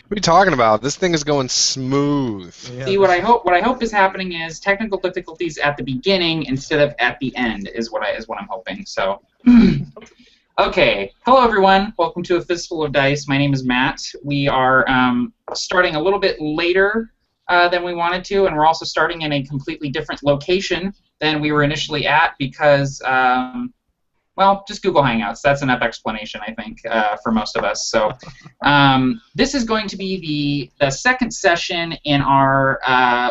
What are you talking about? This thing is going smooth. Yeah, See, what I hope is happening is technical difficulties at the beginning instead of at the end is what I'm hoping. So, okay. Hello, everyone. Welcome to A Fistful of Dice. My name is Matt. We are starting a little bit later than we wanted to, and we're also starting in a completely different location than we were initially at because well, just Google Hangouts. That's enough explanation, I think, for most of us. So this is going to be the second session in our,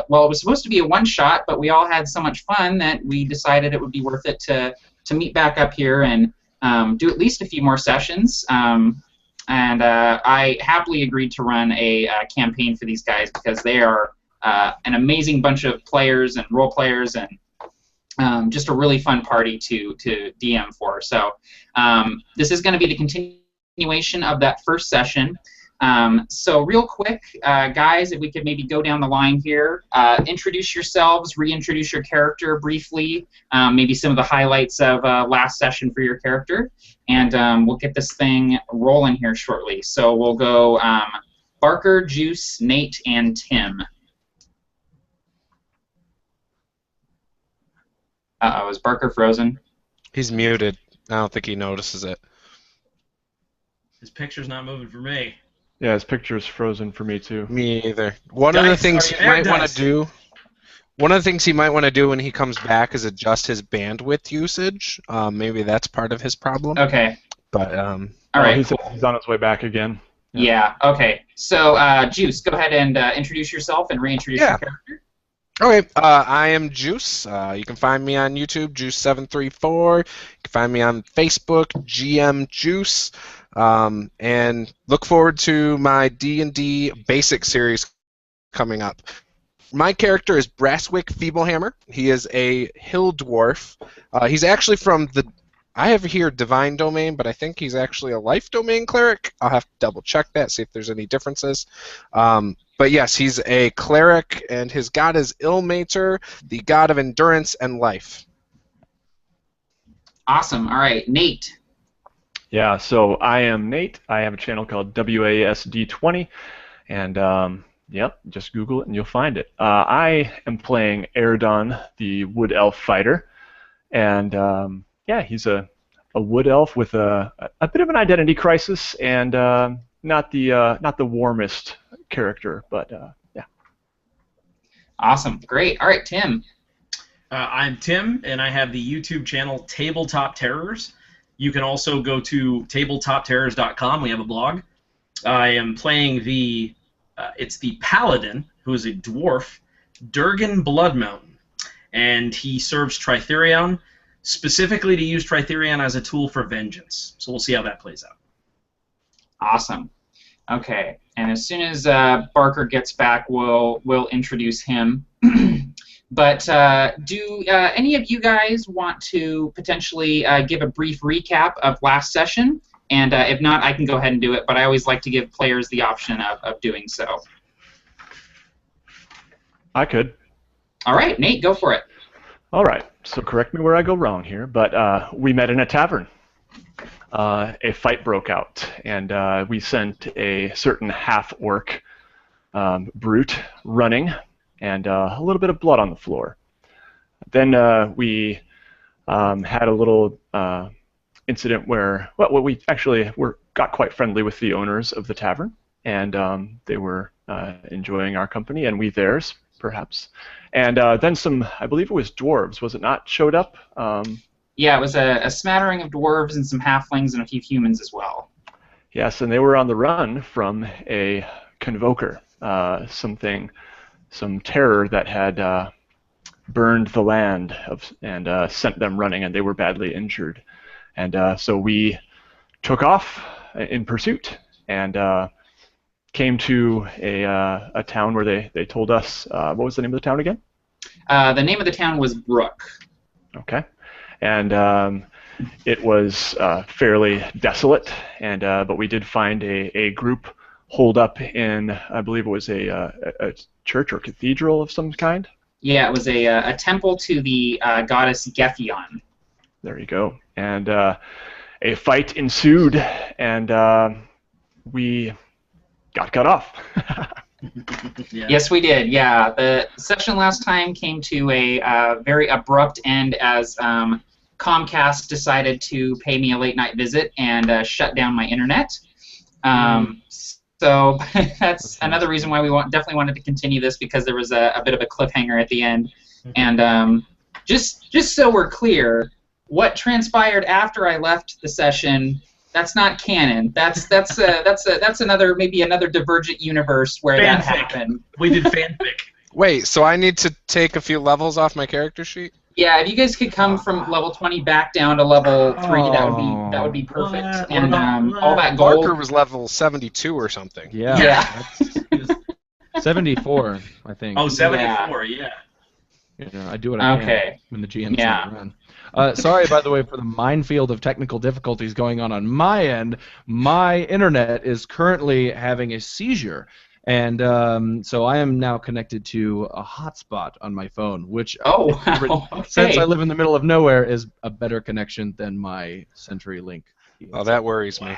well, it was supposed to be a one-shot, but we all had so much fun that we decided it would be worth it to meet back up here and do at least a few more sessions. And I happily agreed to run a campaign for these guys because they are an amazing bunch of players and role players and just a really fun party to DM for. So this is going to be the continuation of that first session. So real quick, guys, if we could maybe go down the line here, introduce yourselves, reintroduce your character briefly, maybe some of the highlights of last session for your character, and we'll get this thing rolling here shortly. So we'll go Barker, Juice, Nate, and Tim. Uh-oh, is Barker frozen? He's muted. I don't think he notices it. His picture's not moving for me. yeah, his picture's frozen for me too. Me either. One of the things he might want to do. One of the things he might want to do when he comes back is adjust his bandwidth usage. Maybe that's part of his problem. Okay. But all right. He's on his way back again. Yeah. Okay. So, Juice, go ahead and introduce yourself and reintroduce your character. Okay, I am Juice. You can find me on YouTube, Juice734. You can find me on Facebook, GM Juice. And look forward to my D&D Basic series coming up. My character is Brasswick Feeblehammer. He is a hill dwarf. He's actually from the... I have here Divine Domain, but I think he's actually a Life Domain cleric. I'll have to double check that, see if there's any differences. But yes, he's a cleric, and his god is Ilmater, the god of endurance and life. Awesome. All right, Nate. Yeah, so I am Nate. I have a channel called WASD20, and yep, just Google it and you'll find it. I am playing Erdon, the wood elf fighter, and yeah, he's a wood elf with a bit of an identity crisis, and not the warmest character, but yeah. Awesome. Great. All right, Tim. I'm Tim, and I have the YouTube channel Tabletop Terrors. You can also go to tabletopterrors.com. We have a blog. I am playing it's the Paladin, who is a dwarf, Durgan Bloodmountain, and he serves Tritherion, specifically to use Tritherion as a tool for vengeance. So we'll see how that plays out. Awesome. Okay, and as soon as Barker gets back, we'll introduce him. But do any of you guys want to potentially give a brief recap of last session? And if not, I can go ahead and do it, but I always like to give players the option of doing so. I could. All right, Nate, go for it. All right, so correct me where I go wrong here, but we met in a tavern. A fight broke out, and we sent a certain half-orc brute running, and a little bit of blood on the floor. Then we had a little incident where, well, we actually got quite friendly with the owners of the tavern, and they were enjoying our company, and we theirs, perhaps. And then some, I believe it was dwarves, was it not, showed up? Yeah, it was a smattering of dwarves and some halflings and a few humans as well. Yes, and they were on the run from a Convoker, some terror that had burned the land and sent them running, and they were badly injured. And so we took off in pursuit and came to a town where they told us, what was the name of the town again? The name of the town was Brook. Okay. And it was fairly desolate, and but we did find a group holed up in, I believe it was a church or cathedral of some kind. Yeah, it was a temple to the goddess Gefion. There you go. And a fight ensued, and we got cut off. Yeah. Yes, we did. Yeah, the session last time came to a very abrupt end as Comcast decided to pay me a late night visit and shut down my internet. So that's another reason why we definitely wanted to continue this, because there was a bit of a cliffhanger at the end. And just so we're clear, what transpired after I left the session, that's not canon. That's another, maybe another divergent universe where that happened. We did fanfic. Wait, so I need to take a few levels off my character sheet? Yeah, if you guys could come from level 20 back down to level 3, that would be perfect. What? And all that gold. Barker was level 72 or something. Yeah. 74, I think. Oh, 74, yeah. Yeah, I do what I can when the GM's Yeah. run. Sorry, by the way, for the minefield of technical difficulties going on my end. My internet is currently having a seizure, and so I am now connected to a hotspot on my phone, which, Oh, wow. Okay. since I live in the middle of nowhere, is a better connection than my CenturyLink. Oh, that worries me.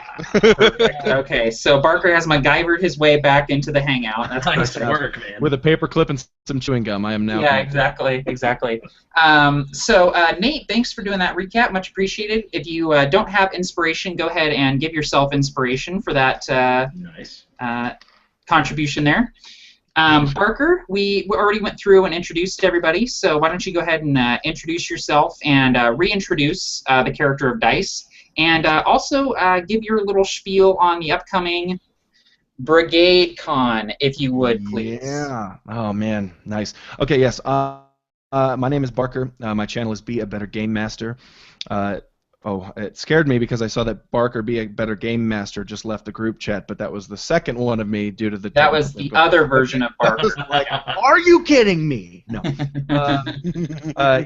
Okay, so Barker has MacGyvered his way back into the hangout. That's Nice perfect. work, man. With a paperclip and some chewing gum, I am now. Yeah, connected. exactly. So Nate, thanks for doing that recap. Much appreciated. If you don't have inspiration, go ahead and give yourself inspiration for that Nice. contribution there. Barker, we already went through and introduced everybody, so why don't you go ahead and introduce yourself and reintroduce the character of Dice, and also give your little spiel on the upcoming Brigade Con, if you would, please. Yeah. Oh man, nice. Okay, yes. My name is Barker. My channel is Be a Better Game Master. It scared me because I saw that Barker Be a Better Game Master just left the group chat, but that was the second one of me due to the. That was the other version of Barker. Like, are you kidding me? No.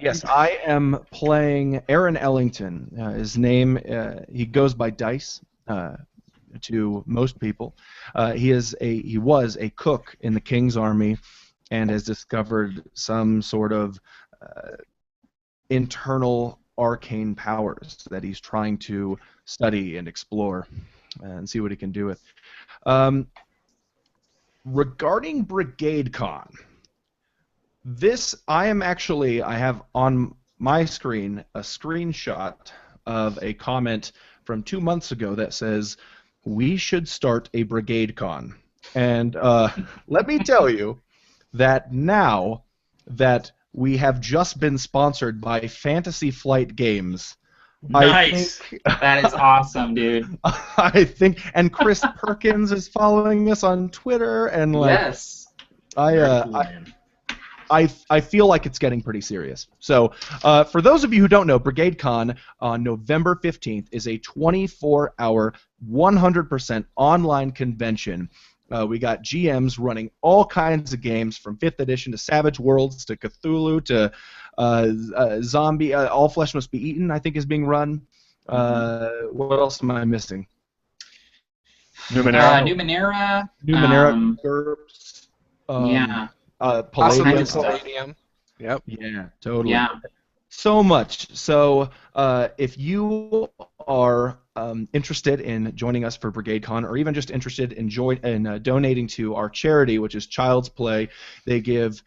Yes, I am playing Aaron Ellington. His name, he goes by Dice to most people. He was a cook in the King's Army, and has discovered some sort of internal arcane powers that he's trying to study and explore and see what he can do with. Regarding Brigade Con, I have on my screen a screenshot of a comment from 2 months ago that says, "We should start a Brigade Con." And let me tell you that now that we have just been sponsored by Fantasy Flight Games. Nice. That is awesome, dude. I think, and Chris Perkins is following us on Twitter, and like, Yes. I feel like it's getting pretty serious. So, for those of you who don't know, Brigade Con on November 15th is a 24-hour, 100% online convention. We got GMs running all kinds of games, from 5th edition to Savage Worlds to Cthulhu to Zombie. All Flesh Must Be Eaten, I think, is being run. What else am I missing? Numenera. Numenera. GURPS. Yeah. Palladium. Palladium. Yep. Yeah, totally. Yeah. So much. So if you are interested in joining us for Brigade Con, or even just interested in donating to our charity, which is Child's Play, they give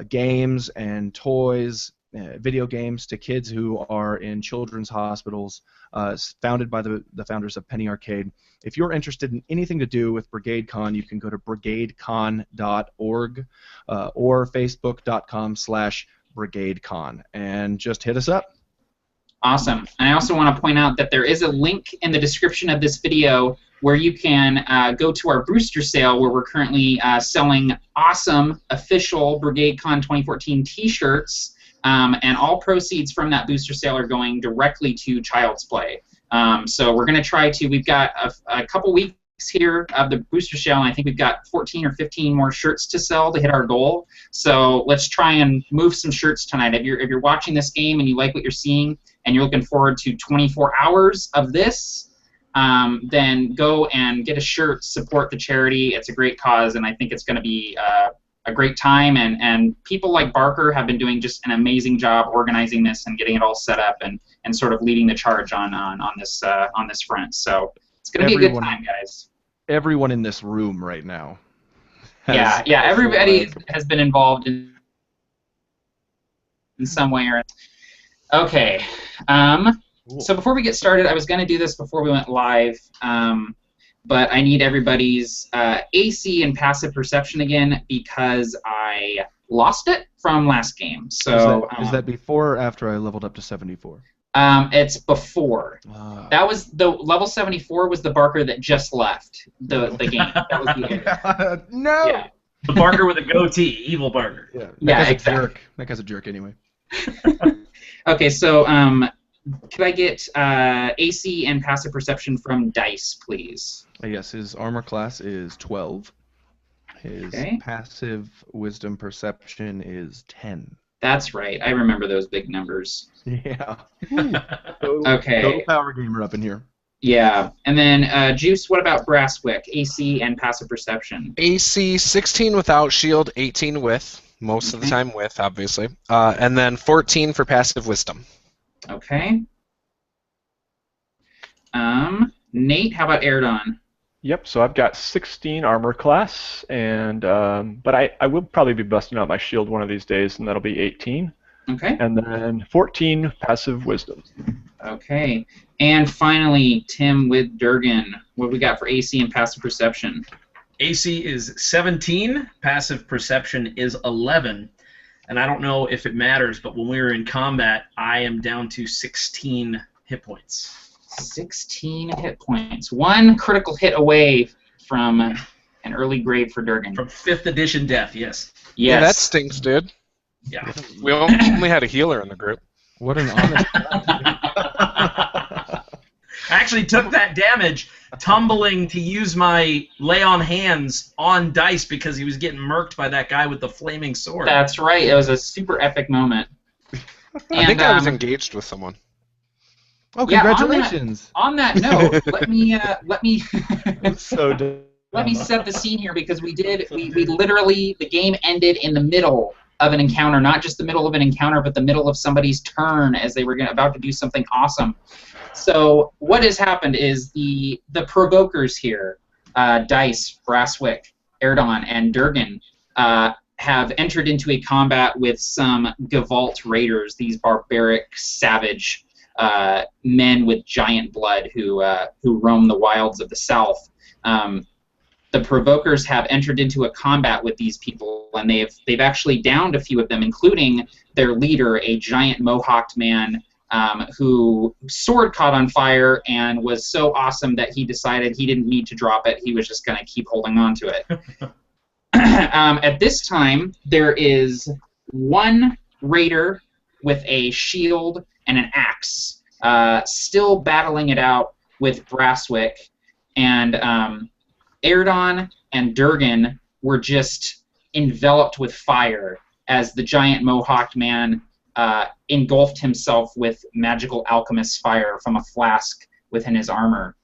games and toys, video games to kids who are in children's hospitals, founded by the founders of Penny Arcade. If you're interested in anything to do with Brigade Con, you can go to brigadecon.org or facebook.com/BrigadeCon and just hit us up. Awesome. And I also want to point out that there is a link in the description of this video where you can go to our booster sale, where we're currently selling awesome official Brigade Con 2014 t-shirts, and all proceeds from that booster sale are going directly to Child's Play. So we're going to try to, we've got a couple weeks here of the booster sale, and I think we've got 14 or 15 more shirts to sell to hit our goal. So let's try and move some shirts tonight. If you're watching this game and you like what you're seeing and you're looking forward to 24 hours of this, then go and get a shirt, support the charity. It's a great cause, and I think it's going to be a great time, and people like Barker have been doing just an amazing job organizing this and getting it all set up and sort of leading the charge on this front. So it's going to be a good time, guys. everyone in this room right now. Yeah, has everybody full, has been involved in some way or okay. cool. So before we get started, I was going to do this before we went live, but I need everybody's AC and passive perception again because I lost it from last game. So is that before or after I leveled up to 74? It's before. That was the level 74 was the Barker that just left the game. That was the No. Yeah. The Barker with a goatee, evil Barker. Yeah. Yeah, guy's exactly. a jerk. That guy's a jerk anyway. Okay, so could I get AC and passive perception from Dice, please? Yes, his armor class is 12. His Okay. passive wisdom perception is 10. That's right. I remember those big numbers. Yeah. Okay. Total power gamer up in here. Yeah. And then, Juice, what about Brasswick? AC and passive perception. AC 16 without shield, 18 with. Most of the time with, obviously. And then 14 for passive wisdom. Okay. Nate, how about Erdon? Yep, so I've got 16 armor class, and but I will probably be busting out my shield one of these days, and that'll be 18. Okay. And then 14 passive wisdom. Okay. And finally, Tim with Durgan. What we got for AC and passive perception? AC is 17, passive perception is 11. And I don't know if it matters, but when we were in combat, I am down to 16 hit points. 16 hit points. One critical hit away from an early grave for Durgan. From 5th edition death, yes. Yeah, that Yes. stinks, dude. Yeah. We only had a healer in the group. What an honest. I actually took that damage tumbling to use my lay on hands on Dice because he was getting murked by that guy with the flaming sword. That's right. It was a super epic moment. I think I was engaged with someone. Oh, Yeah, congratulations! On that note, let me So dumb. let me set the scene here because we literally the game ended in the middle of an encounter, not just the middle of an encounter, but the middle of somebody's turn as they were about to do something awesome. So what has happened is the Provokers here, Dice, Brasswick, Erdon, and Durgan, have entered into a combat with some Gevalt raiders, these barbaric, savage men with giant blood who roam the wilds of the south. The Provokers have entered into a combat with these people, and they've actually downed a few of them, including their leader, a giant mohawked man who sword caught on fire and was so awesome that he decided he didn't need to drop it. He was just going to keep holding on to it. At this time, there is one raider with a shield and an axe, still battling it out with Brasswick, and Erdon and Durgan were just enveloped with fire as the giant mohawked man engulfed himself with magical alchemist's fire from a flask within his armor.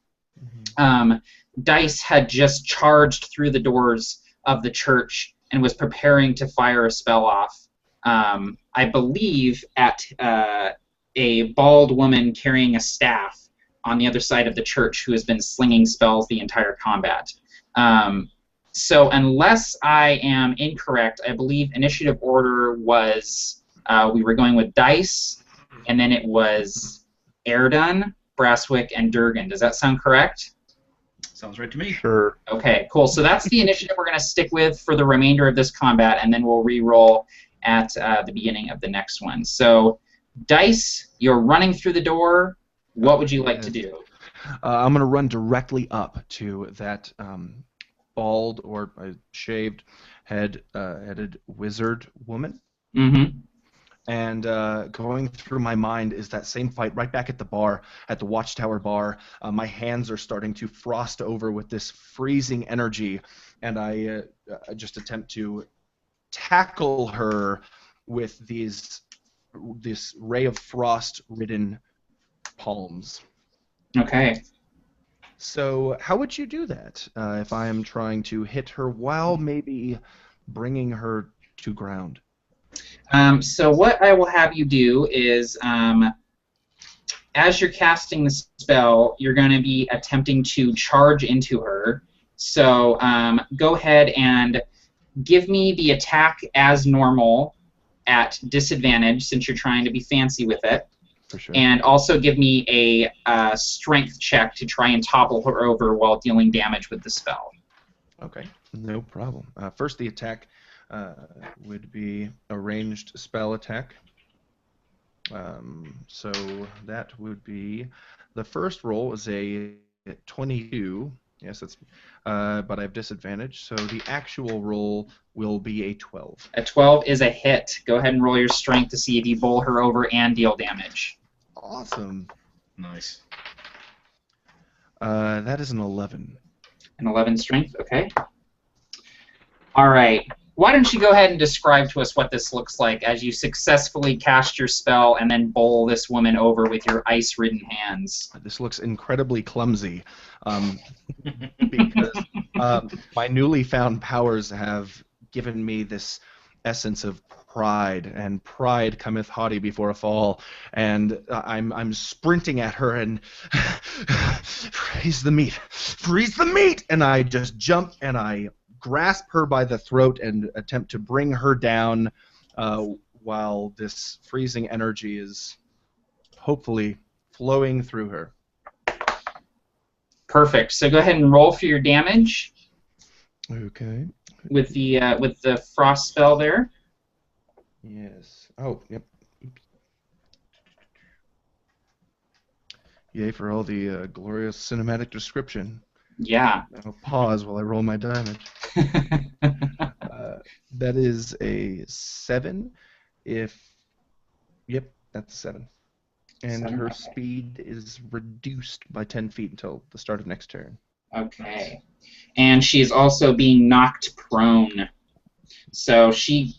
Dice had just charged through the doors of the church and was preparing to fire a spell off. I believe at a bald woman carrying a staff on the other side of the church who has been slinging spells the entire combat. So unless I am incorrect, I believe initiative order was we were going with Dice, and then it was Erdon, Brasswick, and Durgan. Does that sound correct? Sounds right to me. Sure. Okay, cool. So that's the initiative we're going to stick with for the remainder of this combat, and then we'll re-roll at the beginning of the next one. So, Dice, you're running through the door. What would you like to do? I'm going to run directly up to that bald or shaved headed wizard woman. Mm-hmm. And going through my mind is that same fight right back at the bar, at the Watchtower bar. My hands are starting to frost over with this freezing energy, and I just attempt to tackle her with this ray of frost-ridden palms. Okay. So how would you do that if I am trying to hit her while maybe bringing her to ground? So what I will have you do is, as you're casting the spell, you're going to be attempting to charge into her, So go ahead and give me the attack as normal at disadvantage, since you're trying to be fancy with it. For sure. And also give me a strength check to try and topple her over while dealing damage with the spell. Okay, no problem. First, the attack would be a ranged spell attack. So that would be, the first roll is a 22. Yes, that's, but I have disadvantage, so the actual roll will be a 12. A 12 is a hit. Go ahead and roll your strength to see if you bowl her over and deal damage. Awesome. Nice. That is an 11. An 11 strength, okay. All right. Why don't you go ahead and describe to us what this looks like as you successfully cast your spell and then bowl this woman over with your ice-ridden hands? This looks incredibly clumsy, because my newly found powers have given me this essence of pride, and pride cometh haughty before a fall, and I'm sprinting at her and freeze the meat, and I just jump and I grasp her by the throat and attempt to bring her down while this freezing energy is hopefully flowing through her. Perfect. So go ahead and roll for your damage. Okay. With the frost spell there. Yes. Oh, yep. Yay for all the glorious cinematic description. Yeah. I'll pause while I roll my damage. That is a 7. Yep, that's a 7. And 7, her okay. speed is reduced by 10 feet until the start of next turn. Okay. And she is also being knocked prone. So she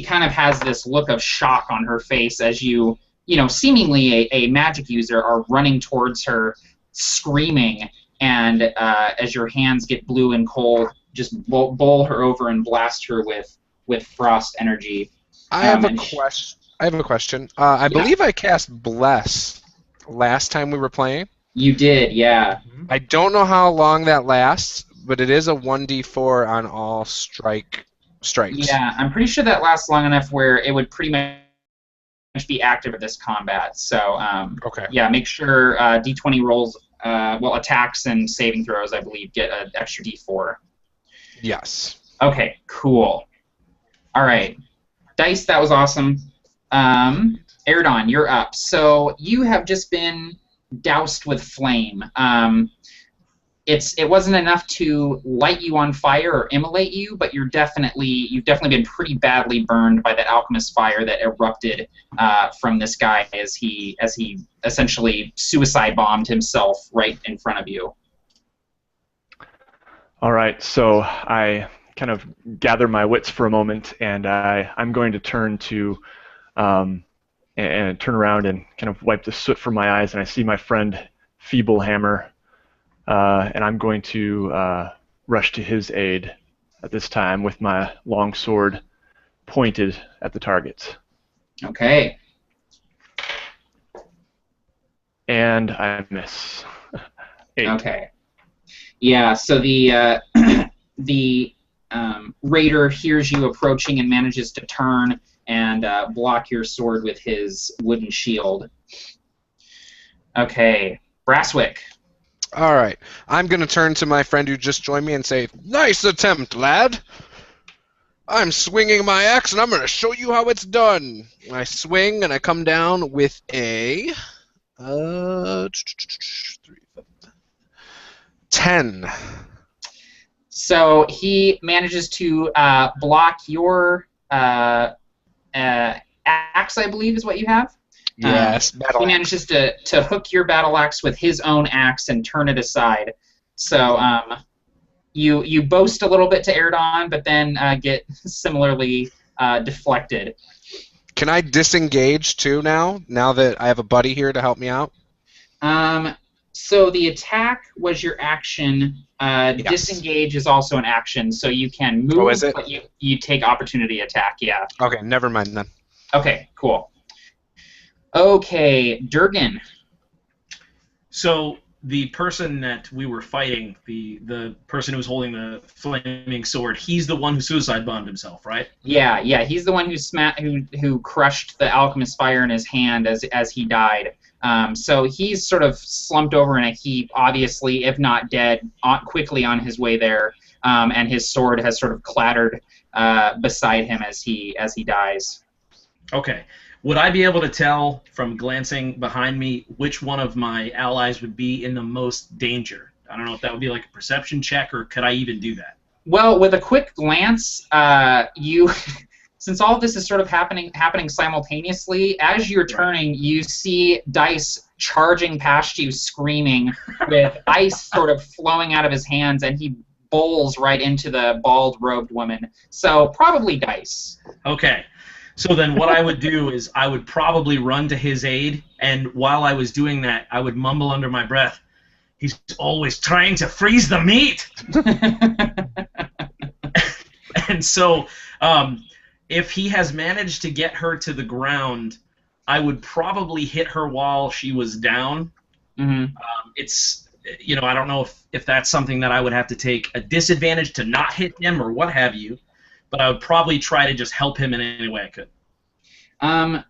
kind of has this look of shock on her face as you seemingly a magic user are running towards her, screaming, and as your hands get blue and cold, just bowl her over and blast her with frost energy. I have a question. I believe I cast Bless last time we were playing. You did, yeah. I don't know how long that lasts, but it is a 1d4 on all strikes. Yeah, I'm pretty sure that lasts long enough where it would pretty much be active at this combat. So, Okay. yeah, make sure D20 rolls, attacks and saving throws, I believe, get an extra D4. Yes. Okay, cool. All right. Dice, that was awesome. Erdon, you're up. So you have just been doused with flame. It wasn't enough to light you on fire or immolate you, but you've definitely been pretty badly burned by that alchemist fire that erupted from this guy as he essentially suicide bombed himself right in front of you. All right, so I kind of gather my wits for a moment, and I'm going to turn to and turn around and kind of wipe the soot from my eyes, and I see my friend Feeblehammer, and I'm going to rush to his aid at this time with my long sword pointed at the target. Okay. And I miss. 8. Okay. Yeah, so the raider hears you approaching and manages to turn and block your sword with his wooden shield. Okay, Brasswick. All right. I'm going to turn to my friend who just joined me and say, "Nice attempt, lad. I'm swinging my axe, and I'm going to show you how it's done." I swing, and I come down with a 10. So he manages to block your axe, I believe is what you have. Yes, battle he axe. manages to hook your battle axe with his own axe and turn it aside. So you boast a little bit to Erdon, but then get similarly deflected. Can I disengage too now that I have a buddy here to help me out? So the attack was your action. Yes. Disengage is also an action, so you can move, Oh, is it? but you take opportunity attack, yeah. Okay, never mind then. Okay, cool. Okay, Durgan. So the person that we were fighting, the person who was holding the flaming sword, he's the one who suicide bombed himself, right? Yeah, he's the one who crushed the alchemist's fire in his hand as he died. So he's sort of slumped over in a heap, obviously, if not dead, quickly on his way there, and his sword has sort of clattered beside him as he dies. Okay. Would I be able to tell from glancing behind me which one of my allies would be in the most danger? I don't know if that would be like a perception check, or could I even do that? Well, with a quick glance, you, since all of this is sort of happening simultaneously, as you're turning, you see Dice charging past you, screaming, with ice sort of flowing out of his hands, and he bowls right into the bald-robed woman. So probably Dice. Okay. So then what I would do is I would probably run to his aid, and while I was doing that, I would mumble under my breath, "He's always trying to freeze the meat!" And so if he has managed to get her to the ground, I would probably hit her while she was down. Mm-hmm. It's, I don't know if that's something that I would have to take a disadvantage to not hit him or what have you, but I would probably try to just help him in any way I could.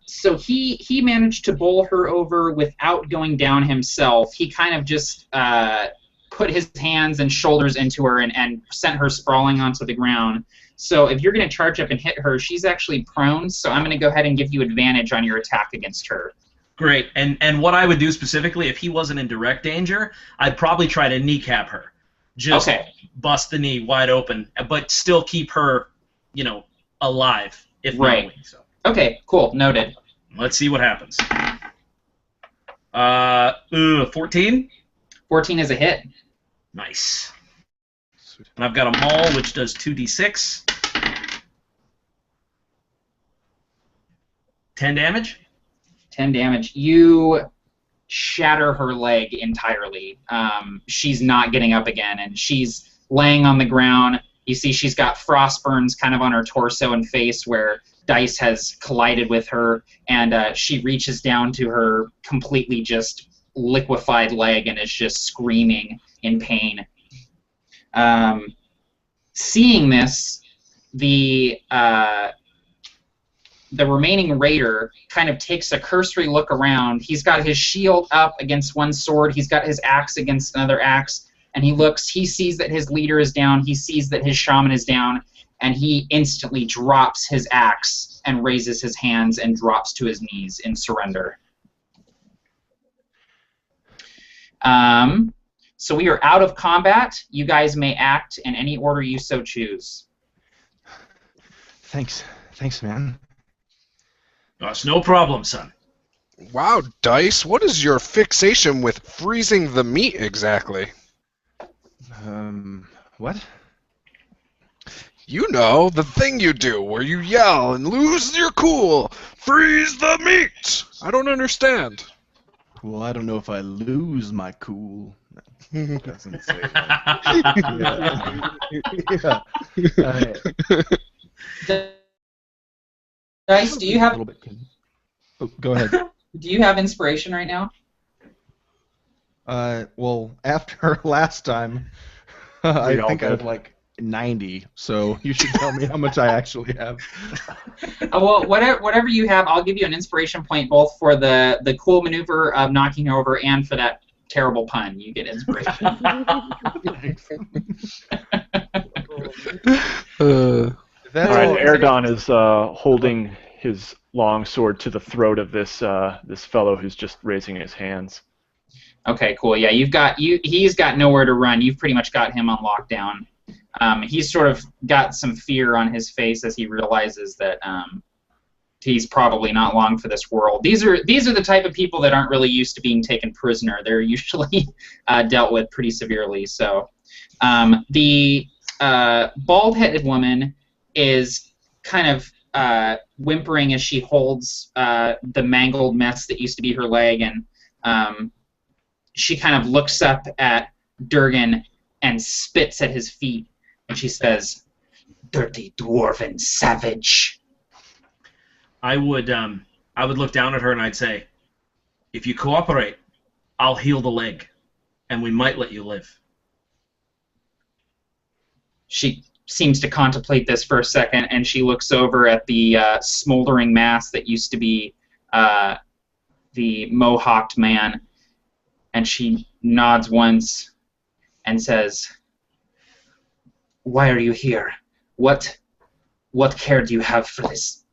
So he managed to bowl her over without going down himself. He kind of just put his hands and shoulders into her and sent her sprawling onto the ground. So if you're going to charge up and hit her, she's actually prone, so I'm going to go ahead and give you advantage on your attack against her. Great. And what I would do specifically, if he wasn't in direct danger, I'd probably try to kneecap her. Just bust the knee wide open, but still keep her, alive, if not awake. So. Okay, cool. Noted. Let's see what happens. 14? 14 is a hit. Nice. And I've got a maul, which does 2d6. 10 damage? 10 damage. You shatter her leg entirely. She's not getting up again, and she's laying on the ground. You see she's got frost burns kind of on her torso and face where Dice has collided with her, and she reaches down to her completely just liquefied leg and is just screaming in pain. Seeing this, the remaining raider kind of takes a cursory look around. He's got his shield up against one sword. He's got his axe against another axe. And he looks, he sees that his leader is down. He sees that his shaman is down. And he instantly drops his axe and raises his hands and drops to his knees in surrender. So we are out of combat. You guys may act in any order you so choose. Thanks, man. That's no problem, son. Wow, Dice, what is your fixation with freezing the meat exactly? What? You know, the thing you do where you yell and lose your cool. Freeze the meat! I don't understand. Well, I don't know if I lose my cool. Doesn't say that. Yeah. Dice, do you have... Oh, go ahead. Do you have inspiration right now? Well, after last time, I think I have like 90, so you should tell me how much I actually have. Well, whatever you have, I'll give you an inspiration point both for the cool maneuver of knocking her over and for that terrible pun. You get inspiration. All right, Erdon is holding his long sword to the throat of this fellow who's just raising his hands. Okay, cool. Yeah, he's got nowhere to run. You've pretty much got him on lockdown. He's sort of got some fear on his face as he realizes that he's probably not long for this world. These are the type of people that aren't really used to being taken prisoner. They're usually dealt with pretty severely. So the bald-headed woman is kind of whimpering as she holds the mangled mess that used to be her leg, and she kind of looks up at Durgan and spits at his feet, and she says, "Dirty dwarven savage." I would look down at her and I'd say, "If you cooperate, I'll heal the leg, and we might let you live. She seems to contemplate this for a second, and she looks over at the smoldering mass that used to be the mohawked man, and she nods once and says, "Why are you here? What care do you have for this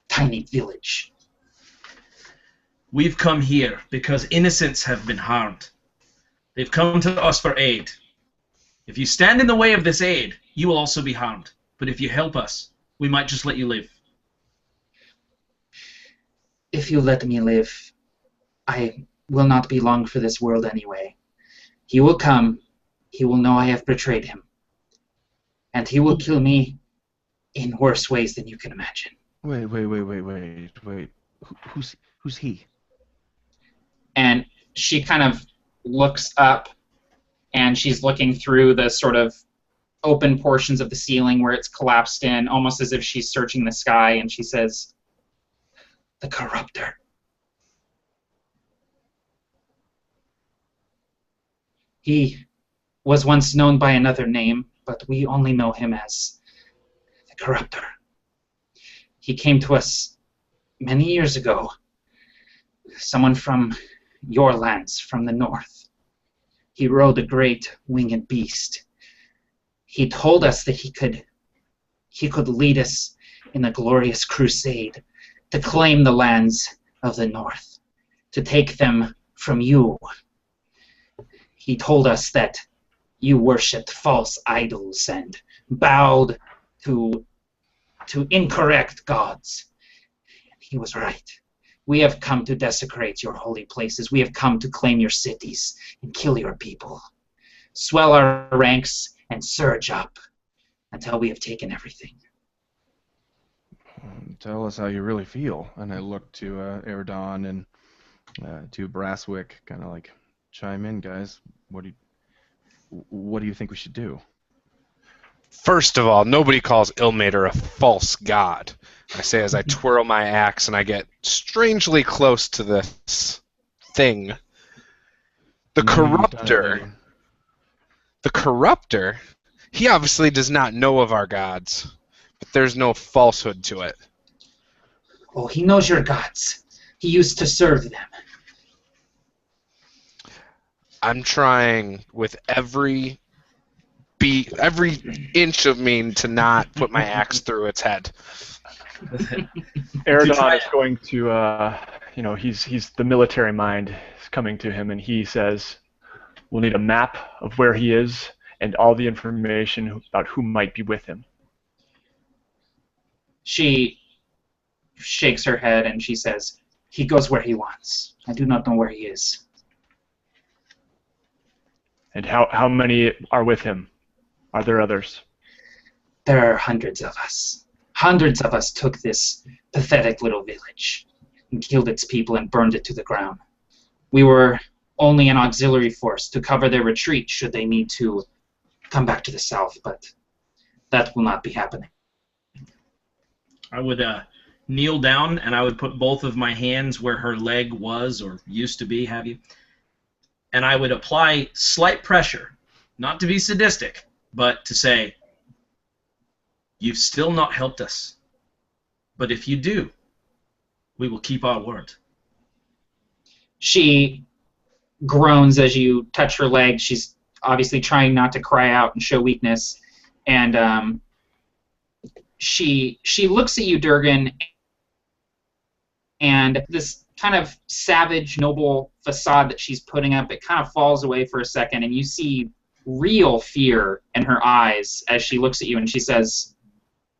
tiny village?" We've come here because innocents have been harmed. They've come to us for aid. If you stand in the way of this aid, you will also be harmed. But if you help us, we might just let you live. If you let me live, I will not be long for this world anyway. He will come, he will know I have betrayed him, and he will kill me in worse ways than you can imagine. Wait. Who's he? And she kind of looks up, and she's looking through the sort of open portions of the ceiling where it's collapsed in, almost as if she's searching the sky, and she says, "The Corruptor." He was once known by another name, but we only know him as the Corruptor. He came to us many years ago. Someone from your lands, from the north. He rode a great winged beast. He told us that he could lead us in a glorious crusade to claim the lands of the north, to take them from you. He told us that you worshipped false idols and bowed to incorrect gods. He was right. We have come to desecrate your holy places. We have come to claim your cities and kill your people. Swell our ranks and surge up until we have taken everything. Tell us how you really feel. And I look to Erdon and to Brasswick, kind of like, chime in, guys. What do you think we should do? First of all, nobody calls Ilmater a false god. I say as I twirl my axe and I get strangely close to this thing. The Corruptor, he obviously does not know of our gods, but there's no falsehood to it. Oh, he knows your gods. He used to serve them. I'm trying with every inch of me to not put my axe through its head. Erdon is going to, he's the military mind is coming to him, and he says, we'll need a map of where he is and all the information about who might be with him. She shakes her head and she says, he goes where he wants. I do not know where he is. And how many are with him? Are there others? There are hundreds of us. Hundreds of us took this pathetic little village and killed its people and burned it to the ground. We were only an auxiliary force to cover their retreat should they need to come back to the south, but that will not be happening. I would kneel down and I would put both of my hands where her leg was or used to be, have you? And I would apply slight pressure, not to be sadistic, but to say, you've still not helped us. But if you do, we will keep our word. She groans as you touch her leg. She's obviously trying not to cry out and show weakness. And she looks at you, Durgan, and this kind of savage, noble facade that she's putting up, it kind of falls away for a second, and you see real fear in her eyes as she looks at you and she says,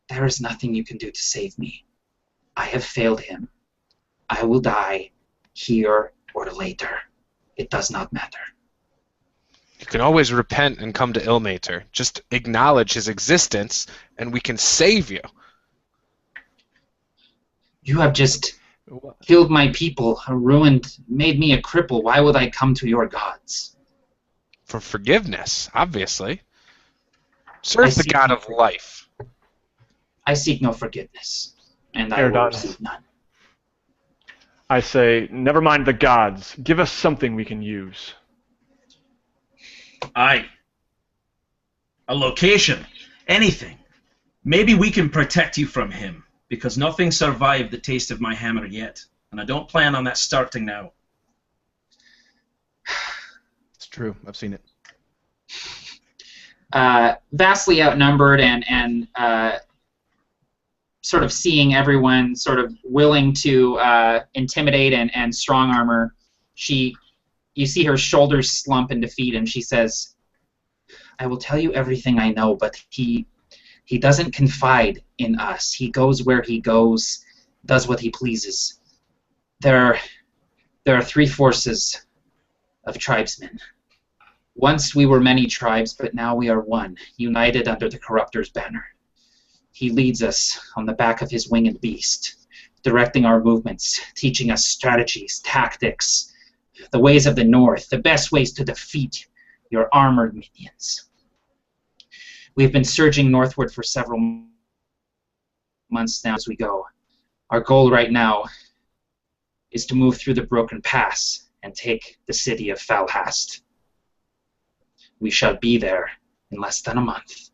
there is nothing you can do to save me. I have failed him. I will die here or later. It does not matter. You can always repent and come to Ilmater. Just acknowledge his existence, and we can save you. You have just killed my people, ruined, made me a cripple. Why would I come to your gods? For forgiveness, obviously. Serve the god of life. I seek no forgiveness, and I will receive none. I say, never mind the gods. Give us something we can use. Aye. A location. Anything. Maybe we can protect you from him, because nothing survived the taste of my hammer yet, and I don't plan on that starting now. It's true. I've seen it. Vastly outnumbered and sort of seeing everyone sort of willing to intimidate and strong armor, you see her shoulders slump in defeat, and she says, "I will tell you everything I know, but he doesn't confide in us. He goes where he goes, does what he pleases. There are three forces of tribesmen. Once we were many tribes, but now we are one, united under the Corruptor's banner. He leads us on the back of his winged beast, directing our movements, teaching us strategies, tactics, the ways of the North, the best ways to defeat your armored minions. We've been surging northward for several months now as we go. Our goal right now is to move through the Broken Pass and take the city of Falhast. We shall be there in less than a month."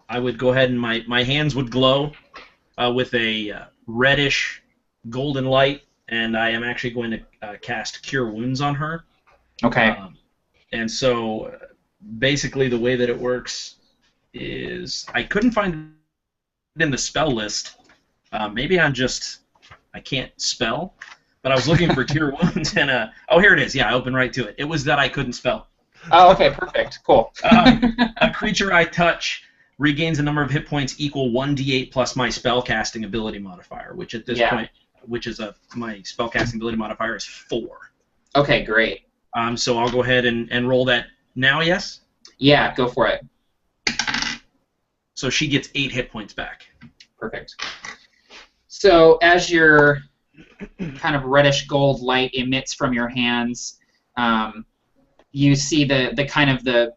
I would go ahead and my hands would glow with a reddish golden light, and I am actually going to cast Cure Wounds on her. Okay. And so basically the way that it works is I couldn't find it in the spell list. Maybe I can't spell, but I was looking for Cure Wounds, and oh, here it is. Yeah, I opened right to it. It was that I couldn't spell. Oh, okay, perfect. Cool. A creature I touch regains a number of hit points equal 1d8 plus my spellcasting ability modifier, which at this point, my spellcasting ability modifier is 4. Okay, great. So I'll go ahead and roll that now, yes? Yeah, go for it. So she gets 8 hit points back. Perfect. So as your kind of reddish gold light emits from your hands, you see the kind of the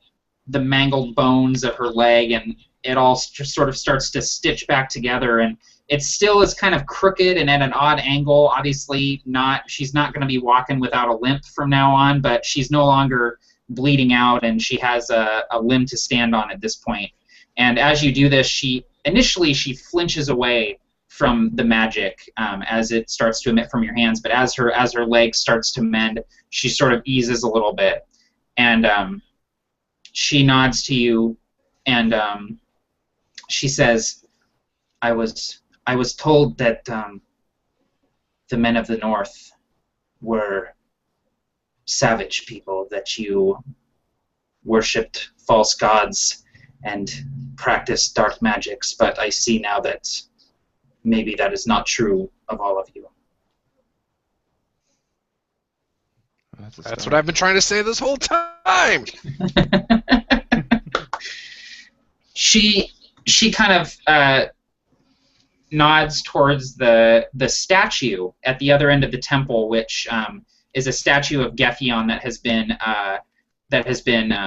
mangled bones of her leg, and it all just sort of starts to stitch back together, and it still is kind of crooked and at an odd angle. Obviously, she's not going to be walking without a limp from now on, but she's no longer bleeding out, and she has a limb to stand on at this point. And as you do this, initially she flinches away from the magic as it starts to emit from your hands, but as her leg starts to mend, she sort of eases a little bit, and she nods to you, and she says, I was told that the men of the North were savage people, that you worshipped false gods and practiced dark magics, but I see now that maybe that is not true of all of you. That's what I've been trying to say this whole time! She kind of nods towards the statue at the other end of the temple, which is a statue of Gefion that has been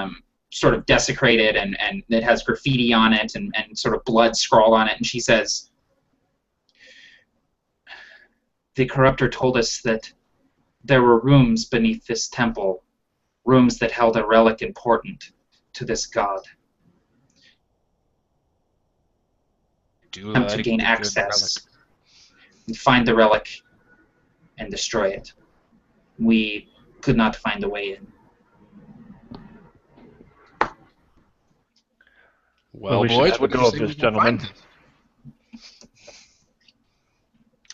sort of desecrated, and it has graffiti on it and sort of blood scrawled on it. And she says, "The Corruptor told us that there were rooms beneath this temple, rooms that held a relic important to this god. To gain access and find the relic and destroy it. We could not find a way in." Well, we boys, should what do go you of say this we can gentleman? find?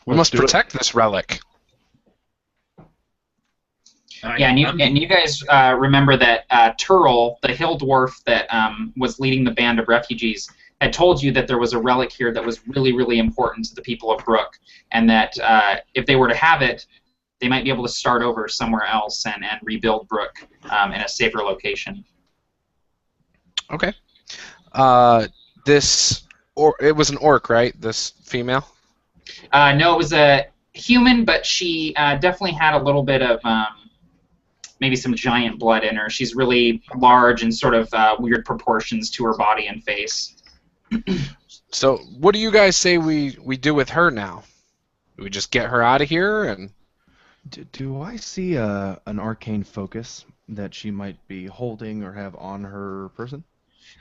We must do it. protect this relic. Yeah, and you guys remember that Turl, the hill dwarf that was leading the band of refugees, had told you that there was a relic here that was really, really important to the people of Brook, and that if they were to have it, they might be able to start over somewhere else and rebuild Brook in a safer location. Okay. It was an orc, right? This female? No, it was a human, but she definitely had a little bit of maybe some giant blood in her. She's really large and sort of weird proportions to her body and face. So, what do you guys say we do with her now? Do we just get her out of here and Do I see an arcane focus that she might be holding or have on her person?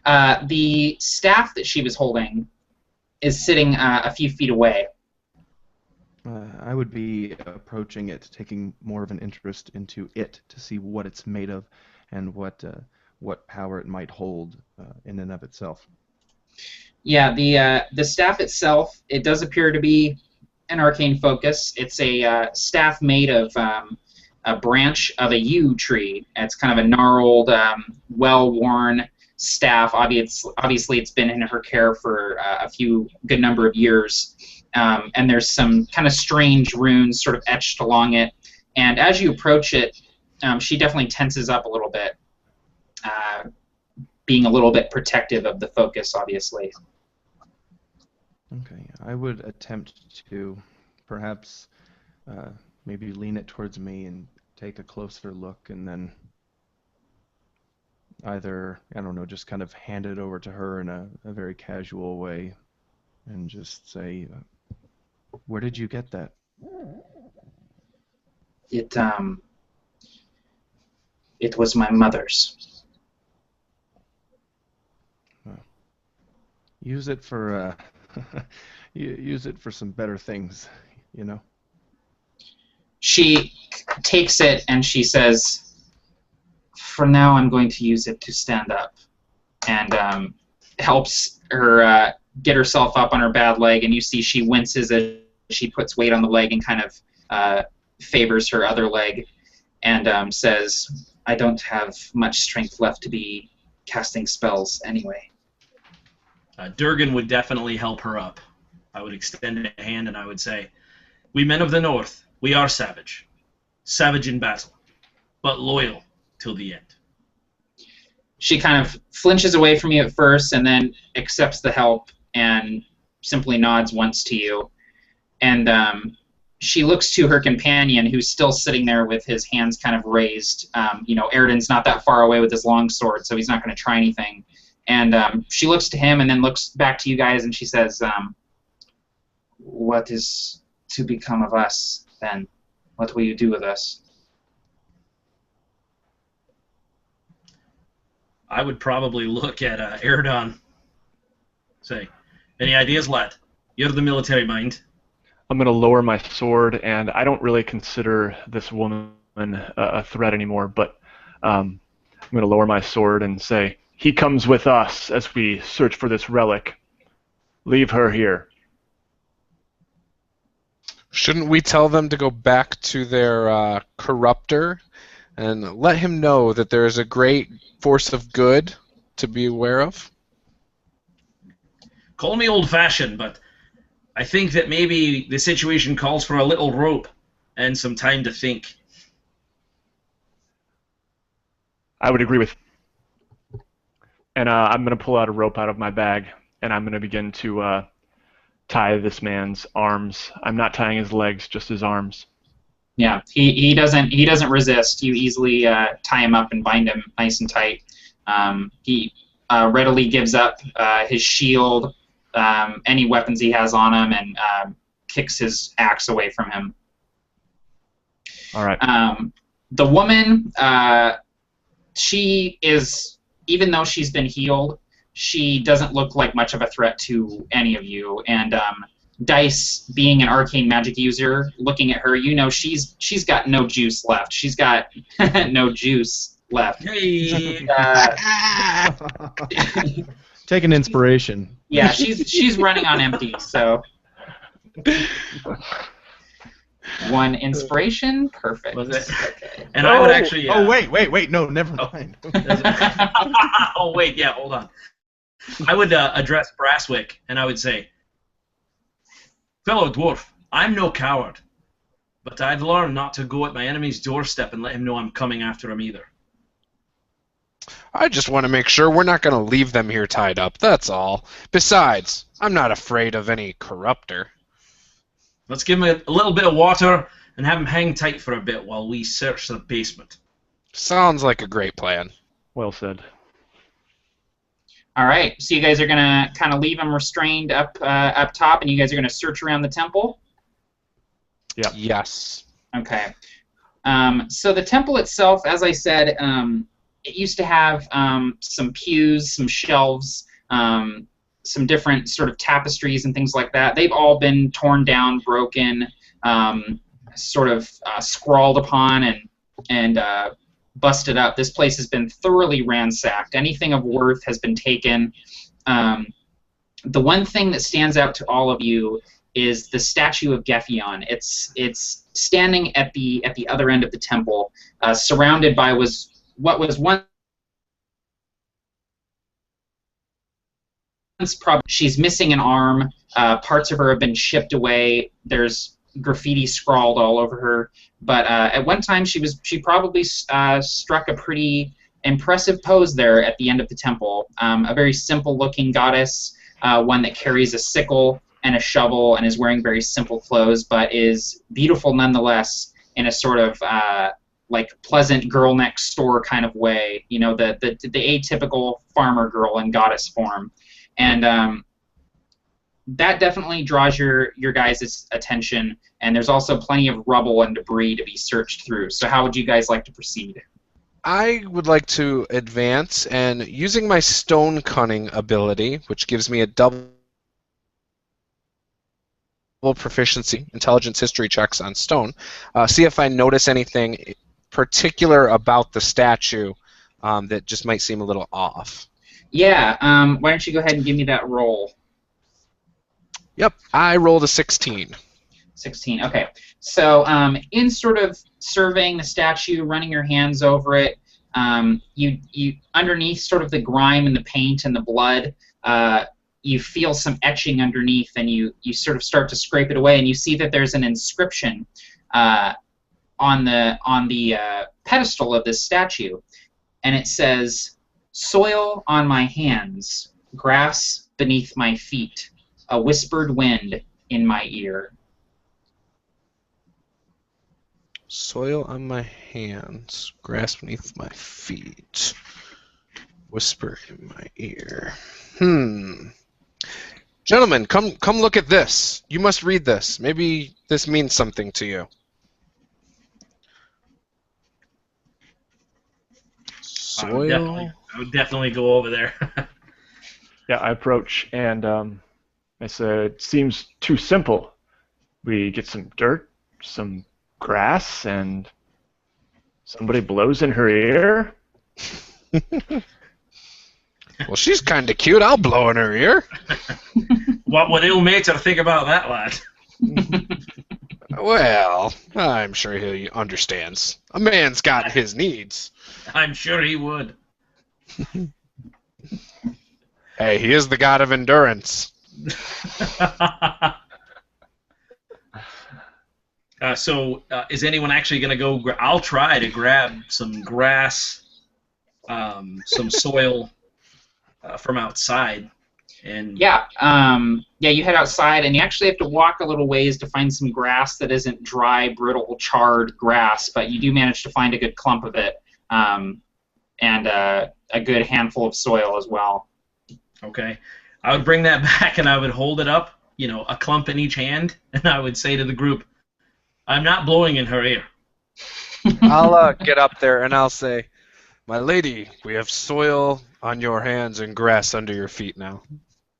The staff that she was holding is sitting a few feet away. I would be approaching it, taking more of an interest into it to see what it's made of and what power it might hold in and of itself. Yeah, the staff itself, it does appear to be an arcane focus. It's a staff made of a branch of a yew tree. It's kind of a gnarled, well-worn staff. Obviously, it's been in her care for a good number of years. And there's some kind of strange runes sort of etched along it. And as you approach it, she definitely tenses up a little bit, being a little bit protective of the focus, obviously. Okay, I would attempt to perhaps maybe lean it towards me and take a closer look, and then either, I don't know, just kind of hand it over to her in a very casual way and just say, where did you get that? It was my mother's. Use it for use it for some better things, you know. She takes it and she says, "For now, I'm going to use it to stand up," and helps her get herself up on her bad leg. And you see she winces as she puts weight on the leg and kind of favors her other leg, and says, "I don't have much strength left to be casting spells anyway." Durgan would definitely help her up. I would extend a hand and I would say, "We men of the North, we are savage. Savage in battle, but loyal till the end." She kind of flinches away from you at first and then accepts the help and simply nods once to you. And she looks to her companion, who's still sitting there with his hands kind of raised. Airden's not that far away with his long sword, so he's not going to try anything. And she looks to him and then looks back to you guys, and she says, "What is to become of us, then? What will you do with us?" I would probably look at Erdan. Say, "Any ideas, lad? You're the military mind." I'm going to lower my sword, and I don't really consider this woman a threat anymore, but I'm going to lower my sword and say, "He comes with us as we search for this relic. Leave her here." Shouldn't we tell them to go back to their corruptor and let him know that there is a great force of good to be aware of? Call me old-fashioned, but I think that maybe the situation calls for a little rope and some time to think. I would agree with. And I'm going to pull out a rope out of my bag, and I'm going to begin to tie this man's arms. I'm not tying his legs, just his arms. Yeah, he doesn't resist. You easily tie him up and bind him nice and tight. He readily gives up his shield, any weapons he has on him, and kicks his axe away from him. All right. The woman, she is, even though she's been healed, she doesn't look like much of a threat to any of you. And Dice, being an arcane magic user, looking at her, you know she's got no juice left. She's got no juice left. Hey! Take an inspiration. Yeah, she's running on empty. So one inspiration, perfect. Was it? Okay. And I would actually. Wait, no, never mind. Oh wait, yeah, hold on. I would address Brasswick and I would say, "Fellow dwarf, I'm no coward, but I've learned not to go at my enemy's doorstep and let him know I'm coming after him either." I just want to make sure we're not going to leave them here tied up, that's all. Besides, I'm not afraid of any corruptor. Let's give him a little bit of water and have him hang tight for a bit while we search the basement. Sounds like a great plan. Well said. All right, so you guys are gonna kind of leave him restrained up top, and you guys are gonna search around the temple. Yeah. Yes. Okay. So the temple itself, as I said, it used to have some pews, some shelves, some different sort of tapestries and things like that. They've all been torn down, broken, sort of scrawled upon, and busted up. This place has been thoroughly ransacked. Anything of worth has been taken. The one thing that stands out to all of you is the statue of Gefion. It's standing at the other end of the temple, surrounded by what was once probably. She's missing an arm. Parts of her have been chipped away. There's graffiti scrawled all over her. But at one time, she probably struck a pretty impressive pose there at the end of the temple. A very simple-looking goddess, one that carries a sickle and a shovel and is wearing very simple clothes, but is beautiful nonetheless in a sort of like pleasant girl next door kind of way. You know, the atypical farmer girl in goddess form. And that definitely draws your guys' attention, and there's also plenty of rubble and debris to be searched through. So how would you guys like to proceed? I would like to advance, and using my stone cunning ability, which gives me a double proficiency, intelligence history checks on stone, see if I notice anything particular about the statue that just might seem a little off. Yeah, why don't you go ahead and give me that roll? Yep, I rolled a 16. 16, okay. So in sort of surveying the statue, running your hands over it, you underneath sort of the grime and the paint and the blood, you feel some etching underneath, and you sort of start to scrape it away, and you see that there's an inscription on the pedestal of this statue, and it says, "Soil on my hands, grass beneath my feet, a whispered wind in my ear." Soil on my hands, grass beneath my feet, whisper in my ear. Gentlemen, come look at this. You must read this. Maybe this means something to you. Soil. I would definitely go over there. Yeah, I approach and I said, "It seems too simple. We get some dirt, some grass, and somebody blows in her ear." Well, she's kind of cute. I'll blow in her ear. What would Ilmater think about that, lad? Well, I'm sure he understands. A man's got his needs. I'm sure he would. Hey, he is the god of endurance. So, is anyone actually going to go? I'll try to grab some grass, some soil from outside, and Yeah, you head outside, and you actually have to walk a little ways to find some grass that isn't dry, brittle, charred grass, but you do manage to find a good clump of it, and a good handful of soil as well. Okay, I would bring that back and I would hold it up, a clump in each hand, and I would say to the group, "I'm not blowing in her ear." I'll get up there and I'll say, "My lady, we have soil on your hands and grass under your feet now."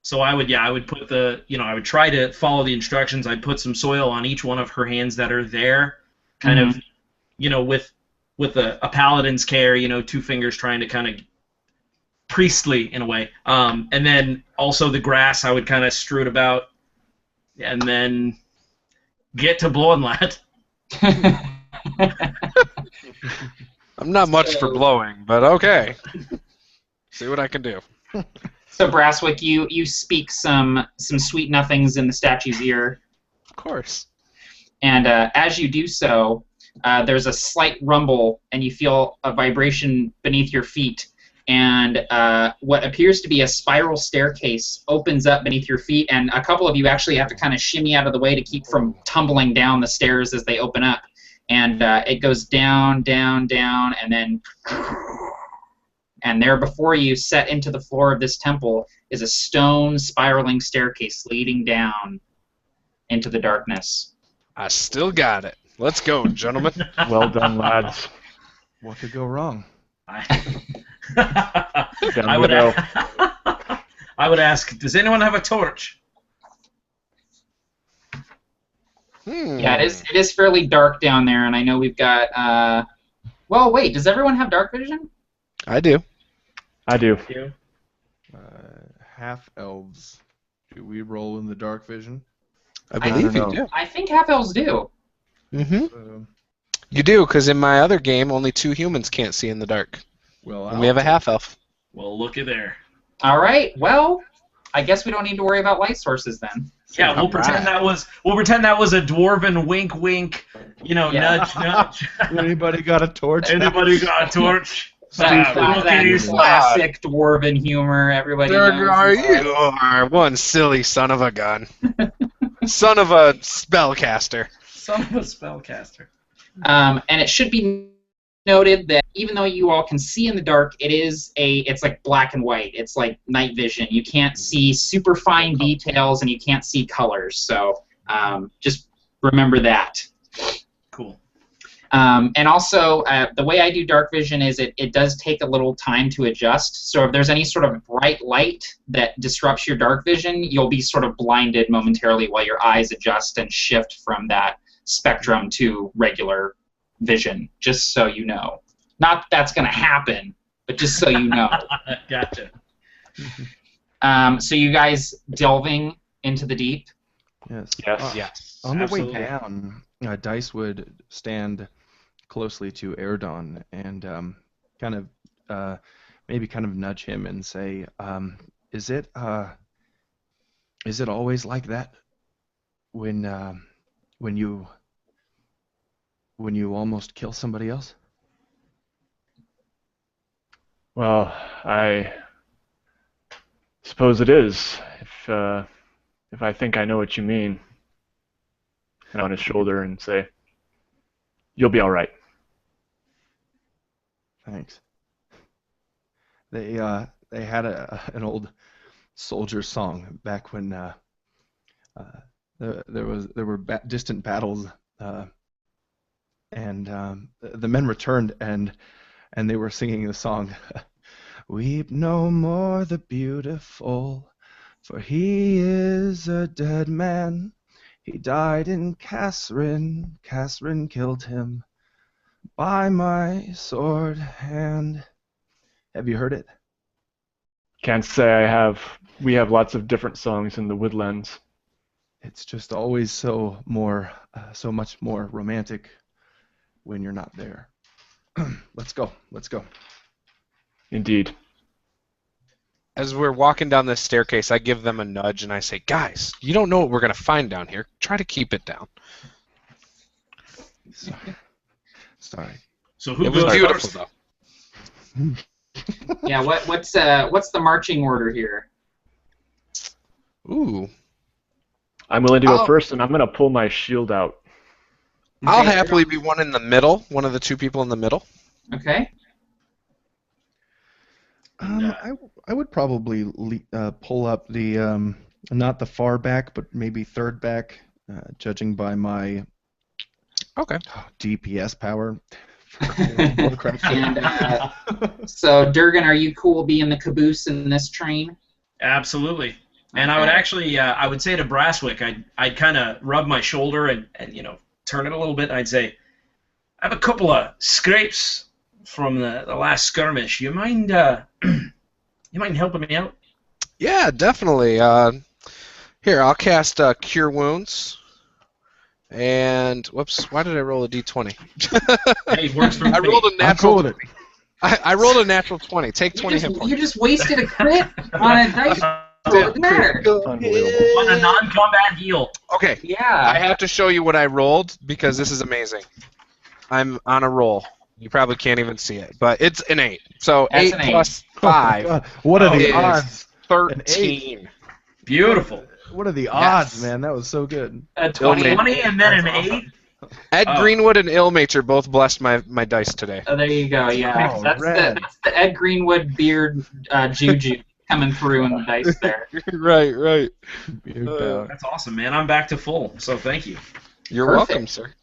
So I would put I would try to follow the instructions. I'd put some soil on each one of her hands that are there, kind of, with a paladin's care, 2 fingers trying to kind of priestly in a way. And then also the grass, I would kind of strew it about, and then get to blowing, lad. I'm not much for blowing, but okay. See what I can do. So Brasswick, you speak some sweet nothings in the statue's ear. Of course. And as you do so, there's a slight rumble, and you feel a vibration beneath your feet. And what appears to be a spiral staircase opens up beneath your feet, and a couple of you actually have to kind of shimmy out of the way to keep from tumbling down the stairs as they open up. And it goes down, down, down, and then... And there before you, set into the floor of this temple, is a stone spiraling staircase leading down into the darkness. I still got it. Let's go, gentlemen. Well done, lads. What could go wrong? Down I we would, go. I would ask, does anyone have a torch? Yeah, it is fairly dark down there, and I know we've got. Well, wait. Does everyone have dark vision? I do. I do. Half elves. Do we roll in the dark vision? I I believe don't you know. do. I think half elves do. Mm-hmm. You do, because in my other game, only 2 humans can't see in the dark. Well, And we have a half elf. Well, looky there. All right. Well, I guess we don't need to worry about light sources then. Yeah, we'll pretend that was a dwarven wink, wink. Yeah. Nudge, nudge. Anybody got a torch? Anybody got a torch? That Rookies. classic dwarven humor. Everybody knows. You are one silly son of a gun. Son of a spellcaster. Son of a spellcaster. And it should be noted that even though you all can see in the dark, it's like black and white. It's like night vision. You can't see super fine details and you can't see colors. So just remember that. Cool. And also, the way I do dark vision is it does take a little time to adjust. So if there's any sort of bright light that disrupts your dark vision, you'll be sort of blinded momentarily while your eyes adjust and shift from that spectrum to regular vision, just so you know. Not that that's going to happen, but just so you know. Gotcha. So you guys delving into the deep? Yes. Yes. Yes. On the Absolutely. way down, Dice would stand closely to Erdon and maybe kind of nudge him and say, is it always like that when you almost kill somebody else? Well, I suppose it is. If I think I know what you mean, and on his shoulder and say, "You'll be all right." Thanks. They had an old soldier song back when there were distant battles, and the men returned and they were singing the song, "Weep no more the beautiful, for he is a dead man. He died in Kasrin. Kasrin killed him by my sword hand." Have you heard it? Can't say I have. We have lots of different songs in the woodlands. It's just always so much more romantic when you're not there. Let's go. Indeed. As we're walking down this staircase, I give them a nudge and I say, guys, you don't know what we're going to find down here. Try to keep it down. Sorry. So who It was goes beautiful, first? though. Yeah. What's the marching order here? Ooh. I'm willing to go Oh. first, and I'm going to pull my shield out. I'll Okay, happily be one in the middle, one of the 2 people in the middle. Okay. I would probably pull up the not the far back, but maybe third back, judging by my Okay. DPS power. And so, Durgan, are you cool being the caboose in this train? Absolutely. And I would actually, I would say to Brasswick, I'd kind of rub my shoulder and turn it a little bit. And I'd say, I have a couple of scrapes from the last skirmish. You mind helping me out? Yeah, definitely. Here, I'll cast Cure Wounds. And, whoops, why did I roll a d20? Hey, works for me. I rolled a I'm natural. cool with it. I rolled a natural 20. Take 20 hit points. You just wasted a crit on a dice roll. It doesn't matter. Unbelievable. On a non-combat heal. Okay, I Yeah. have to show you what I rolled because this is amazing. I'm on a roll. You probably can't even see it, but it's an 8. So That's 8 an 8. plus Oh my 5 God. What are the is odds? 13. Beautiful. What are the Yes. odds, man? That was so good. A 20. 20 and then an That's 8. Ed Oh. Greenwood and Illmater both blessed my dice today. Oh, there you go. Yeah. Oh, that's red. the Ed Greenwood beard juju coming through in the dice there. right. Beard power. That's awesome, man. I'm back to full, so thank you. You're Perfect. welcome, sir.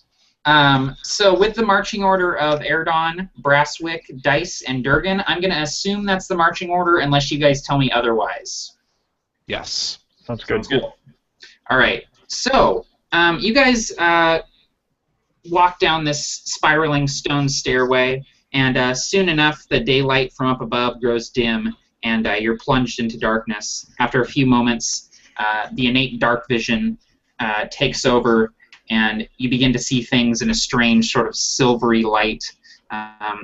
So with the marching order of Erdon, Brasswick, Dice, and Durgan, I'm going to assume that's the marching order unless you guys tell me otherwise. Yes. Sounds good. Sounds good. All right. So you guys walk down this spiraling stone stairway, and soon enough the daylight from up above grows dim, and you're plunged into darkness. After a few moments, the innate dark vision takes over, and you begin to see things in a strange sort of silvery light,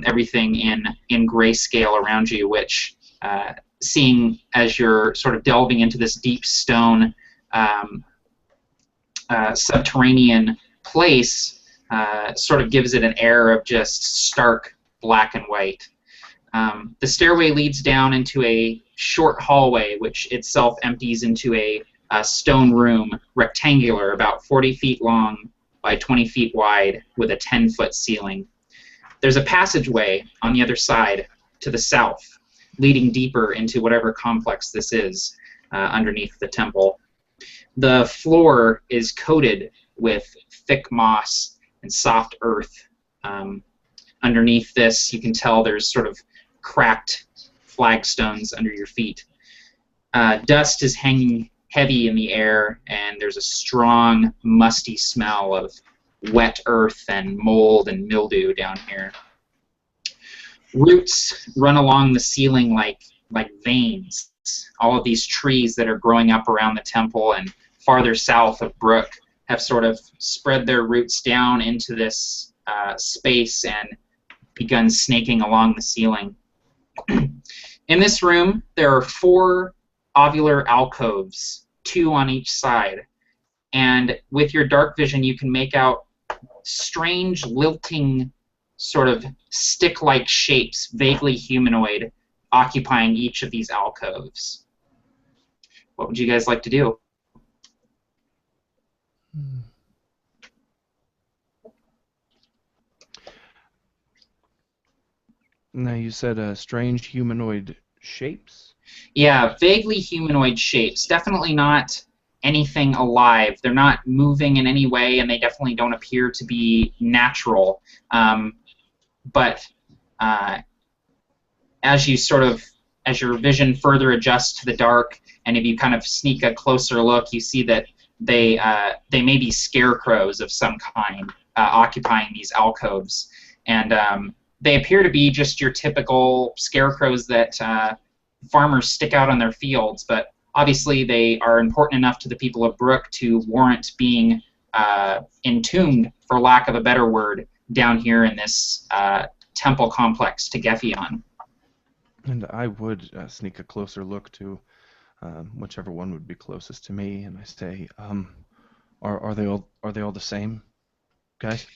everything in grayscale around you, which, seeing as you're sort of delving into this deep stone subterranean place, sort of gives it an air of just stark black and white. The stairway leads down into a short hallway, which itself empties into a stone room, rectangular, about 40 feet long by 20 feet wide, with a 10-foot ceiling. There's a passageway on the other side to the south, leading deeper into whatever complex this is underneath the temple. The floor is coated with thick moss and soft earth. Underneath this, you can tell there's sort of cracked flagstones under your feet. Dust is hanging heavy in the air, and there's a strong, musty smell of wet earth and mold and mildew down here. Roots run along the ceiling like veins. All of these trees that are growing up around the temple and farther south of Brook have sort of spread their roots down into this space and begun snaking along the ceiling. In this room, there are 4 ovular alcoves, 2 on each side, and with your dark vision you can make out strange lilting sort of stick-like shapes, vaguely humanoid, occupying each of these alcoves. What would you guys like to do? Now you said strange humanoid shapes? Yeah, vaguely humanoid shapes. Definitely not anything alive. They're not moving in any way, and they definitely don't appear to be natural. But as your vision further adjusts to the dark, and if you kind of sneak a closer look, you see that they may be scarecrows of some kind occupying these alcoves, and they appear to be just your typical scarecrows that farmers stick out on their fields, but obviously they are important enough to the people of Brook to warrant being entombed, for lack of a better word, down here in this temple complex to Gefion. And I would sneak a closer look to whichever one would be closest to me, and I say, are they all the same, guys?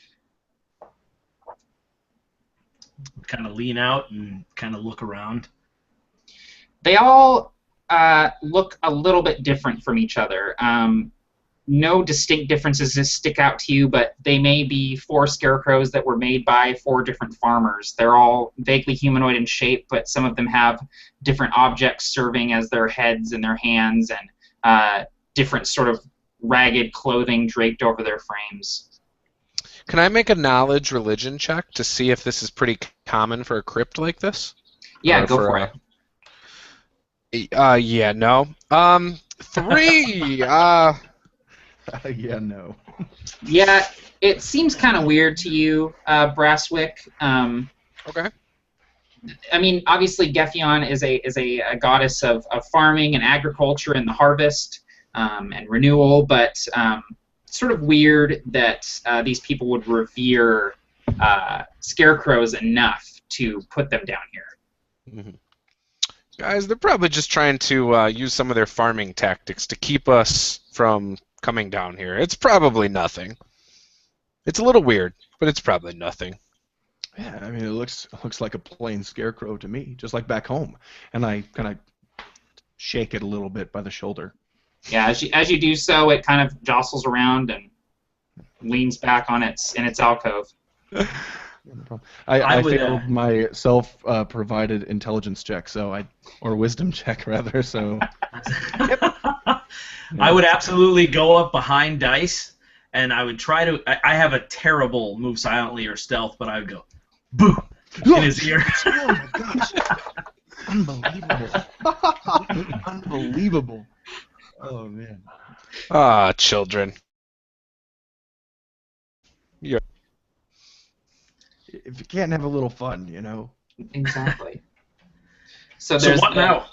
Kind of lean out and kind of look around. They all look a little bit different from each other. No distinct differences that stick out to you, but they may be 4 scarecrows that were made by 4 different farmers. They're all vaguely humanoid in shape, but some of them have different objects serving as their heads and their hands, and different sort of ragged clothing draped over their frames. Can I make a knowledge religion check to see if this is pretty common for a crypt like this? Yeah, go for it. Yeah, no. 3. Yeah, no. Yeah, it seems kind of weird to you, Brasswick. Okay. I mean, obviously, Gefion is a goddess of farming and agriculture and the harvest and renewal, but sort of weird that these people would revere scarecrows enough to put them down here. Mm-hmm. Guys, they're probably just trying to use some of their farming tactics to keep us from coming down here. It's probably nothing. It's a little weird, but it's probably nothing. Yeah, I mean, it looks like a plain scarecrow to me, just like back home. And I kind of shake it a little bit by the shoulder. Yeah, as you do so, it kind of jostles around and leans back on in its alcove. I failed my self-provided intelligence check, or wisdom check rather. So, I would absolutely go up behind Dice and I would try to. I have a terrible move silently or stealth, but I would go, boo, in his ear. Oh my gosh! Unbelievable! Unbelievable! Oh man! Ah, children. Yeah. If you can't have a little fun, you know. Exactly. So So there's what now?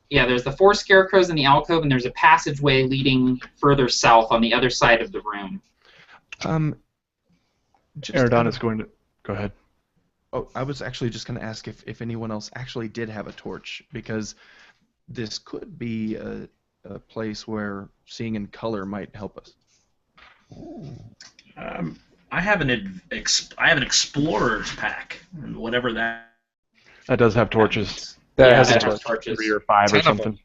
Yeah, there's the 4 scarecrows in the alcove, and there's a passageway leading further south on the other side of the room. Eridon is going to go ahead. Oh, I was actually just going to ask if anyone else actually did have a torch, because this could be a place where seeing in color might help us. I have an explorer's pack, and whatever that. That does have torches. That Yeah, has a that torch. has torches. 3 or 5 10 or of them. something.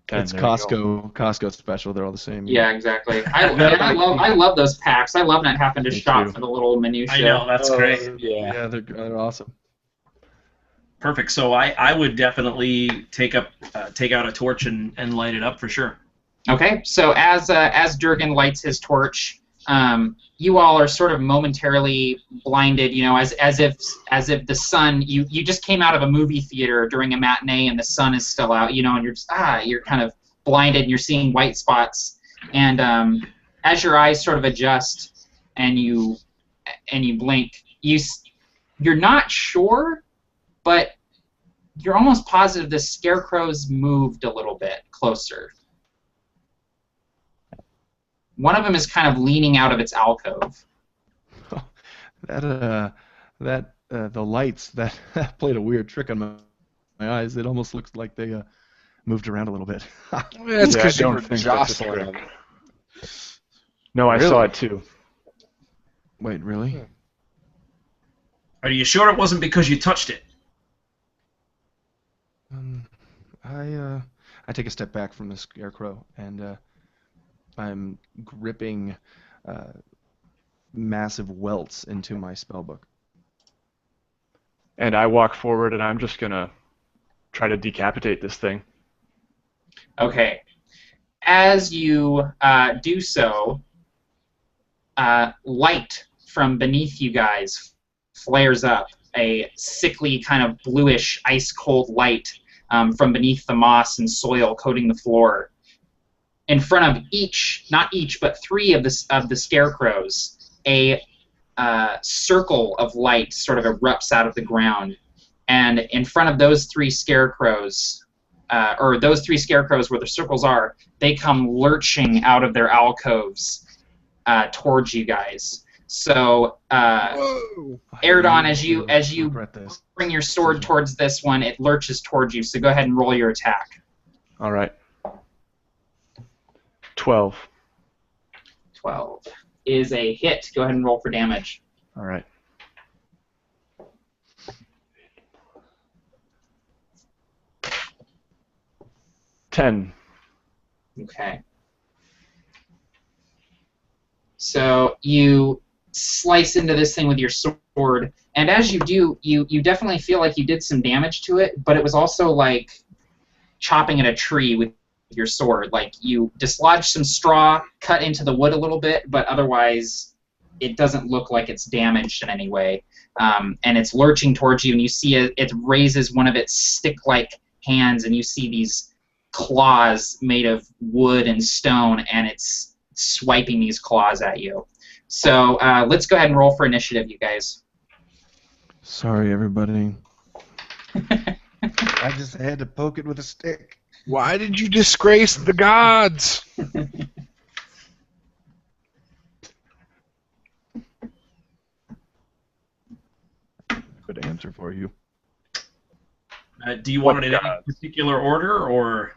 10, It's there you go. Costco special. They're all the same. Yeah, exactly. I love those packs. I love not having to Me shop too. for the little minutiae. I know, that's great. Yeah. They're awesome. Perfect. So I would definitely take out a torch and light it up for sure. Okay, so as Durgan lights his torch, you all are sort of momentarily blinded, you know, as if the sun, you just came out of a movie theater during a matinee and the sun is still out, you know, and you're kind of blinded and you're seeing white spots, and as your eyes sort of adjust and you blink, you're not sure, but you're almost positive the scarecrows moved a little bit closer. One of them is kind of leaning out of its alcove. The lights that played a weird trick on my eyes. It almost looks like they moved around a little bit. That's because I you don't were think that's a jostling trick. them. No, I Really? saw it too. Wait, really? Are you sure it wasn't because you touched it? I take a step back from the scarecrow and I'm gripping massive welts into my spellbook. And I walk forward and I'm just going to try to decapitate this thing. Okay. As you do so, light from beneath you guys flares up, a sickly kind of bluish, ice-cold light from beneath the moss and soil coating the floor. In front of each, not each, but 3 of the scarecrows, a circle of light sort of erupts out of the ground, and in front of those 3 scarecrows, or those 3 scarecrows where the circles are, they come lurching out of their alcoves towards you guys. So, Whoa. Eridon, as you regret this. bring your sword towards this one, it lurches towards you. So go ahead and roll your attack. All right. 12. 12 is a hit. Go ahead and roll for damage. All right. $10. Okay. So you slice into this thing with your sword, and as you do, you definitely feel like you did some damage to it, but it was also like chopping at a tree with your sword. Like you dislodged some straw, cut into the wood a little bit, but otherwise it doesn't look like it's damaged in any way. And it's lurching towards you, and you see it raises one of its stick-like hands, and you see these claws made of wood and stone, and it's swiping these claws at you. So let's go ahead and roll for initiative, you guys. Sorry, everybody. I just had to poke it with a stick. Why did you disgrace the gods? Good answer for you. Do you want What it in any gods? particular order, or?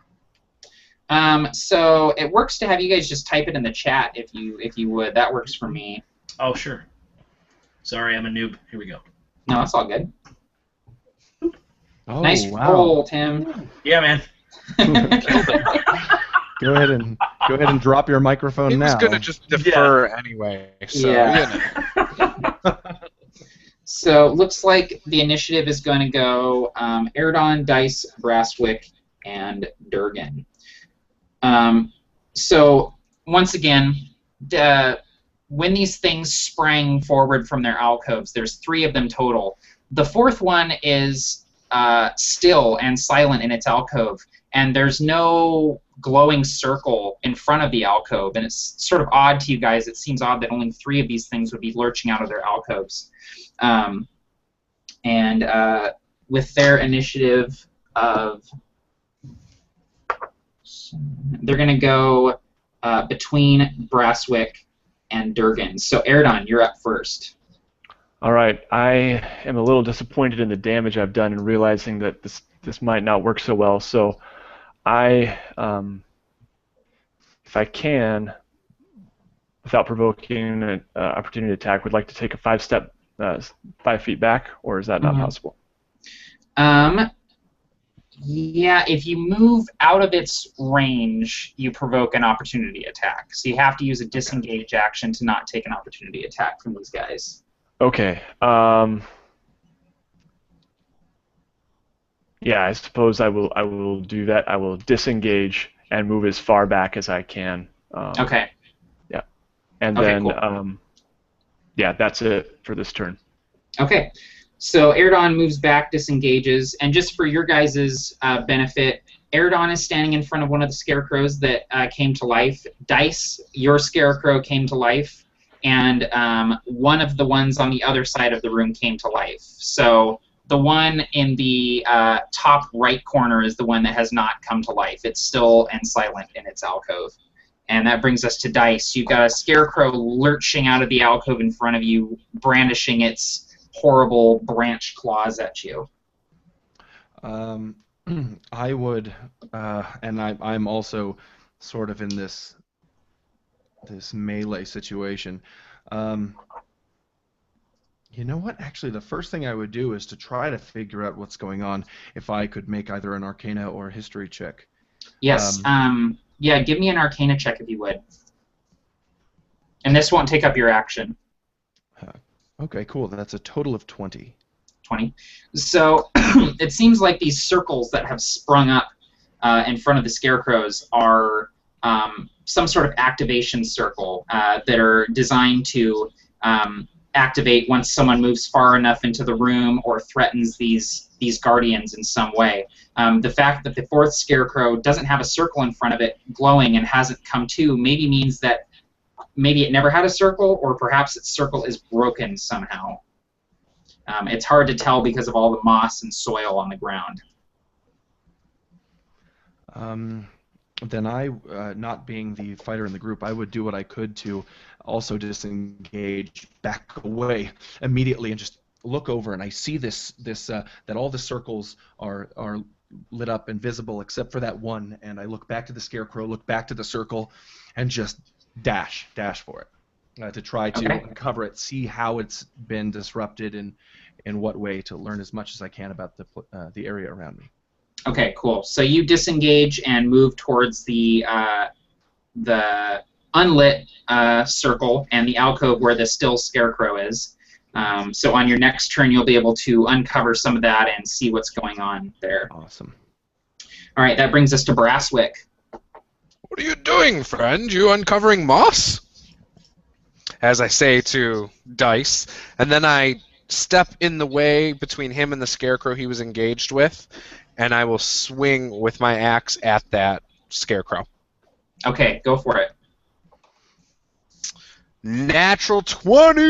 So it works to have you guys just type it in the chat if you would. That works for me. Oh, sure. Sorry, I'm a noob. Here we go. No, that's all good. Oh, Nice wow. roll, Tim. Yeah, man. Go ahead and drop your microphone He now. was gonna just defer anyway. So Yeah. you know. So looks like the initiative is going to go Eridon, Dice, Brasswick, and Durgan. So once again, when these things sprang forward from their alcoves, there's 3 of them total. The 4th one is still and silent in its alcove, and there's no glowing circle in front of the alcove, and it's sort of odd to you guys. It seems odd that only 3 of these things would be lurching out of their alcoves. With their initiative of... They're going to go between Brasswick and Durgan. So, Erdon, you're up first. All right. I am a little disappointed in the damage I've done and realizing that this might not work so well. So, I, if I can, without provoking an opportunity attack, would like to take a 5 feet back, or is that not possible? Yeah, if you move out of its range, you provoke an opportunity attack. So you have to use a disengage action to not take an opportunity attack from these guys. Okay. Yeah, I suppose I will do that. I will disengage and move as far back as I can. Okay. Yeah. And okay, then, cool. Yeah, that's it for this turn. Okay. So Erdon moves back, disengages, and just for your guys' benefit, Erdon is standing in front of one of the scarecrows that came to life. Dice, your scarecrow came to life, and one of the ones on the other side of the room came to life. So the one in the top right corner is the one that has not come to life. It's still and silent in its alcove. And that brings us to Dice. You've got a scarecrow lurching out of the alcove in front of you, brandishing its horrible branch claws at you. I would, and I'm also sort of in this melee situation. You know what? Actually, the first thing I would do is to try to figure out what's going on. If I could make either an Arcana or a History check. Yes. Yeah. Give me an Arcana check if you would. And this won't take up your action. Okay, cool. That's a total of 20. 20. So it seems like these circles that have sprung up in front of the scarecrows are some sort of activation circle that are designed to activate once someone moves far enough into the room or threatens these guardians in some way. The fact that the 4th scarecrow doesn't have a circle in front of it glowing and hasn't come to maybe means that maybe it never had a circle, or perhaps its circle is broken somehow. It's hard to tell because of all the moss and soil on the ground. Then I, not being the fighter in the group, I would do what I could to also disengage, back away immediately, and just look over, and I see that all the circles are lit up and visible except for that one, and I look back to the scarecrow, look back to the circle, and just dash for it to try to uncover it, see how it's been disrupted, and in what way, to learn as much as I can about the area around me. Okay, cool. So you disengage and move towards the unlit circle and the alcove where the still scarecrow is. So on your next turn, you'll be able to uncover some of that and see what's going on there. Awesome. All right, that brings us to Brasswick. What are you doing, friend? You uncovering moss? As I say to Dice, and then I step in the way between him and the scarecrow he was engaged with, and I will swing with my axe at that scarecrow. Okay, go for it. Natural 20!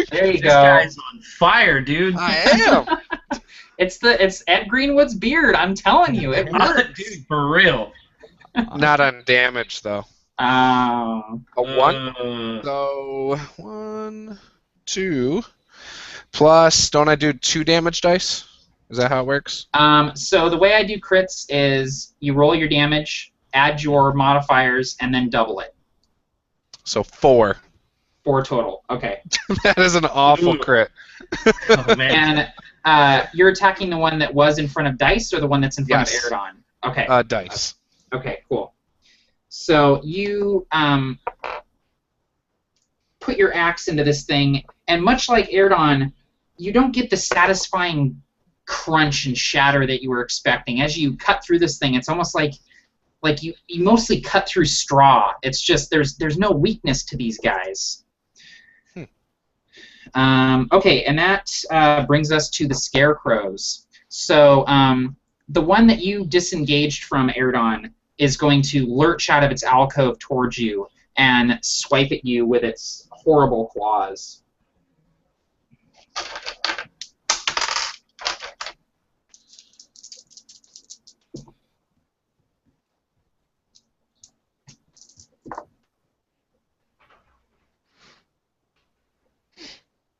There you This go. guy's on fire, dude. I am! It's Ed Greenwood's beard. I'm telling you, it works. Dude, for real. Not on damage, though. A 1. Uh, So, 1, 2, plus, don't I do 2 damage dice? Is that how it works? So the way I do crits is you roll your damage, add your modifiers, and then double it. So 4. 4 total. Okay. That is an awful Ooh. crit. oh, man. And you're attacking the one that was in front of Dice or the one that's in front Yes. of Erdon? Okay. Dice. Okay, cool. So you put your axe into this thing, and much like Erdon, you don't get the satisfying crunch and shatter that you were expecting. As you cut through this thing, it's almost like you mostly cut through straw. It's just there's no weakness to these guys. Okay, and that brings us to the scarecrows. So the one that you disengaged from, Erdon, is going to lurch out of its alcove towards you and swipe at you with its horrible claws.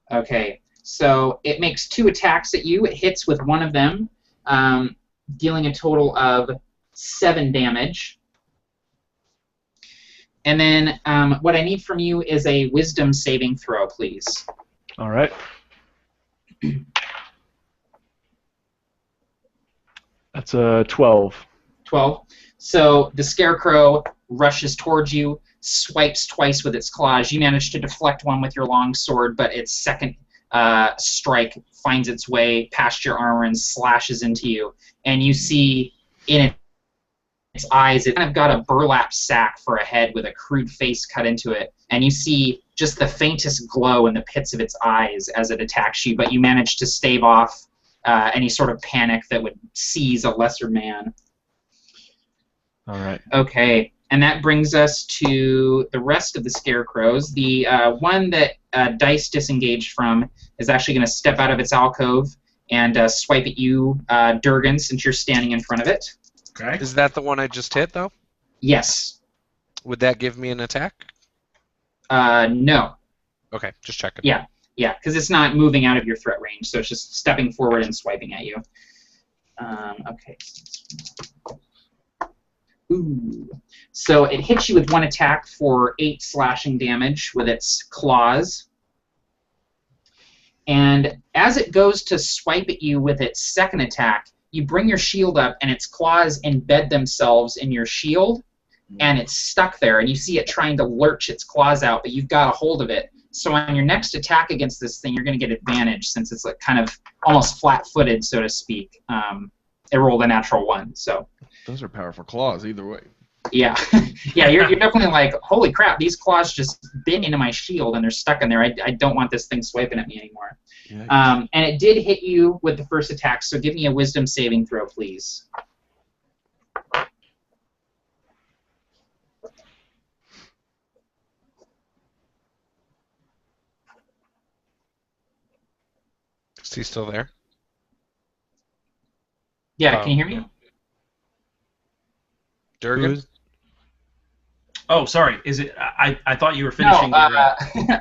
Okay, so it makes 2 attacks at you. It hits with one of them, dealing a total of 7 damage. And then what I need from you is a wisdom saving throw, please. All right. That's a 12. 12. So the scarecrow rushes towards you, swipes twice with its claws. You manage to deflect one with your long sword, but its second strike finds its way past your armor and slashes into you. And you see in its eyes, it kind of got a burlap sack for a head with a crude face cut into it. And you see just the faintest glow in the pits of its eyes as it attacks you, but you manage to stave off any sort of panic that would seize a lesser man. All right. Okay, and that brings us to the rest of the scarecrows. The one that Dice disengaged from is actually going to step out of its alcove and swipe at you, Durgan, since you're standing in front of it. Okay. Is that the one I just hit, though? Yes. Would that give me an attack? No. Okay, just checking. Yeah, because it's not moving out of your threat range, so it's just stepping forward and swiping at you. Okay. Ooh. So it hits you with 1 attack for 8 slashing damage with its claws. And as it goes to swipe at you with its second attack, you bring your shield up and its claws embed themselves in your shield, and it's stuck there, and you see it trying to lurch its claws out, but you've got a hold of it. So on your next attack against this thing, you're going to get advantage since it's like kind of almost flat-footed, so to speak. It rolled a natural 1, so... Those are powerful claws either way. Yeah, yeah, you're definitely like, holy crap, these claws just bit into my shield and they're stuck in there. I don't want this thing swiping at me anymore. Yeah. And it did hit you with the first attack, so give me a wisdom saving throw, please. Is he still there? Yeah, can you hear me? Durgan? Oh, sorry. Is it? I thought you were finishing. No,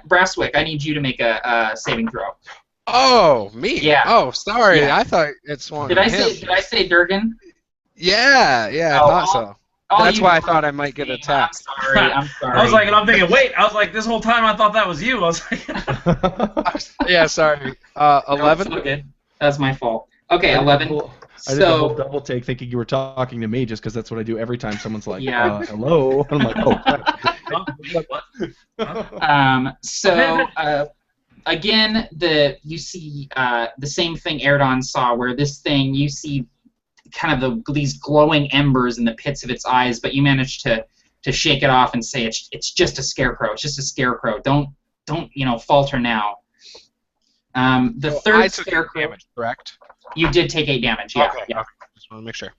Brasswick, I need you to make a saving throw. Oh, me? Yeah. Oh, sorry. Yeah. I thought it's one Did of I him. say Durgan? Yeah, I Oh, thought so. That's why I thought I might get attacked. I'm sorry. I was like, and I'm thinking, wait. I was like, this whole time I thought that was you. I was like, Yeah, sorry. No, 11? it's okay. That's my fault. Okay, 11. I did the whole So, double take thinking you were talking to me just because that's what I do every time someone's like, Yeah. hello. I'm like, oh, crap. oh, wait, what? Again, you see the same thing Erdon saw, where this thing, you see kind of these glowing embers in the pits of its eyes, but you manage to shake it off and say it's just a scarecrow. It's just a scarecrow. Don't falter now. The third I took scarecrow. damage, correct? You did take 8 damage. Yeah. Okay, Yeah. okay. Just want to make sure.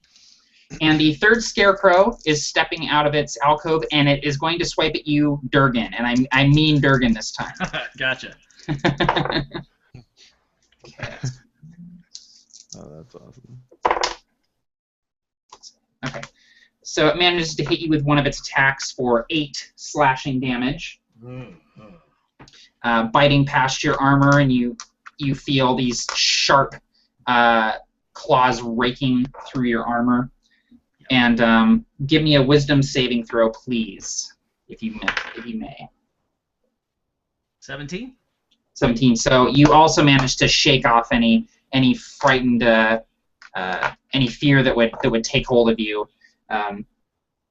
And the third scarecrow is stepping out of its alcove, and it is going to swipe at you, Durgan. And I mean Durgan this time. Gotcha. Oh, that's awesome. Okay. So it manages to hit you with one of its attacks for 8 slashing damage, biting past your armor, and you feel these sharp claws raking through your armor. And give me a wisdom saving throw, please, if you may. 17. 17. So you also managed to shake off any frightened any fear that would take hold of you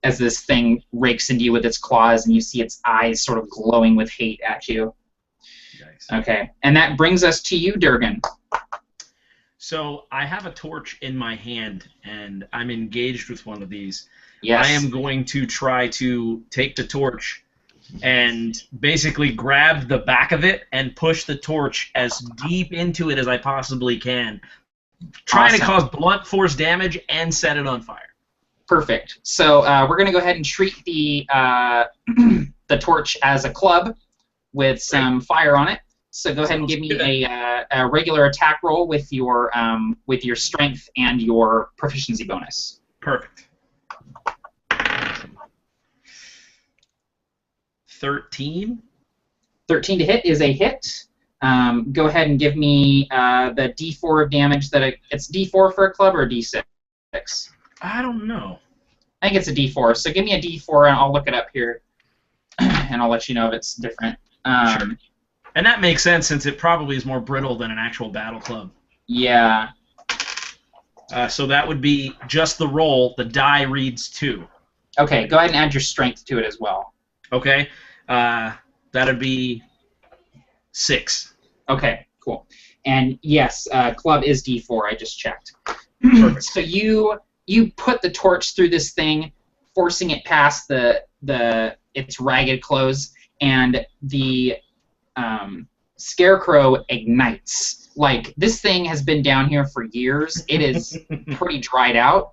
as this thing rakes into you with its claws, and you see its eyes sort of glowing with hate at you. Nice. Okay, and that brings us to you, Durgan. So I have a torch in my hand, and I'm engaged with one of these. Yes. I am going to try to take the torch, and basically grab the back of it and push the torch as deep into it as I possibly can, trying to cause blunt force damage and set it on fire. Perfect. So we're going to go ahead and treat the the torch as a club with some fire on it. So go ahead and give me a regular attack roll with your strength and your proficiency bonus. Perfect. 13. 13 to hit is a hit. Go ahead and give me the D4 of damage. It's D4 for a club or a D6? I don't know. I think it's a D4. So give me a D4 and I'll look it up here, and I'll let you know if it's different. Sure. And that makes sense since it probably is more brittle than an actual battle club. Yeah. So that would be just the roll. The die reads 2. Okay, go ahead and add your strength to it as well. Okay. That'd be 6. Okay, cool. And yes, club is D4. I just checked. Perfect. So you put the torch through this thing, forcing it past its ragged clothes, and the scarecrow ignites. Like, this thing has been down here for years. It is pretty dried out.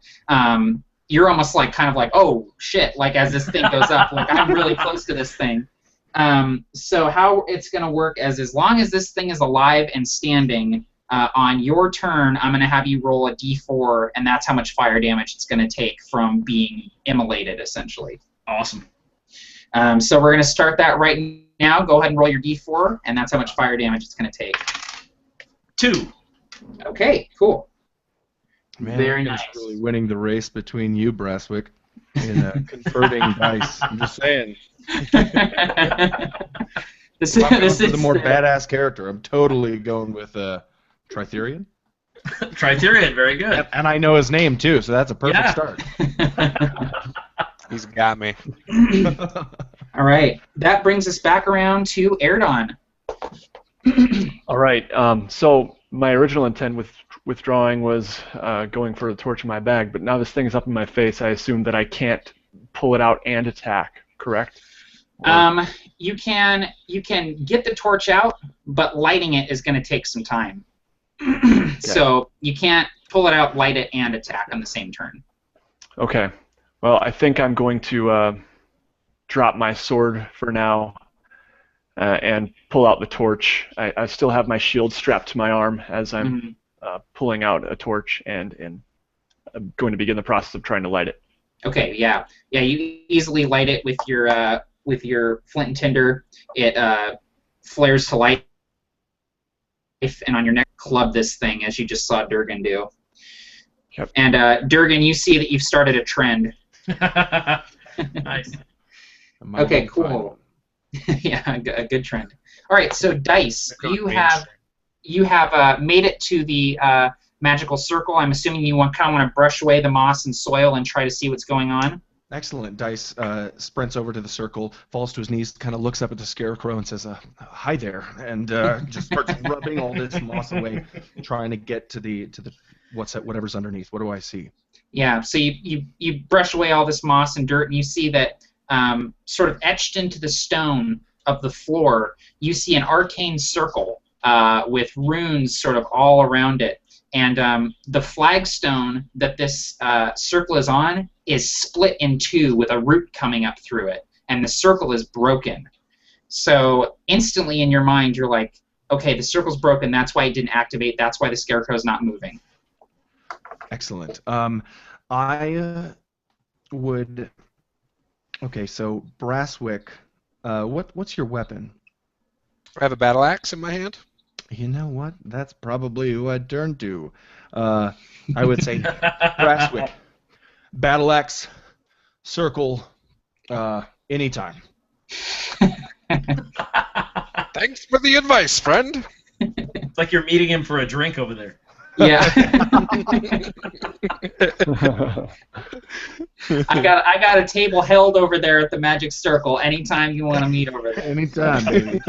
You're almost like kind of like, oh shit, like as this thing goes up, like I'm really close to this thing. So how it's going to work is as long as this thing is alive and standing, on your turn, I'm going to have you roll a d4, and that's how much fire damage it's going to take from being immolated, essentially. Awesome. So we're going to start that right now. Go ahead and roll your d4, and that's how much fire damage it's going to take. 2. Okay, cool. Man, Very it's nice. really winning the race between you, Brasswick, in converting dice. I'm just saying. This I'm going is for the more badass character. I'm totally going with Tritherian. Tritherian, very good. And I know his name, too, so that's a perfect Yeah. start. He's got me. All right, that brings us back around to Erdon. All right. So my original intent with withdrawing was going for the torch in my bag, but now this thing is up in my face. I assume that I can't pull it out and attack. Correct? You can get the torch out, but lighting it is going to take some time. So you can't pull it out, light it, and attack on the same turn. Okay. Well, I think I'm going to drop my sword for now and pull out the torch. I still have my shield strapped to my arm as I'm pulling out a torch, and I'm going to begin the process of trying to light it. Okay, yeah. You easily light it with your flint and tinder. It flares to life, and on your neck, club this thing as you just saw Durgan do. Yep. And Durgan, you see that you've started a trend. Nice. Okay, cool. Yeah, a good trend. All right, so Dice, you have made it to the magical circle. I'm assuming you kind of want to brush away the moss and soil and try to see what's going on. Excellent. Dice sprints over to the circle, falls to his knees, kind of looks up at the scarecrow and says, "Hi there," and just starts rubbing all this moss away, trying to get to the whatever's underneath. What do I see? Yeah. So you brush away all this moss and dirt, and you see that sort of etched into the stone of the floor, you see an arcane circle with runes sort of all around it. And the flagstone that this circle is on is split in two with a root coming up through it, and the circle is broken. So instantly in your mind, you're like, okay, the circle's broken, that's why it didn't activate, that's why the scarecrow's not moving. Excellent. I would... Okay, so Brasswick, what's your weapon? I have a battle axe in my hand. You know what? That's probably who I'd turn to. I would say Brasswick, battle axe, circle, anytime. Thanks for the advice, friend. It's like you're meeting him for a drink over there. Yeah. I got a table held over there at the Magic Circle anytime you want to meet over there. Anytime, baby.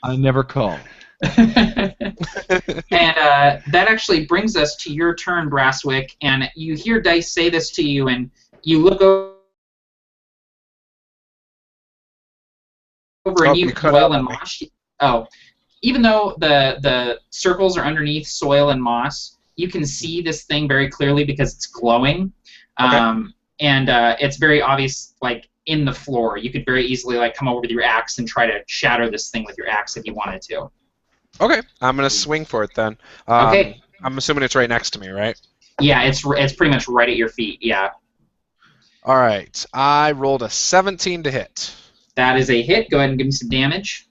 I never call. And that actually brings us to your turn, Brasswick, and you hear Dice say this to you, and you look over over Oh, and you you cut soil out and on me. moss. Oh, even though the circles are underneath soil and moss, you can see this thing very clearly because it's glowing, and it's very obvious, like in the floor. You could very easily like come over with your axe and try to shatter this thing with your axe if you wanted to. Okay, I'm gonna swing for it then. Okay. I'm assuming it's right next to me, right? Yeah, it's pretty much right at your feet. Yeah, All right, I rolled a 17 to hit. that is a hit. Go ahead and give me some damage.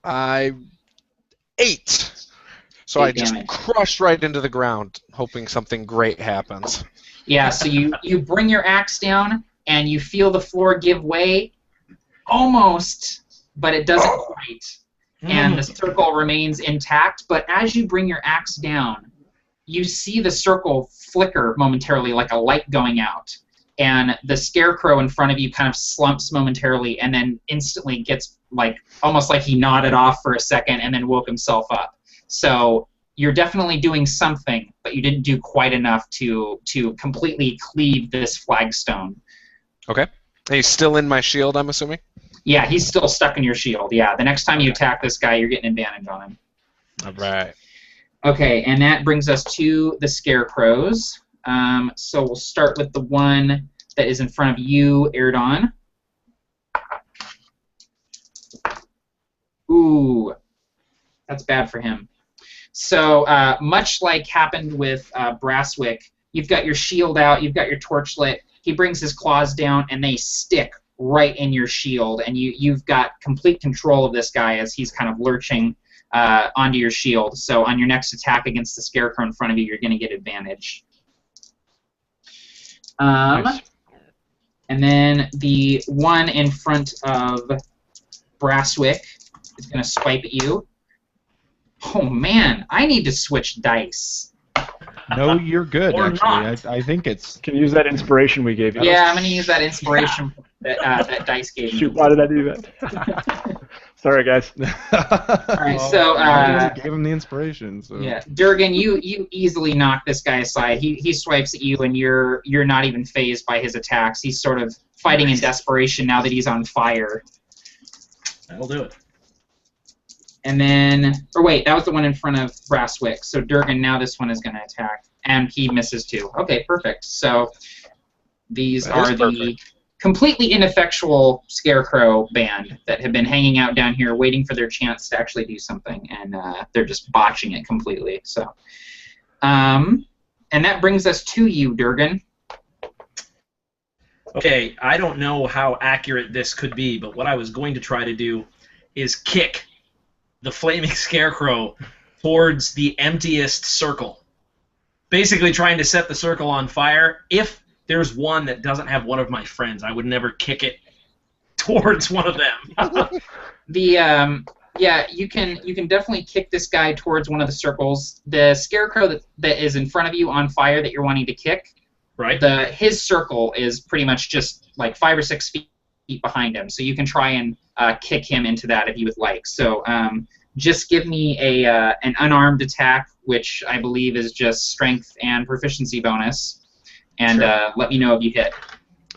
I 8. So 8 I just damage. crushed right into the ground, hoping something great happens. Yeah, so you bring your axe down and you feel the floor give way, almost, but it doesn't quite. And the circle remains intact, but as you bring your axe down, you see the circle flicker momentarily like a light going out. And the scarecrow in front of you kind of slumps momentarily and then instantly gets like almost like he nodded off for a second and then woke himself up. So you're definitely doing something, but you didn't do quite enough to completely cleave this flagstone. Okay. And he's still in my shield, I'm assuming? Yeah, he's still stuck in your shield. Yeah, the next time you attack this guy, you're getting advantage on him. All right. Okay, and that brings us to the scarecrows. So we'll start with the one that is in front of you, Erdon. Ooh, that's bad for him. So much like happened with Brasswick, you've got your shield out, you've got your torch lit. He brings his claws down, and they stick right in your shield, and you've got complete control of this guy as he's kind of lurching onto your shield. So on your next attack against the scarecrow in front of you, you're going to get advantage. Nice. And then the one in front of Brasswick is going to swipe at you. Oh man, I need to switch dice. No, you're good, Or actually. not. I think it's... Can you use that inspiration we gave you? Yeah, I'm going to use that inspiration that dice gave me. Shoot, why did I do that? Sorry, guys. All right, so I gave him the inspiration. So. yeah, Durgan, you easily knock this guy aside. He swipes at you, and you're not even phased by his attacks. He's sort of fighting in desperation now that he's on fire. That'll do it. And then, or wait, that was the one in front of Brasswick. So Durgan, now this one is going to attack, and he misses too. Okay, perfect. So these That are is the perfect. completely ineffectual scarecrow band that have been hanging out down here waiting for their chance to actually do something, and they're just botching it completely. So, and that brings us to you, Durgan. Okay, I don't know how accurate this could be, but what I was going to try to do is kick the flaming scarecrow towards the emptiest circle. Basically trying to set the circle on fire. If there's one that doesn't have one of my friends, I would never kick it towards one of them. Yeah, you can definitely kick this guy towards one of the circles. The scarecrow that is in front of you on fire that you're wanting to kick, Right? his circle is pretty much just like 5 or 6 feet behind him, so you can try and kick him into that if you would like. So just give me an unarmed attack, which I believe is just strength and proficiency bonus, and Sure. let me know if you hit.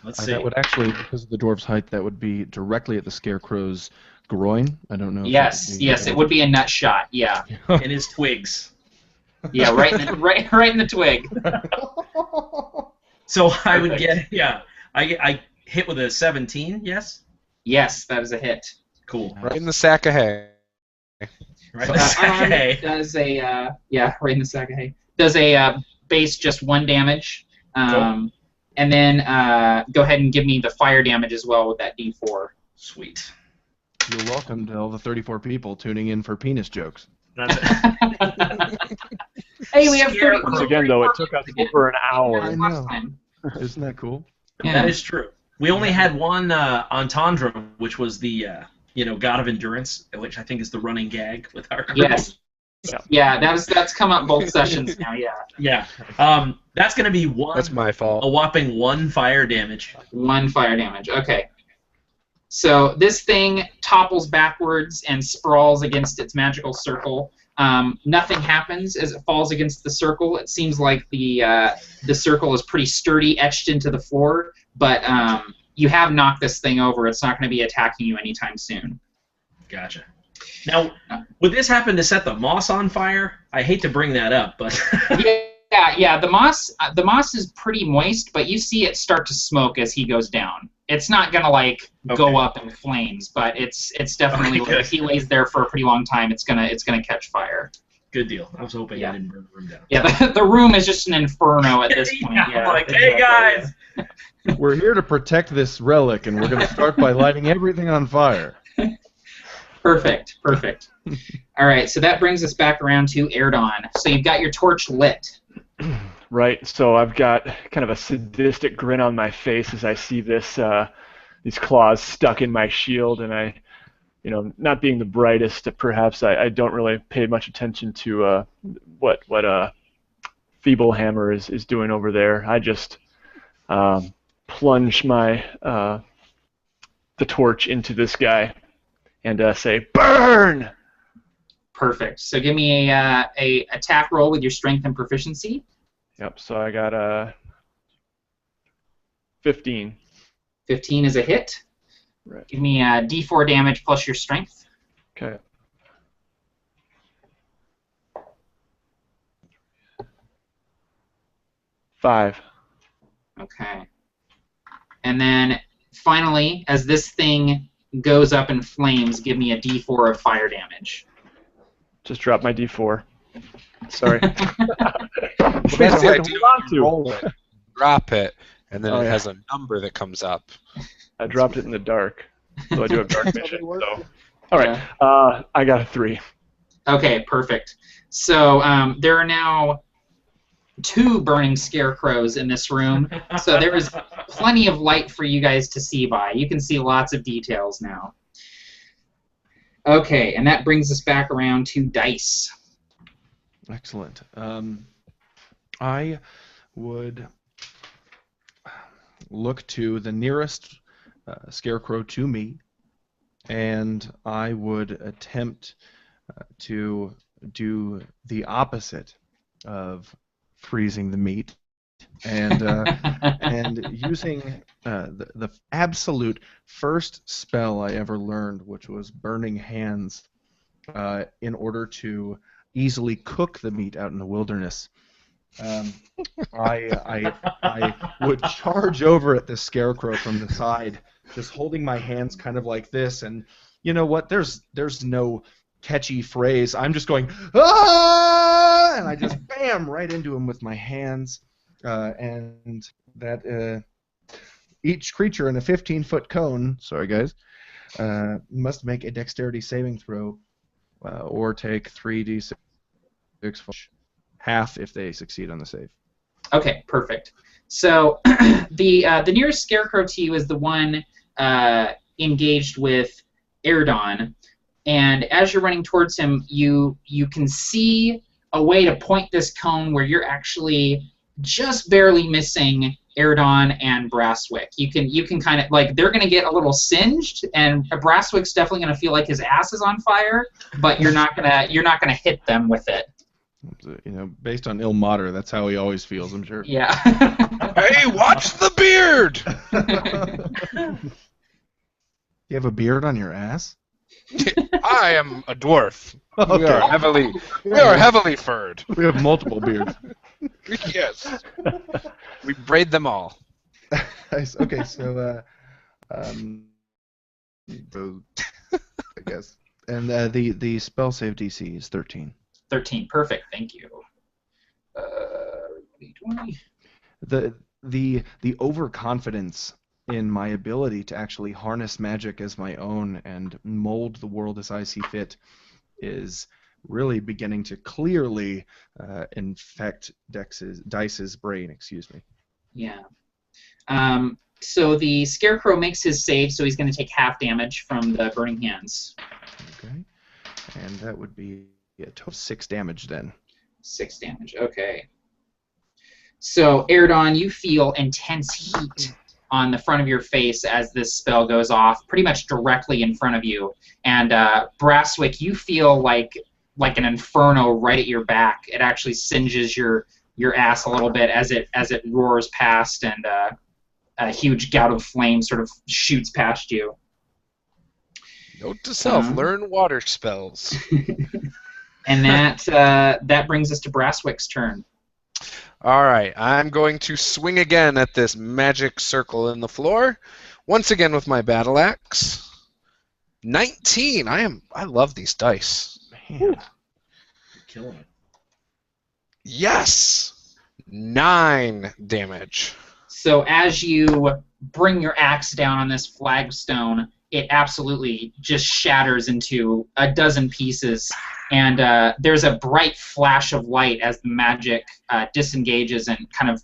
Let's see. That would actually, because of the dwarf's height, that would be directly at the scarecrow's groin. I don't know. Yes, it would be a nut shot. Yeah, In his twigs. yeah, right in the twig. So I would Perfect. get, I hit with a 17, yes? Yes, that is a hit. Cool. Right in the sack of hay. Right. So, Okay. does a right in the sack of hay. Does a base just 1 damage, and then go ahead and give me the fire damage as well with that D4. Sweet. You're welcome to all the 34 people tuning in for penis jokes. That's it. Hey, we have Scarecrow. 30 Once again, though, it took us over an hour. I know. Isn't that cool? Yeah. That is true. We only had one entendre, which was the God of Endurance, which I think is the running gag with our group. Yes. Yeah, that's come up both sessions now. Yeah. Yeah. That's going to be That's my fault. a whopping 1 fire damage. 1 fire damage. Okay. So this thing topples backwards and sprawls against its magical circle. Nothing happens as it falls against the circle. It seems like the circle is pretty sturdy, etched into the floor, but you have knocked this thing over. It's not going to be attacking you anytime soon. Gotcha. Now, would this happen to set the moss on fire? I hate to bring that up, but yeah. The moss is pretty moist, but you see it start to smoke as he goes down. It's not gonna like go up in flames, but it's definitely like, if he lays there for a pretty long time, it's gonna catch fire. Good deal. I was hoping I didn't burn the room down. Yeah, the room is just an inferno at this point. Yeah, like, hey guys, we're here to protect this relic, and we're going to start by lighting everything on fire. Perfect. All right, so that brings us back around to Erdon. So you've got your torch lit. Right. So I've got kind of a sadistic grin on my face as I see this these claws stuck in my shield, and I, not being the brightest, perhaps I don't really pay much attention to what Feeble Hammer is doing over there. I just plunge my the torch into this guy and say, "Burn!" Perfect. So give me a attack roll with your strength and proficiency. Yep. So I got a 15. 15 is a hit. Right. Give me a D4 damage plus your strength. Okay. Five. Okay. And then finally, as this thing goes up in flames, give me a D4 of fire damage. Just drop my D4. Sorry. That's the idea. Roll it, drop it, and then it has a number that comes up. I dropped it in the dark, so I do have dark vision. So, all right, I got a 3. Okay, perfect. So there are now 2 burning scarecrows in this room, so there is plenty of light for you guys to see by. You can see lots of details now. Okay, and that brings us back around to dice. Excellent. I would look to the nearest scarecrow to me, and I would attempt to do the opposite of freezing the meat, and and using the absolute first spell I ever learned, which was Burning Hands, in order to easily cook the meat out in the wilderness. I would charge over at the scarecrow from the side, just holding my hands kind of like this, and you know what? There's no catchy phrase. I'm just going, ah! And I just bam right into him with my hands, and that each creature in a 15-foot cone, sorry guys, must make a dexterity saving throw, or take 3d6, half if they succeed on the save. Okay, perfect. So the nearest scarecrow to you is the one engaged with Erdon, and as you're running towards him, you can see a way to point this cone where you're actually just barely missing Erdon and Brasswick. You can kind of like, they're gonna get a little singed, and Brasswick's definitely gonna feel like his ass is on fire, but you're not gonna hit them with it. Based on Ilmater, that's how he always feels, I'm sure. Yeah. Hey, watch the beard! You have a beard on your ass? I am a dwarf. Okay. We are heavily furred. We have multiple beards. Yes. We braid them all. Okay, so I guess. And the spell save DC is 13. 13, perfect. Thank you. 20. The overconfidence in my ability to actually harness magic as my own and mold the world as I see fit is really beginning to clearly infect Dice's brain. Excuse me. Yeah. So the Scarecrow makes his save, so he's going to take half damage from the Burning Hands. Okay. And that would be a total of 6 damage then. 6 damage, okay. So, Erdon, you feel intense heat on the front of your face as this spell goes off, pretty much directly in front of you. And Brasswick, you feel like an inferno right at your back. It actually singes your ass a little bit as it roars past, and a huge gout of flame sort of shoots past you. Note to self: learn water spells. And that brings us to Brasswick's turn. All right, I'm going to swing again at this magic circle in the floor. Once again with my battle axe. 19. I love these dice. Man. Killing it. Yes. 9 damage. So as you bring your axe down on this flagstone, it absolutely just shatters into a dozen pieces, and there's a bright flash of light as the magic disengages and kind of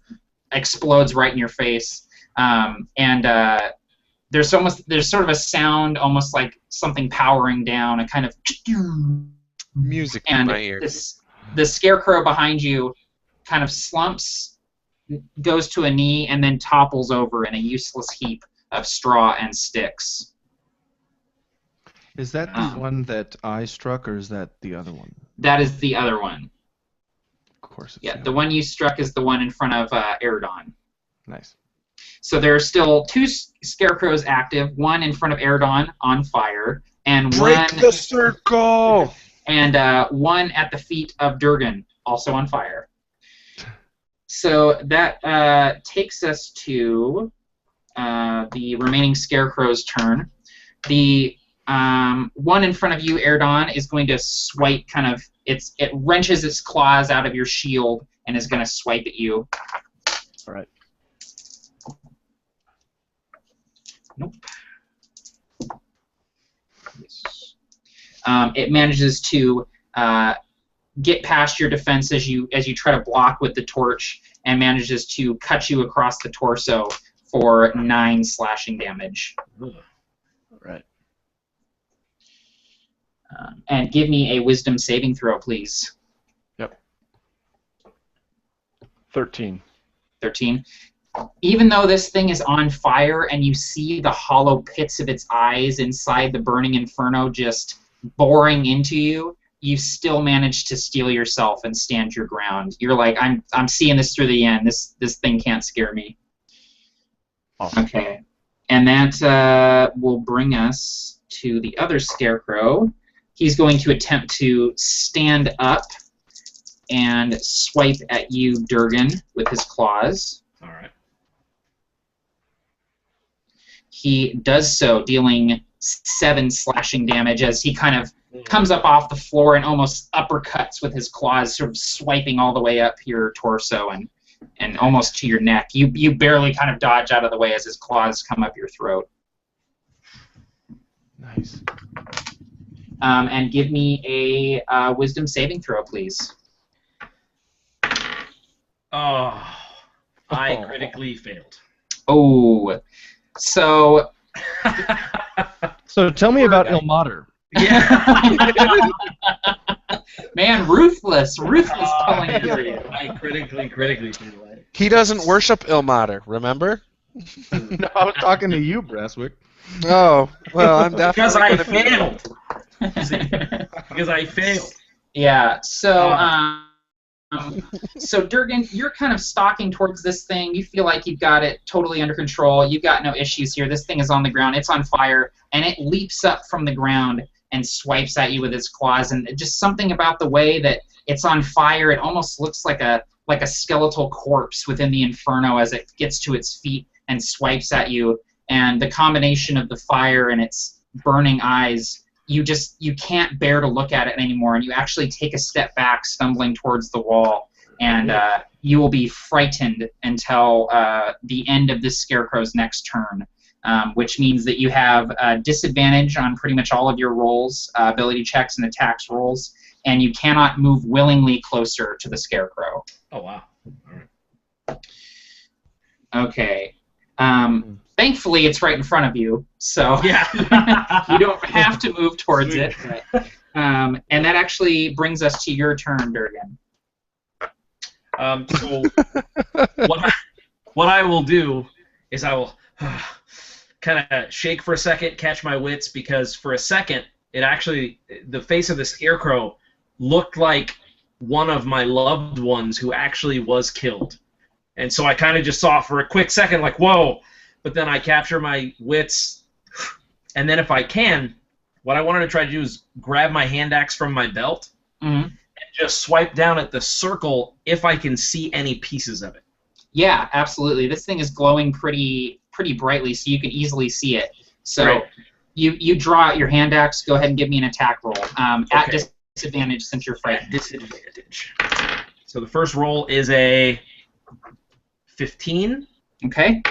explodes right in your face. There's sort of a sound, almost like something powering down, a kind of Music in my ears. The scarecrow behind you kind of slumps, goes to a knee, and then topples over in a useless heap of straw and sticks. Is that the one that I struck, or is that the other one? That is the other one. Of course. It's Yeah, the one you struck is the one in front of Eridon. Nice. So there are still 2 scarecrows active, one in front of Eridon on fire, and Break the circle! And one at the feet of Durgan, also on fire. So that takes us to the remaining scarecrow's turn. The one in front of you, Eridon, is going to swipe it wrenches its claws out of your shield and is going to swipe at you. All right. Nope. Yes. It manages to get past your defense as you try to block with the torch, and manages to cut you across the torso for 9 slashing damage. All right. And give me a wisdom saving throw, please. Yep. 13. 13. Even though this thing is on fire and you see the hollow pits of its eyes inside the burning inferno just boring into you, you still manage to steel yourself and stand your ground. You're like, I'm seeing this through the end. This thing can't scare me. Awesome. Okay. And that will bring us to the other scarecrow. He's going to attempt to stand up and swipe at you, Durgan, with his claws. All right. He does so, dealing 7 slashing damage as he kind of comes up off the floor and almost uppercuts with his claws, sort of swiping all the way up your torso and almost to your neck. You barely kind of dodge out of the way as his claws come up your throat. Nice. And give me a wisdom saving throw, please. Oh, I critically failed. Oh, so... So tell me about Ilmater. Yeah. Man, ruthless pulling for you. I critically failed. He doesn't worship Ilmater, remember? No, I was talking to you, Brasswick. Oh, well, I'm definitely Because I gonna be- failed. Because I failed. Yeah, so so Durgan, you're kind of stalking towards this thing. You feel like you've got it totally under control. You've got no issues here. This thing is on the ground. It's on fire, and it leaps up from the ground and swipes at you with its claws. And just something about the way that it's on fire, it almost looks like a skeletal corpse within the inferno as it gets to its feet and swipes at you. And the combination of the fire and its burning eyes, you can't bear to look at it anymore, and you actually take a step back, stumbling towards the wall, and you will be frightened until the end of this scarecrow's next turn, which means that you have disadvantage on pretty much all of your rolls, ability checks and attacks rolls, and you cannot move willingly closer to the scarecrow. Oh, wow. All right. Okay. Thankfully, it's right in front of you, so Yeah. you don't have to move towards it. But, and that actually brings us to your turn, Durgan. So what I will do is I will kind of shake for a second, catch my wits, because for a second, the face of the scarecrow looked like one of my loved ones who actually was killed. And so I kind of just saw for a quick second, like, whoa, but then I capture my wits, and then if I can, what I wanted to try to do is grab my hand axe from my belt and just swipe down at the circle if I can see any pieces of it. Yeah, absolutely. This thing is glowing pretty brightly, so you can easily see it. So Right. you draw out your hand axe. Go ahead and give me an attack roll at Okay. disadvantage since you're frightened. Disadvantage. So the first roll is a 15. Okay.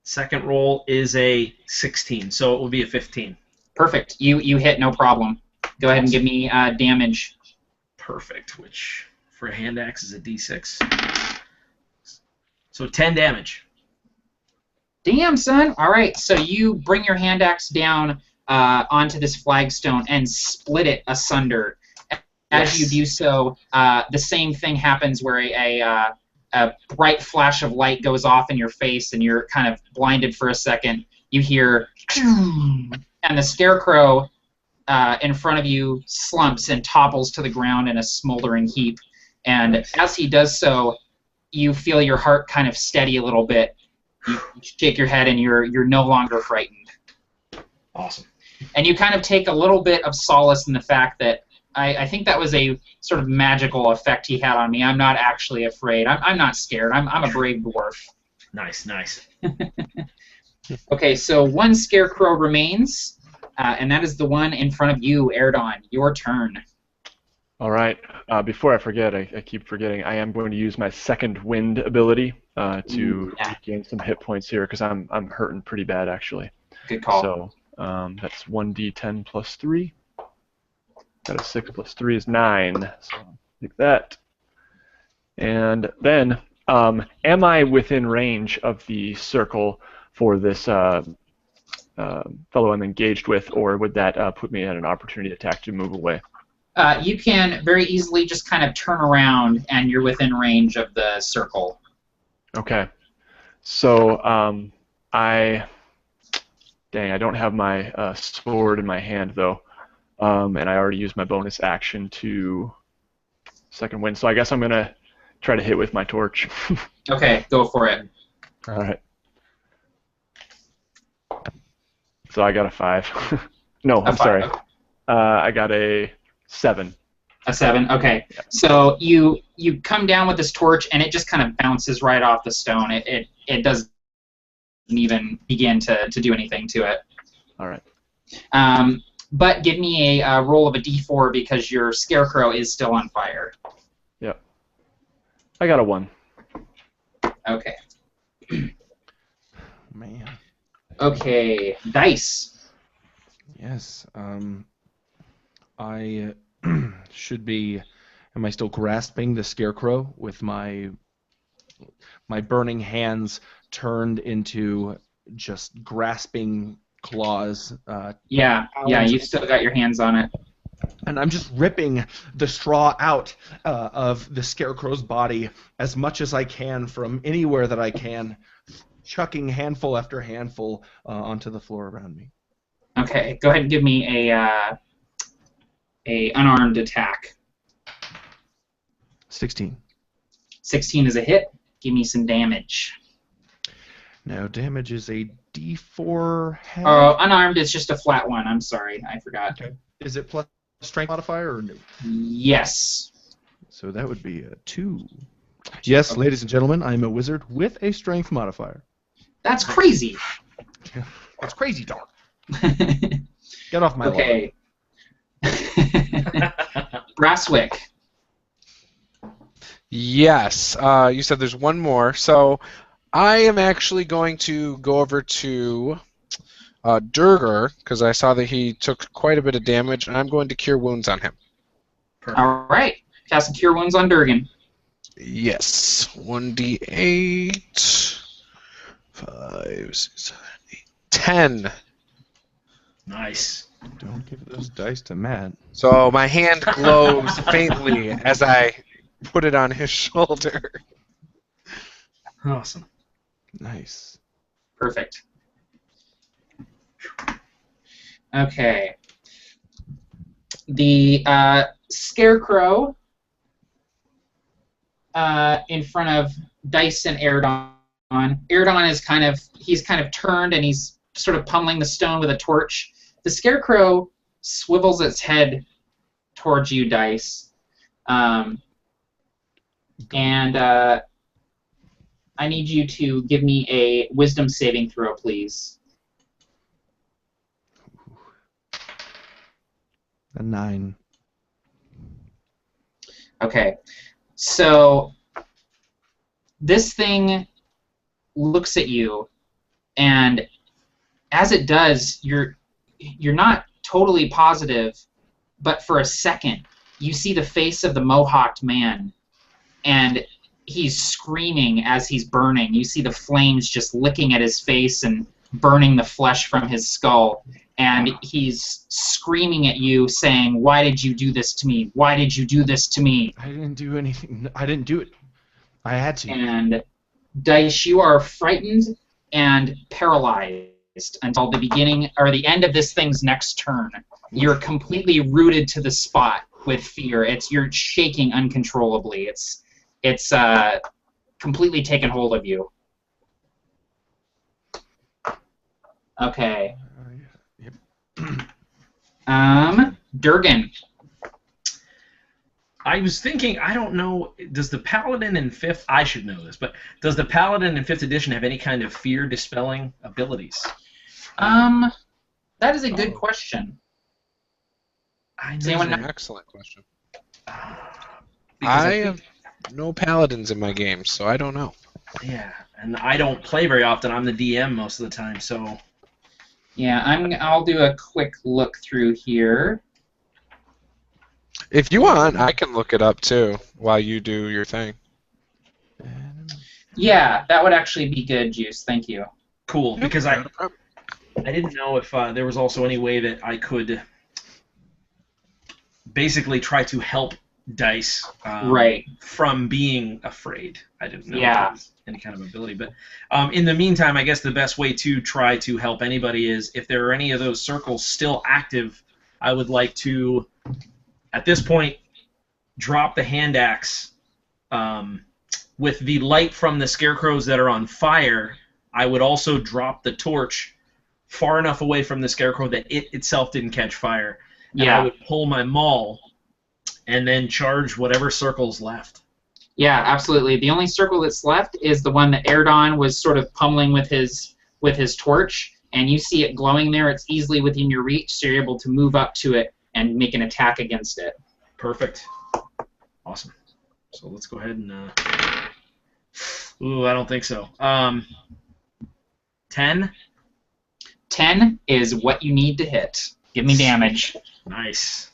Second roll is a 16, so it will be a 15. Perfect. You hit, no problem. Go ahead and give me damage. Perfect, which for a hand axe is a d6. So 10 damage. Damn, son. All right, so you bring your hand axe down onto this flagstone and split it asunder. As you do so, the same thing happens where a bright flash of light goes off in your face and you're kind of blinded for a second. You hear, and the scarecrow in front of you slumps and topples to the ground in a smoldering heap. And as he does so, you feel your heart kind of steady a little bit. You shake your head and you're no longer frightened. Awesome. And you kind of take a little bit of solace in the fact that I think that was a sort of magical effect he had on me. I'm not actually afraid. I'm not scared. I'm a brave dwarf. Nice, nice. Okay, so one scarecrow remains, and that is the one in front of you, Erdon. Your turn. All right. Before I forget, I keep forgetting. I am going to use my second wind ability to gain some hit points here because I'm hurting pretty bad actually. Good call. So that's 1d10 plus 3. Got a 6 plus 3 is 9. So take that. And then, am I within range of the circle for this fellow I'm engaged with, or would that put me at an opportunity attack to move away? You can very easily just kind of turn around, and you're within range of the circle. Okay. So I don't have my sword in my hand though, and I already used my bonus action to second wind. So I guess I'm gonna try to hit with my torch. Okay, go for it. All right. So I got a 5. No, I'm sorry. I got a 7. A 7. Okay. So you come down with this torch, and it just kind of bounces right off the stone. It doesn't even begin to do anything to it. All right. But give me a roll of a d4 because your scarecrow is still on fire. Yep. I got a 1. Okay. Man. Okay. Dice. Yes. I should be. Am I still grasping the scarecrow with my burning hands turned into just grasping claws? Yeah. You've still got your hands on it. And I'm just ripping the straw out of the scarecrow's body as much as I can from anywhere that I can, chucking handful after handful onto the floor around me. Okay. Go ahead and give me a unarmed attack. 16. 16 is a hit. Give me some damage. Now damage is a D4 half. Oh, unarmed is just a flat one. I'm sorry, I forgot. Okay. Is it plus strength modifier or no? Yes. So that would be a 2. Yes, okay. Ladies and gentlemen, I'm a wizard with a strength modifier. That's crazy. That's crazy, dog. Get off my lawn. Brasswick. Yes. You said there's one more. So I am actually going to go over to Durger because I saw that he took quite a bit of damage, and I'm going to Cure Wounds on him. Perfect. All right. Cast Cure Wounds on Durgan. Yes. 1d8. 5, 6, 7, 8, 10. Nice. Don't give those dice to Matt. So my hand glows faintly as I put it on his shoulder. Awesome. Nice. Perfect. Okay. The scarecrow in front of Dice and Erdon Iridon is kind of turned, and he's sort of pummeling the stone with a torch. The Scarecrow swivels its head towards you, Dice. And I need you to give me a wisdom saving throw, please. A 9. Okay. So this thing looks at you, and as it does, you're not totally positive, but for a second, you see the face of the mohawked man, and he's screaming as he's burning. You see the flames just licking at his face and burning the flesh from his skull, and he's screaming at you, saying, "Why did you do this to me? Why did you do this to me?" I didn't do anything. I didn't do it. I had to. And Dice, you are frightened and paralyzed until the beginning or the end of this thing's next turn. You're completely rooted to the spot with fear. You're shaking uncontrollably. It's completely taken hold of you. Okay. Yep. Durgan. I was thinking, I don't know, does the Paladin in 5th, I should know this, but does the Paladin in 5th edition have any kind of fear-dispelling abilities? That is a good question. That's an excellent question. I have no paladins in my games, so I don't know. Yeah, and I don't play very often. I'm the DM most of the time, so... Yeah, I'll do a quick look through here. If you want, I can look it up too while you do your thing. Yeah, that would actually be good, Juice. Thank you. Cool, because I didn't know if there was also any way that I could basically try to help Dice from being afraid. I didn't know if there was any kind of ability. But in the meantime, I guess the best way to try to help anybody is if there are any of those circles still active, I would like to, at this point, drop the hand axe with the light from the scarecrows that are on fire. I would also drop the torch far enough away from the scarecrow that it itself didn't catch fire. And I would pull my maul and then charge whatever circle's left. Yeah, absolutely. The only circle that's left is the one that Erdon was sort of pummeling with his torch, and you see it glowing there. It's easily within your reach, so you're able to move up to it and make an attack against it. Perfect. Awesome. So let's go ahead and... Ooh, I don't think so. 10? 10 is what you need to hit. Give me damage. Nice.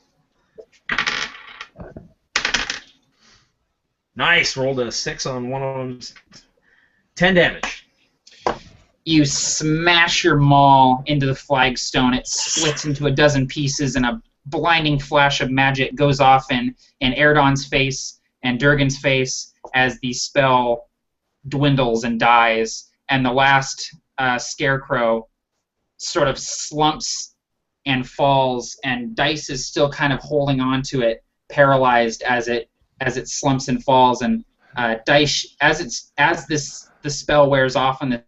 Nice. Rolled a 6 on one of them. 10 damage. You smash your maul into the flagstone. It splits into a dozen pieces, and a blinding flash of magic goes off in Erdon's face and Durgan's face as the spell dwindles and dies. And the last scarecrow sort of slumps and falls, and Dice is still kind of holding on to it, paralyzed as it slumps and falls. And Dice, as the spell wears off on the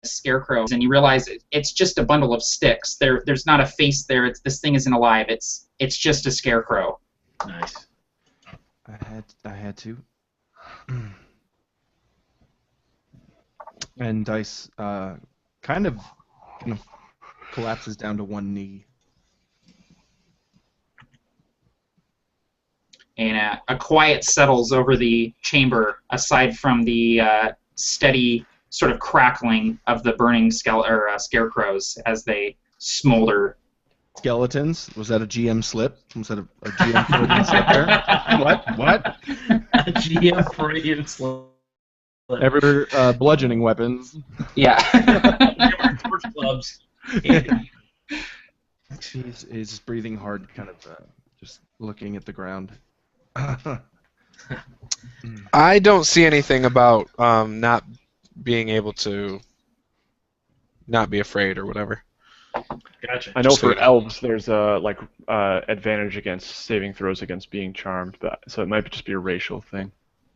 scarecrow, and you realize it's just a bundle of sticks. There's not a face there. This thing isn't alive. It's just a scarecrow. Nice. I had to. And Dice kind of collapses down to one knee. And a quiet settles over the chamber, aside from the steady sort of crackling of the burning scarecrows as they smolder. Skeletons? Was that a GM slip? Was that a GM Freudian slip there? What? A GM Freudian slip. Ever bludgeoning weapons? Yeah. Torch clubs. He's breathing hard, kind of just looking at the ground. I don't see anything about not being able to not be afraid or whatever. Gotcha. I know for elves there's advantage against saving throws against being charmed, but so it might just be a racial thing.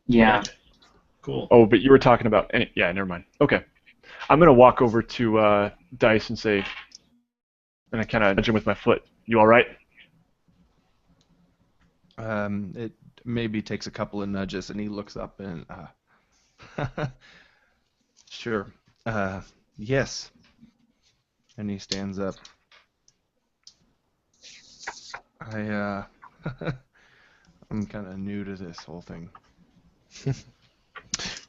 Yeah. Cool. Oh, but you were talking about... yeah, never mind. Okay. I'm going to walk over to Dice and say... And I kind of nudge him with my foot. You all right? It maybe takes a couple of nudges, and he looks up and... Sure. Yes. And he stands up. I'm kind of new to this whole thing.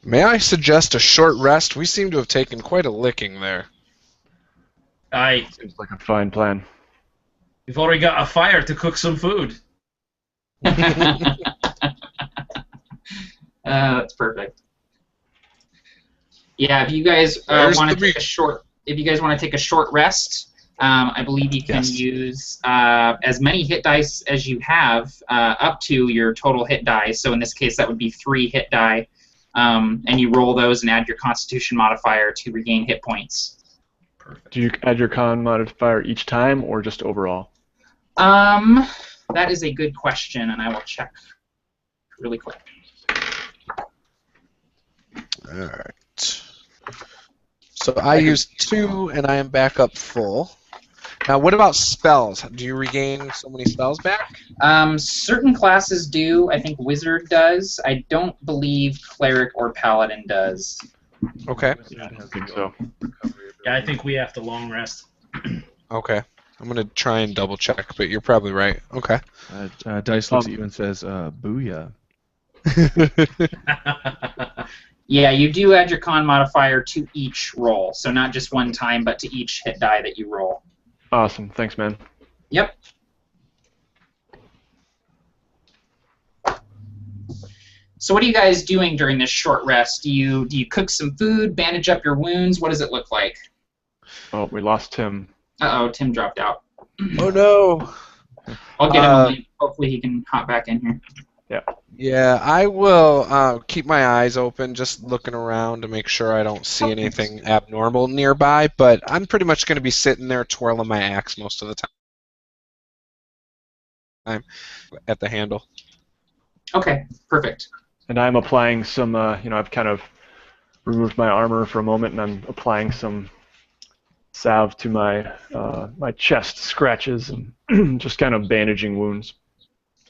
May I suggest a short rest? We seem to have taken quite a licking there. Seems like a fine plan. We've already got a fire to cook some food. That's perfect. Yeah, if you guys want to take a short, rest, I believe you can use as many hit dice as you have, up to your total hit die. So in this case, that would be 3 hit die, and you roll those and add your Constitution modifier to regain hit points. Perfect. Do you add your con modifier each time, or just overall? That is a good question, and I will check really quick. All right. So I used 2, and I am back up full. Now, what about spells? Do you regain so many spells back? Certain classes do. I think Wizard does. I don't believe Cleric or Paladin does. Okay. Yeah, I think so. Yeah, I think we have to long rest. Okay. I'm going to try and double check, but you're probably right. Okay. Dice looks at you and says, booyah. Yeah, you do add your con modifier to each roll. So not just one time, but to each hit die that you roll. Awesome. Thanks, man. Yep. So what are you guys doing during this short rest? Do you cook some food, bandage up your wounds? What does it look like? Oh, we lost Tim. Uh-oh, Tim dropped out. Oh, no. I'll get him a link. Hopefully he can hop back in here. Yeah. Yeah, I will keep my eyes open, just looking around to make sure I don't see anything abnormal nearby, but I'm pretty much going to be sitting there twirling my axe most of the time at the handle. Okay, perfect. And I'm applying some, I've kind of removed my armor for a moment, and I'm applying some salve to my my chest scratches and just kind of bandaging wounds.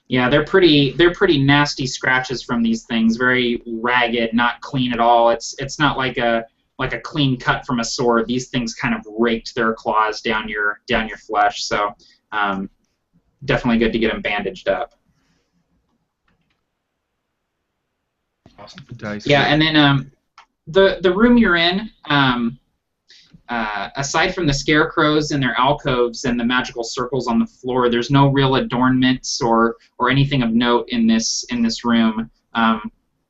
Yeah, they're pretty nasty scratches from these things. Very ragged, not clean at all. It's not like a clean cut from a sword. These things kind of raked their claws down your flesh. So definitely good to get them bandaged up. Awesome. Dice. Yeah, and then the room you're in, aside from the scarecrows and their alcoves and the magical circles on the floor, there's no real adornments or anything of note in this room.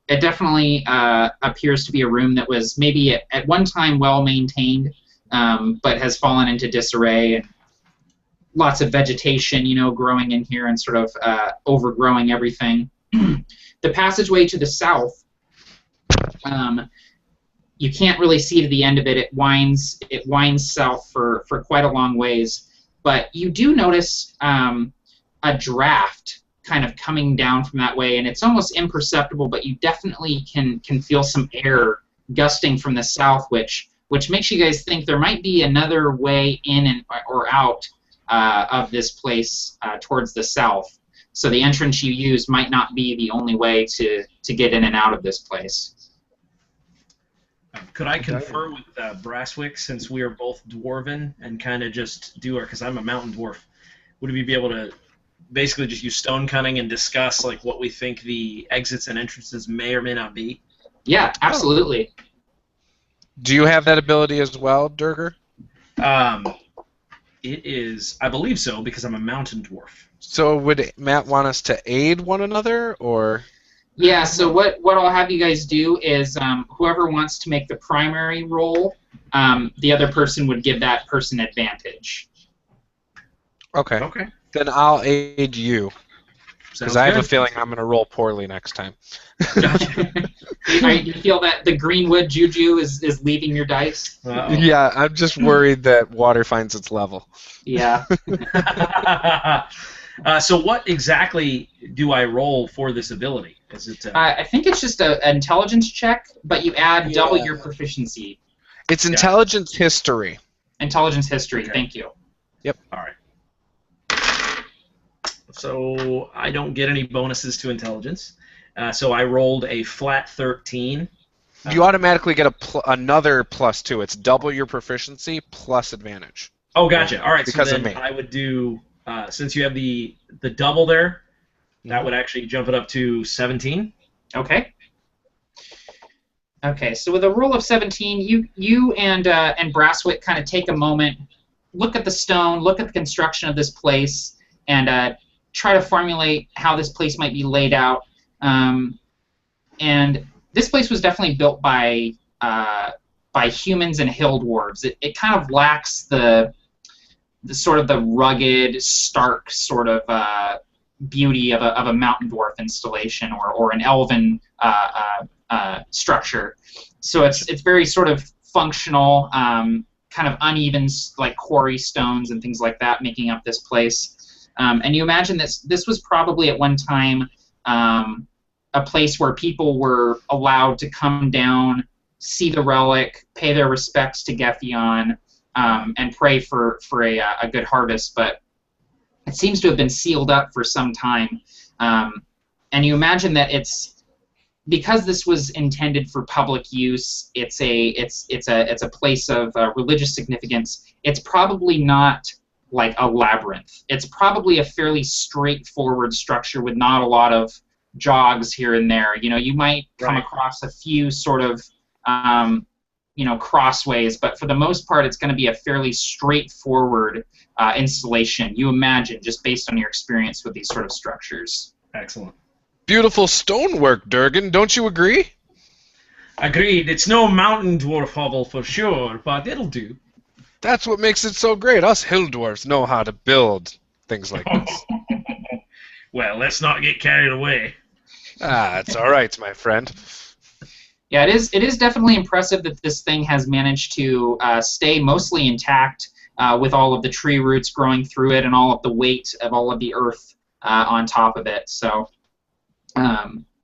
It definitely appears to be a room that was maybe at one time well maintained, but has fallen into disarray. And lots of vegetation, growing in here and sort of overgrowing everything. The passageway to the south, you can't really see to the end of it. It winds south for quite a long ways, but you do notice a draft kind of coming down from that way, and it's almost imperceptible, but you definitely can feel some air gusting from the south, which makes you guys think there might be another way in or out of this place towards the south. So the entrance you use might not be the only way to get in and out of this place. Could I confer with Brasswick, since we are both dwarven, and kind of just do because I'm a mountain dwarf, would we be able to basically just use stone cutting and discuss like what we think the exits and entrances may or may not be? Yeah, absolutely. Do you have that ability as well, Durger? It is, I believe so, because I'm a mountain dwarf. So would Matt want us to aid one another, or? Yeah, so what I'll have you guys do is whoever wants to make the primary roll, the other person would give that person advantage. Okay. Okay. Then I'll aid you, because I have a feeling I'm going to roll poorly next time. You feel that the greenwood juju is leaving your dice? Uh-oh. Yeah, I'm just worried that water finds its level. Yeah. So what exactly do I roll for this ability? Is it? I think it's just an intelligence check, but you add double Yeah. your proficiency. It's intelligence history. Intelligence history. Okay. Thank you. All right. So I don't get any bonuses to intelligence. So I rolled a flat 13. You automatically get another +2. It's double your proficiency plus advantage. Oh, gotcha. All right. Because so of then me. I would do since you have the double there, that would actually jump it up to 17. Okay. Okay. So with a roll of 17, you and Brasswick kind of take a moment, look at the stone, look at the construction of this place, and try to formulate how this place might be laid out. And this place was definitely built by humans and hill dwarves. It kind of lacks the sort of the rugged, stark sort of beauty of a mountain dwarf installation or an elven structure. So it's very sort of functional, kind of uneven, like quarry stones and things like that making up this place. And you imagine this was probably at one time a place where people were allowed to come down, see the relic, pay their respects to Gefion, and pray for a good harvest. But it seems to have been sealed up for some time. And you imagine that because this was intended for public use, it's a place of religious significance. It's probably not like a labyrinth. It's probably a fairly straightforward structure with not a lot of jogs here and there. You might come across a few sort of crossways, but for the most part, it's going to be a fairly straightforward installation. You imagine, just based on your experience with these sort of structures. Excellent. Beautiful stonework, Durgan. Don't you agree? Agreed. It's no mountain dwarf hovel for sure, but it'll do. That's what makes it so great. Us hill dwarfs know how to build things like this. Well, let's not get carried away. It's all right, my friend. Yeah, it is definitely impressive that this thing has managed to stay mostly intact with all of the tree roots growing through it and all of the weight of all of the earth on top of it. So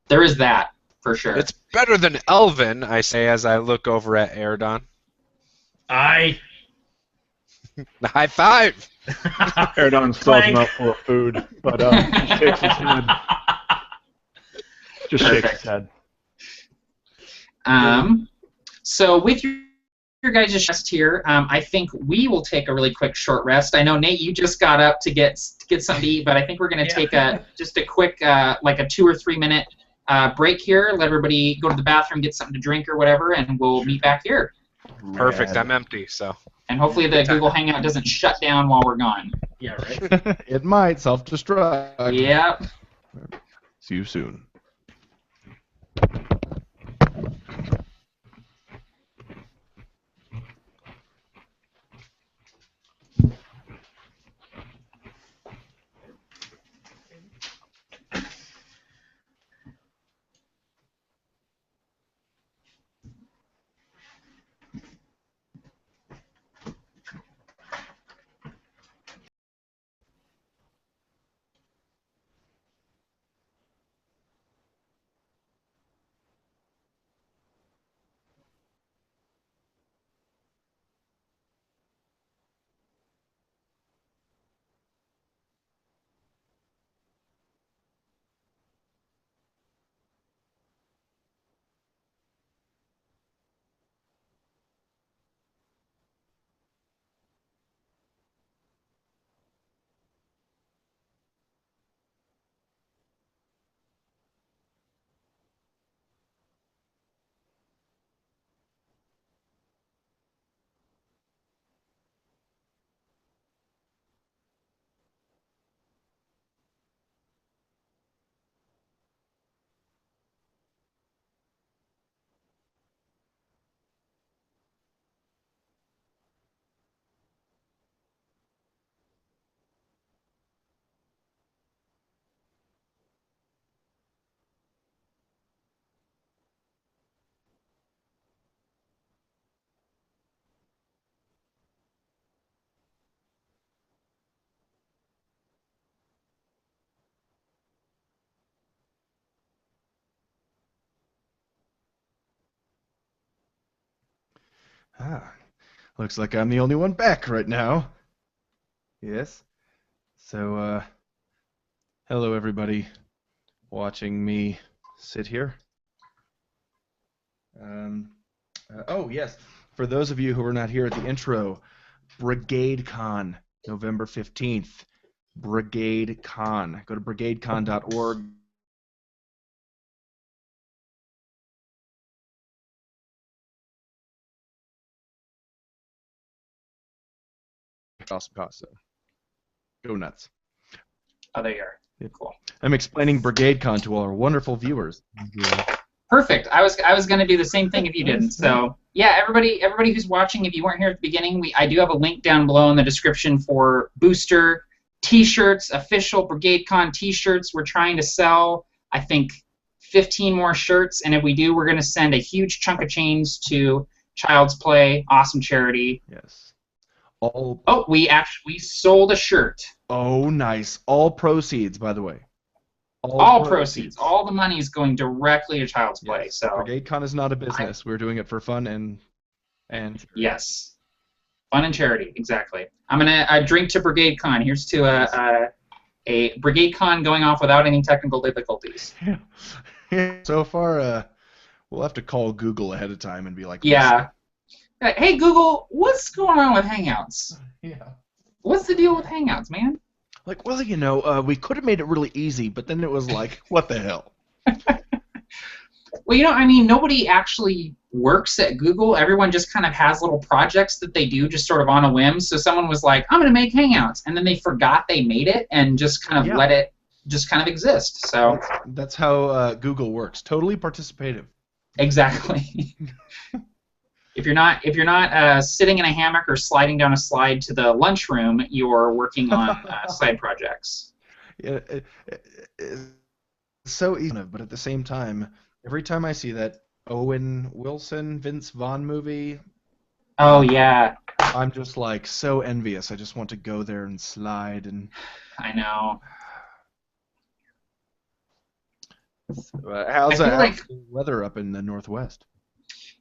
there is that, for sure. It's better than Elven, I say as I look over at Aerodon. Aye. High five! Aerodon's still his mouth full of food, but he shakes his head. Just shakes his head. So with your guys' rest here, I think we will take a really quick short rest. I know, Nate, you just got up to get something to eat, but I think we're going to take just a quick, like a 2 or 3 minute break here. Let everybody go to the bathroom, get something to drink or whatever, and we'll meet back here. Perfect. I'm empty, so. And hopefully the Google Hangout doesn't shut down while we're gone. Yeah, right. It might self-destruct. Yep. See you soon. Ah, looks like I'm the only one back right now. Yes. So, hello everybody watching me sit here. Oh, yes. For those of you who were not here at the intro, Brigade Con, November 15th. Brigade Con. Go to brigadecon.org. Awesome cost, so go nuts. Oh, there you are. Yep. Cool. I'm explaining Brigade Con to all our wonderful viewers. Perfect. I was going to do the same thing if you didn't. So yeah, everybody who's watching, if you weren't here at the beginning, I do have a link down below in the description for booster T-shirts, official Brigade Con T-shirts. We're trying to sell, I think, 15 more shirts, and if we do, we're going to send a huge chunk of change to Child's Play, awesome charity. Yes. All. Oh, we sold a shirt. Oh, nice. All proceeds, by the way. All proceeds. All the money is going directly to Child's Play. Yes. So Brigade Con is not a business. We're doing it for fun and yes, fun and charity. Exactly. I'm gonna drink to Brigade Con. Here's to a Brigade Con going off without any technical difficulties. Yeah. So far, we'll have to call Google ahead of time and be like, Yeah. Hey Google, what's going on with Hangouts? Yeah. What's the deal with Hangouts, man? Like, well, you know, we could have made it really easy, but then it was like, what the hell? Well, you know, I mean, nobody actually works at Google. Everyone just kind of has little projects that they do just sort of on a whim. So someone was like, I'm going to make Hangouts. And then they forgot they made it and just kind of let it just kind of exist. So that's how Google works. Totally participative. Exactly. If you're not sitting in a hammock or sliding down a slide to the lunchroom, you're working on side projects. Yeah, it's so easy, but at the same time, every time I see that Owen Wilson, Vince Vaughn movie, oh yeah, I'm just like so envious. I just want to go there and slide and. I know. How's the weather up in the Northwest?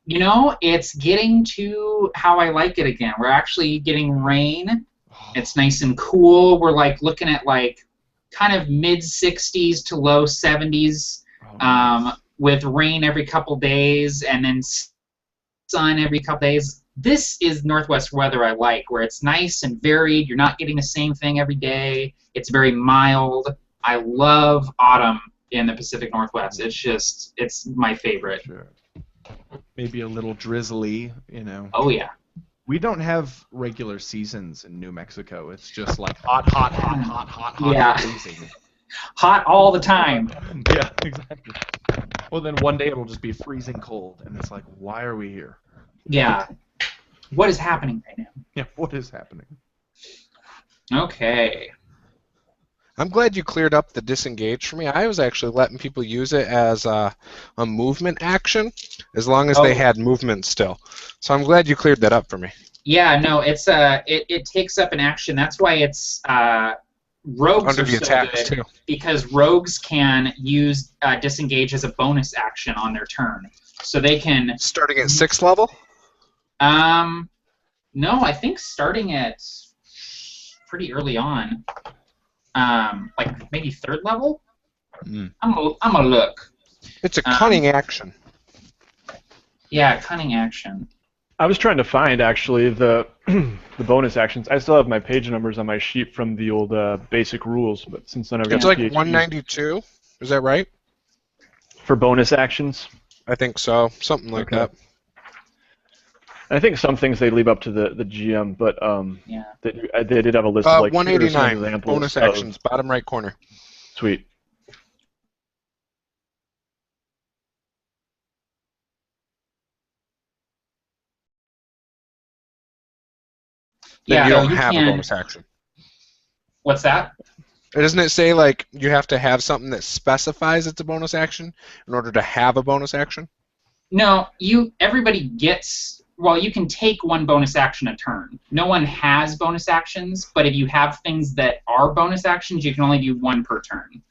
You know, it's getting to how I like it again. We're actually getting rain. It's nice and cool. We're like looking at like kind of mid 60s to low 70s with rain every couple days and then sun every couple days. This is Northwest weather I like, where it's nice and varied. You're not getting the same thing every day. It's very mild. I love autumn in the Pacific Northwest. It's my favorite. Sure. Maybe a little drizzly, you know. Oh yeah. We don't have regular seasons in New Mexico. It's just like hot, yeah. freezing. Hot all the time. Yeah, exactly. Well, then one day it'll just be freezing cold, and it's like, why are we here? Yeah. What is happening right now? Yeah, what is happening? Okay. I'm glad you cleared up the disengage for me. I was actually letting people use it as a movement action, as long as they had movement still. So I'm glad you cleared that up for me. Yeah, no, it's it takes up an action. That's why it's rogues under are the so attacks good, too. because rogues can use disengage as a bonus action on their turn, so they can. Starting at 6th level. No, I think starting at pretty early on. Like maybe 3rd level. Mm. I'm gonna look. It's a cunning action. Yeah, cunning action. I was trying to find actually the the bonus actions. I still have my page numbers on my sheet from the old basic rules, but since then I've got It's like PhD. 192. Is that right? For bonus actions. I think so. Something like that. I think some things they leave up to the GM, but yeah. they did have a list of like 189 examples bonus of, actions, bottom right corner. Sweet. Then Yeah, you don't you have can. a bonus action. What's that? Doesn't it say like you have to have something that specifies it's a bonus action in order to have a bonus action? No, everybody gets. Well, you can take one bonus action a turn. No one has bonus actions, but if you have things that are bonus actions, you can only do one per turn.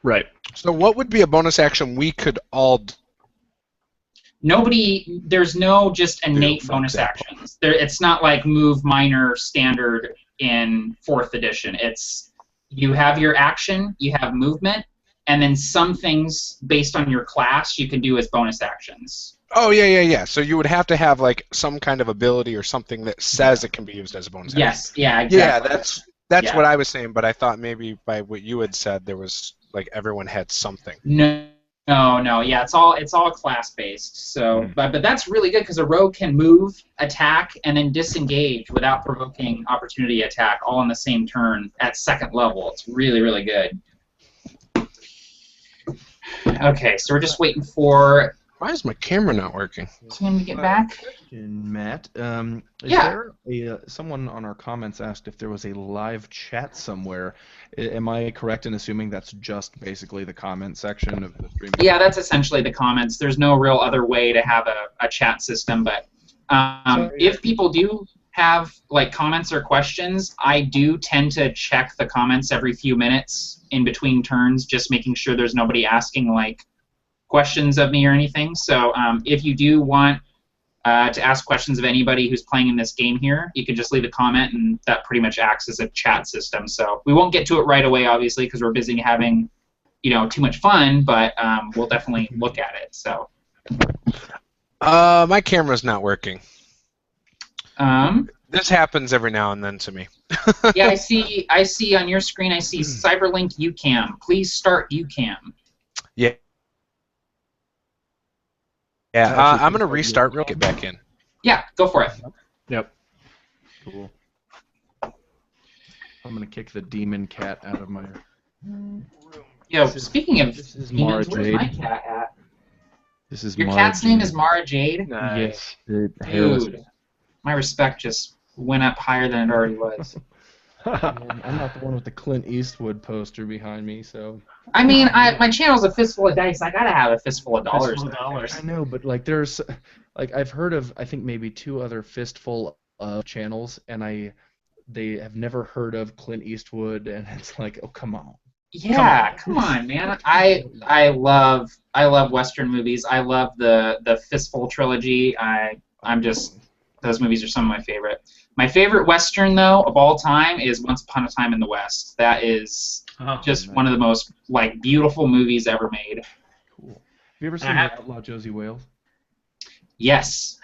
Right. So what would be a bonus action we could all do? there's no just innate for bonus example. actions. It's not like move minor standard in 4th edition. It's you have your action, you have movement, and then some things based on your class you can do as bonus actions. Oh, yeah. So you would have to have like some kind of ability or something that says it can be used as a bonus action. Yes, yeah, exactly. Yeah, that's Yeah. what I was saying, but I thought maybe by what you had said there was like everyone had something. No, yeah, it's all class based. So, but that's really good because a rogue can move, attack, and then disengage without provoking opportunity attack all in the same turn at 2nd level. It's really, really good. Okay, so we're just waiting for Why is my camera not working? Tim to get back. Matt, is Yeah. there someone on our comments asked if there was a live chat somewhere? Am I correct in assuming that's just basically the comment section of the stream? Yeah, that's essentially the comments. There's no real other way to have a chat system, but if people do have like comments or questions, I do tend to check the comments every few minutes in between turns, just making sure there's nobody asking like questions of me or anything. So if you do want to ask questions of anybody who's playing in this game here, you can just leave a comment, and that pretty much acts as a chat system. So we won't get to it right away, obviously, because we're busy having, too much fun. But we'll definitely look at it. So. My camera's not working. Um, This happens every now and then to me. yeah, I see on your screen. I see Cyberlink UCam. Please start UCam. Yeah. Yeah, I'm gonna restart real. Get back in. Yeah, go for it. Yep. Cool. I'm gonna kick the demon cat out of my room. Yeah. Speaking of This is demons, Mara where's my Jade. cat at? This is Your Mara cat's name Jade. is Mara Jade. Nice. Yes. Hairless. Dude, my respect just went up higher than it already was. And I'm not the one with the Clint Eastwood poster behind me, so. I mean, my channel's a fistful of dice. I gotta have a fistful of dollars. I know, but like there's, like I've heard of I think maybe 2 other fistful of channels, and they have never heard of Clint Eastwood, and it's like, oh come on. Yeah, come on, man. I love Western movies. I love the Fistful trilogy. I'm just, those movies are some of my favorite. My favorite Western, though, of all time is Once Upon a Time in the West. That is just one of the most like beautiful movies ever made. Cool. Have you ever seen The Outlaw Josie Wales? Yes.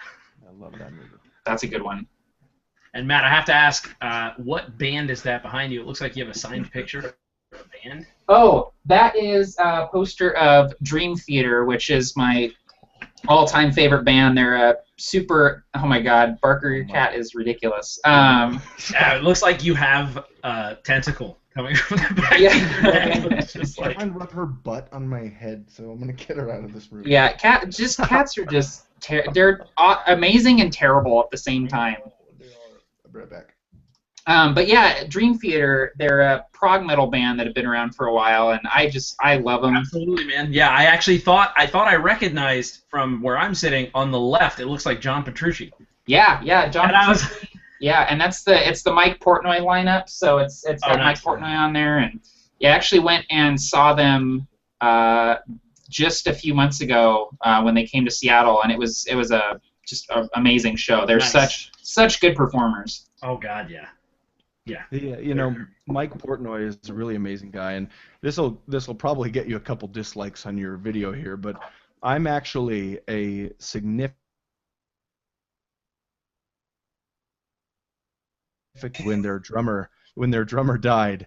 I love that movie. That's a good one. And Matt, I have to ask, what band is that behind you? It looks like you have a signed picture of a band. Oh, that is a poster of Dream Theater, which is my all-time favorite band. They're a super. Oh my God, Barker, your cat is ridiculous. Yeah, it looks like you have a tentacle coming from the back. Yeah. It's just like, I rub her butt on my head, so I'm gonna get her out of this room. Yeah, cats are just they're amazing and terrible at the same time. They are. I'll be right back. But yeah, Dream Theater, they're a prog metal band that have been around for a while, and I love them. absolutely, man. Yeah, I actually thought I recognized from where I'm sitting on the left. It looks like John Petrucci. Yeah, John. And I was, Yeah, and it's the Mike Portnoy lineup, so it's got Mike Portnoy on there, and yeah, I actually went and saw them just a few months ago when they came to Seattle, and it was just an amazing show. They're Nice. such good performers. oh God, yeah. Yeah, Mike Portnoy is a really amazing guy, and this'll probably get you a couple dislikes on your video here, but I'm actually a significant when their drummer died.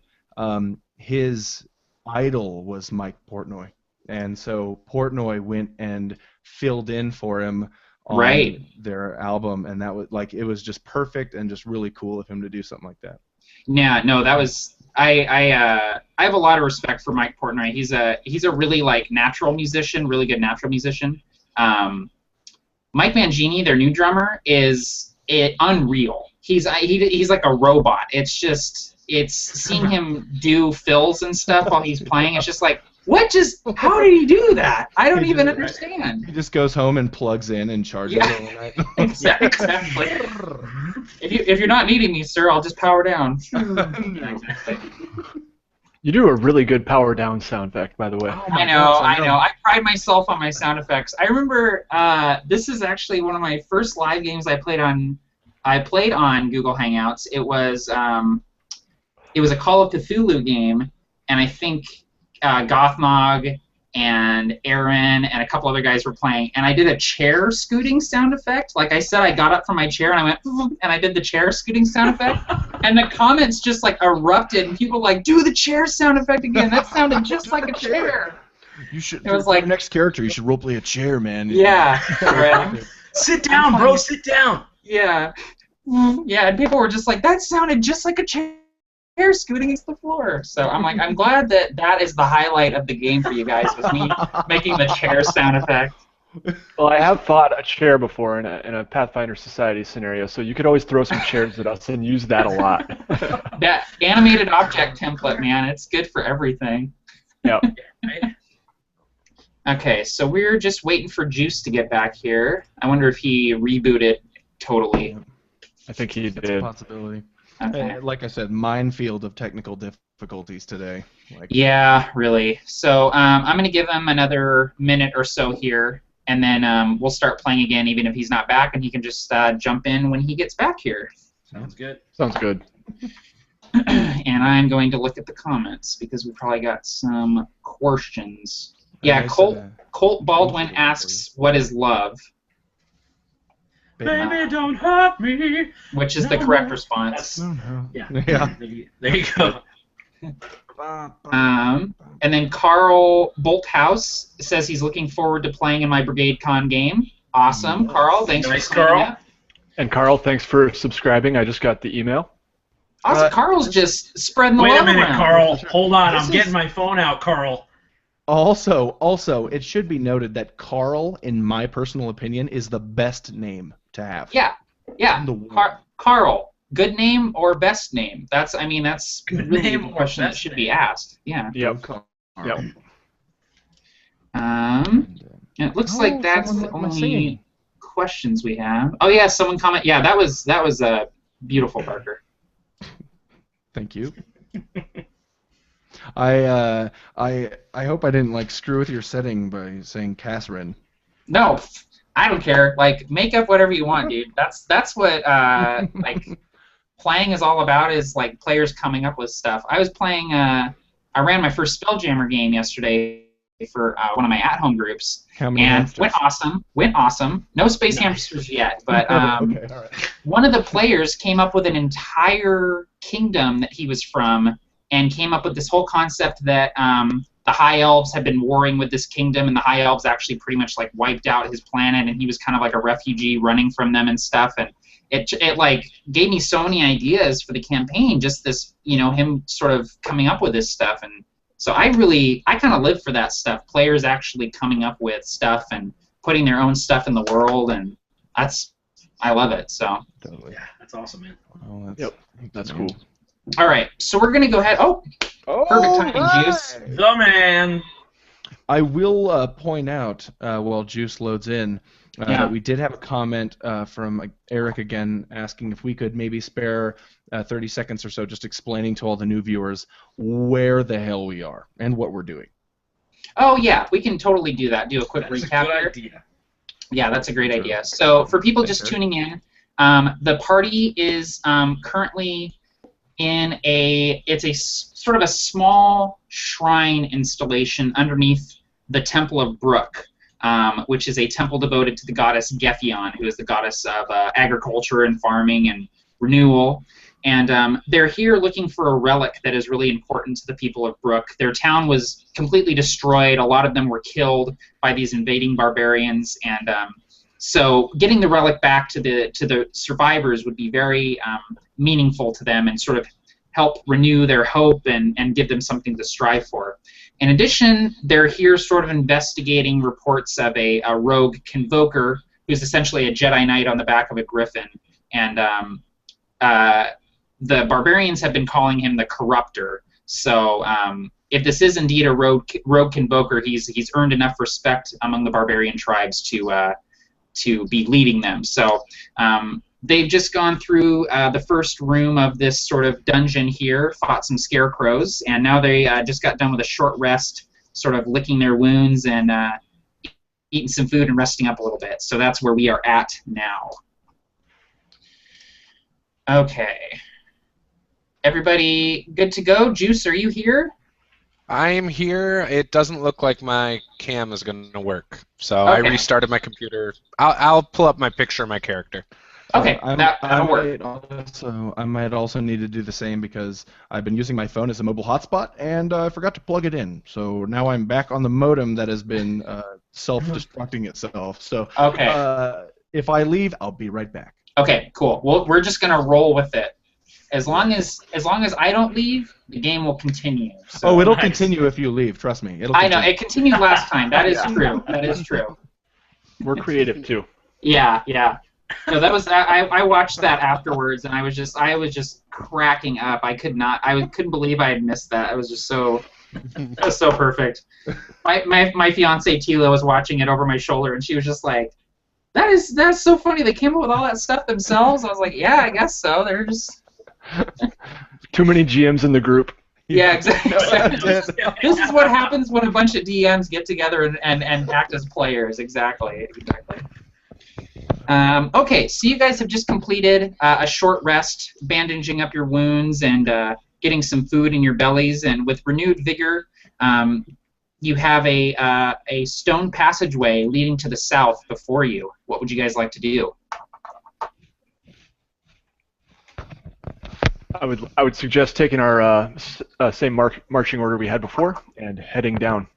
His idol was Mike Portnoy, and so Portnoy went and filled in for him on their album, and that was like it was just perfect and just really cool of him to do something like that. Yeah, no, that was I have a lot of respect for Mike Portnoy. He's a really like natural musician, really good natural musician. Mike Mangini, their new drummer, is unreal. He's like a robot. It's seeing him do fills and stuff while he's playing. It's just like, how did he do that? I don't even understand. He just goes home and plugs in and charges all night. Exactly. If you're not needing me, sir, I'll just power down. You do a really good power down sound effect, by the way. I know. I pride myself on my sound effects. I remember this is actually one of my first live games I played on. I played on Google Hangouts. It was a Call of Cthulhu game, and I think Gothmog and Aaron and a couple other guys were playing, and I did a chair scooting sound effect. Like I said, I got up from my chair and I went, and I did the chair scooting sound effect, and the comments just like erupted, and people were like, do the chair sound effect again. That sounded just like a chair. You should. It was like your next character. You should roleplay a chair, man. Yeah. Right. Sit down, bro. Sit down. Yeah. Yeah, and people were just like, that sounded just like a chair scooting against the floor. So I'm like, I'm glad that is the highlight of the game for you guys, was me making the chair sound effect. Well, I have fought a chair before in a Pathfinder Society scenario, so you could always throw some chairs at us and use that a lot. That animated object template, man, it's good for everything. Yep. Okay, so we're just waiting for Juice to get back here. I wonder if he rebooted totally. I think he That's a did. possibility. Okay. Like I said, minefield of technical difficulties today. Like, Yeah, really. So I'm going to give him another minute or so here, and then we'll start playing again, even if he's not back, and he can just jump in when he gets back here. Sounds good. Sounds good. And I'm going to look at the comments, because we probably got some questions. Yeah, I Colt Baldwin asks, what is love? Baby, don't hurt me. Which is the correct response. Yeah. Yeah. There you go. And then Carl Bolthouse says he's looking forward to playing in my Brigade Con game. Awesome, Carl. Thanks Nice, for signing Carl. up. And Carl, thanks for subscribing. I just got the email. Awesome. Carl's just spreading the Wait love a minute, around. Carl. Hold on. This I'm is- getting my phone out, Carl. Also, it should be noted that Carl, in my personal opinion, is the best name to have. Yeah. In the world. Carl. Good name or best name? That's Good really name the or question that best should name? be asked. Yeah. Yep. Carl. Yep. It looks like that's someone the like my only singing. questions we have. Oh yeah, someone comment. Yeah, that was beautiful, Parker. Thank you. I hope I didn't like screw with your setting by saying Catherine. No, I don't care. Like, make up whatever you want, dude. That's what like playing is all about. Is like players coming up with stuff. I was playing. I ran my first Spelljammer game yesterday for one of my at-home groups, How many and hamsters? went awesome. No space hamsters yet, but Okay, all right. one of the players came up with an entire kingdom that he was from, and came up with this whole concept that the High Elves had been warring with this kingdom, and the High Elves actually pretty much like wiped out his planet, and he was kind of like a refugee running from them and stuff. And it like gave me so many ideas for the campaign. Just this, him sort of coming up with this stuff, and so I kind of live for that stuff. Players actually coming up with stuff and putting their own stuff in the world, and I love it. So. Totally. Yeah, that's awesome, man. Oh, Yep. That's cool. All right, so we're gonna go ahead. Oh, perfect timing, right. Juice. The man. I will point out while Juice loads in that we did have a comment from Eric again asking if we could maybe spare 30 seconds or so just explaining to all the new viewers where the hell we are and what we're doing. Oh yeah, we can totally do that. Do a quick That's a recap good here. idea. Yeah, that's a great idea. So for people just tuning in, the party is currently in it's a sort of a small shrine installation underneath the Temple of Brook, which is a temple devoted to the goddess Gefion, who is the goddess of agriculture and farming and renewal. And they're here looking for a relic that is really important to the people of Brook. Their town was completely destroyed. A lot of them were killed by these invading barbarians, and so getting the relic back to the survivors would be very meaningful to them and sort of help renew their hope and give them something to strive for. In addition, they're here sort of investigating reports of a rogue Convoker, who's essentially a Jedi Knight on the back of a griffin. And the barbarians have been calling him the Corruptor. So if this is indeed a rogue Convoker, he's earned enough respect among the barbarian tribes to be leading them. So they've just gone through the first room of this sort of dungeon here, fought some scarecrows, and now they just got done with a short rest, sort of licking their wounds and eating some food and resting up a little bit. So that's where we are at now. Okay. Everybody good to go? Juice, are you here? I am here. It doesn't look like my cam is going to work, so Okay. I restarted my computer. I'll pull up my picture of my character. Okay, that'll work. I might also need to do the same because I've been using my phone as a mobile hotspot and I forgot to plug it in. So now I'm back on the modem that has been self-destructing itself. So Okay. if I leave, I'll be right back. Okay, cool. Well, we're just gonna roll with it. As long as I don't leave, the game will continue. So. It'll continue if you leave. Trust me. I know it continued last time. That is true. That is true. We're creative too. Yeah. No, that was I watched that afterwards, and I was just cracking up. I couldn't believe I had missed that. It was just so perfect. My fiance Tila was watching it over my shoulder, and she was just like, "That's so funny. They came up with all that stuff themselves." I was like, "Yeah, I guess so. They're just." Too many GMs in the group. Yeah, exactly. This is what happens when a bunch of DMs get together and act as players. Exactly. Okay, so you guys have just completed a short rest, bandaging up your wounds and getting some food in your bellies, and with renewed vigor, you have a stone passageway leading to the south before you. What would you guys like to do? I would suggest taking our same marching order we had before and heading down.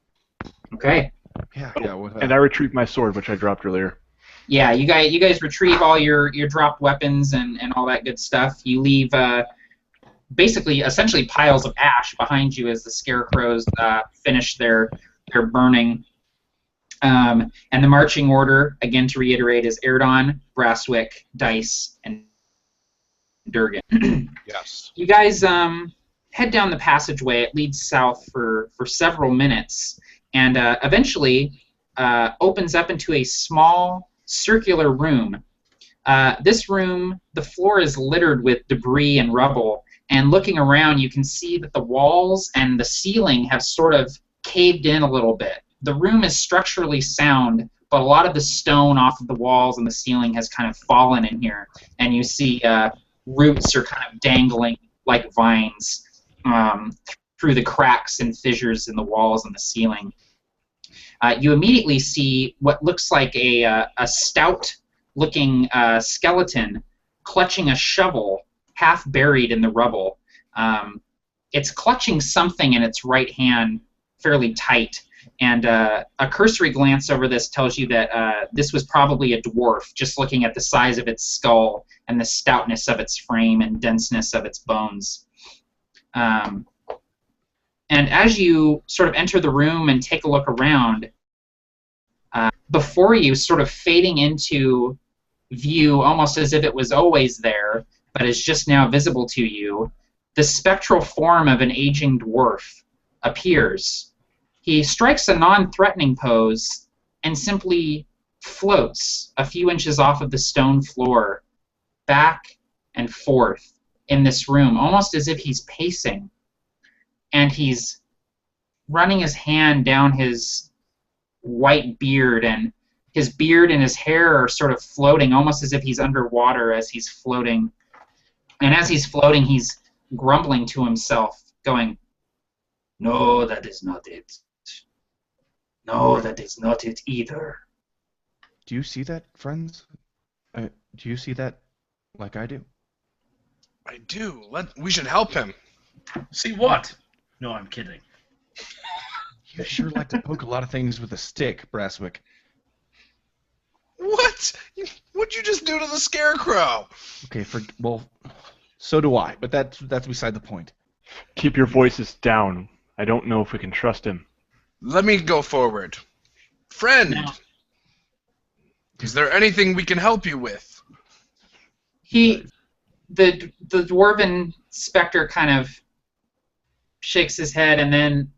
Okay. Yeah. And I retrieved my sword, which I dropped earlier. Yeah, you guys retrieve all your dropped weapons and all that good stuff. You leave basically essentially piles of ash behind you as the scarecrows finish their burning. And the marching order, again to reiterate, is Erdon, Brasswick, Dice, and Durgan. Yes. You guys head down the passageway. It leads south for several minutes, and eventually opens up into a small circular room. This room, the floor is littered with debris and rubble, and looking around, you can see that the walls and the ceiling have sort of caved in a little bit. The room is structurally sound, but a lot of the stone off of the walls and the ceiling has kind of fallen in here, and you see roots are kind of dangling like vines through the cracks and fissures in the walls and the ceiling. You immediately see what looks like a stout-looking skeleton clutching a shovel, half buried in the rubble. It's clutching something in its right hand fairly tight, and a cursory glance over this tells you that this was probably a dwarf, just looking at the size of its skull and the stoutness of its frame and denseness of its bones. And as you sort of enter the room and take a look around, before you, sort of fading into view, almost as if it was always there, but is just now visible to you, the spectral form of an aging dwarf appears. He strikes a non-threatening pose and simply floats a few inches off of the stone floor, back and forth in this room, almost as if he's pacing. And he's running his hand down his white beard, and his beard and his hair are sort of floating, almost as if he's underwater as he's floating. And as he's floating, he's grumbling to himself, going, "No, that is not it. No, that is not it either." Do you see that, friends? Do you see that like I do? I do. We should help him. See what? No, I'm kidding. You sure like to poke a lot of things with a stick, Brasswick. What? What'd you just do to the scarecrow? Okay, well, so do I, but that's beside the point. Keep your voices down. I don't know if we can trust him. Let me go forward. Friend, Now, is there anything we can help you with? The dwarven specter kind of shakes his head and then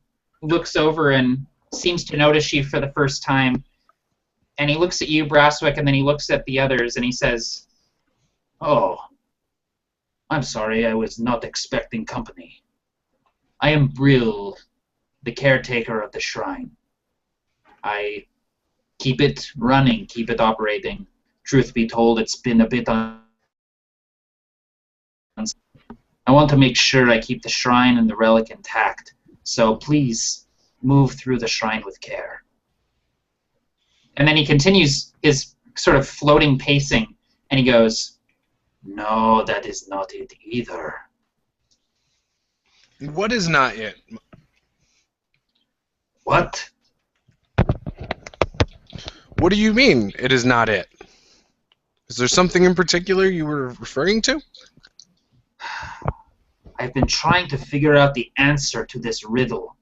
looks over and seems to notice you for the first time. And he looks at you, Brasswick, and then he looks at the others and he says, Oh, I'm sorry, I was not expecting company. I am Brill, the caretaker of the shrine. I keep it running, keep it operating. Truth be told, it's been a bit I want to make sure I keep the shrine and the relic intact. So please move through the shrine with care. And then he continues his sort of floating pacing, and he goes, no, that is not it either. What is not it? What? What do you mean it is not it? Is there something in particular you were referring to? I've been trying to figure out the answer to this riddle,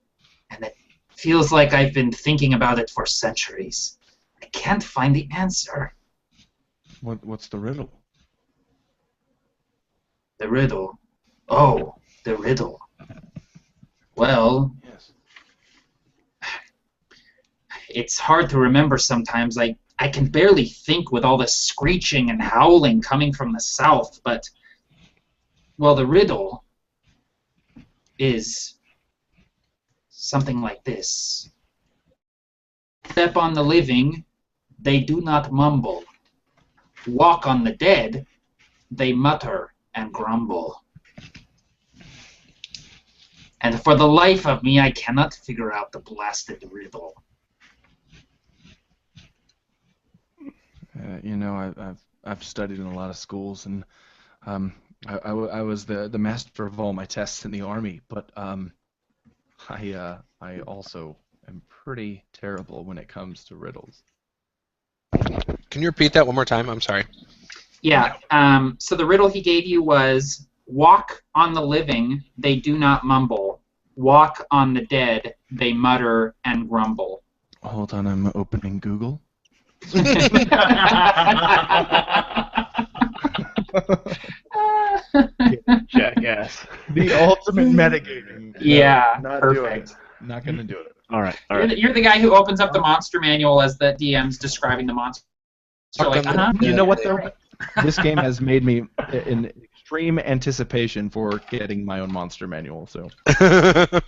and it feels like I've been thinking about it for centuries. I can't find the answer. What's the riddle? The riddle. Oh, the riddle. Well, Yes. it's hard to remember sometimes. I can barely think with all the screeching and howling coming from the south, but, well, the riddle is something like this. Step on the living, they do not mumble. Walk on the dead, they mutter and grumble. And for the life of me, I cannot figure out the blasted riddle. I've studied in a lot of schools, and I was the master of all my tests in the army, but I also am pretty terrible when it comes to riddles. Can you repeat that one more time? I'm sorry. Yeah, so the riddle he gave you was, walk on the living, they do not mumble. Walk on the dead, they mutter and grumble. Hold on, I'm opening Google. Jackass. The ultimate metagaming. Yeah, not perfect. Doing it. Not gonna do it. All right. You're the guy who opens up the monster manual as the DM's describing the monster. So like, You know what though? This game has made me in extreme anticipation for getting my own monster manual. So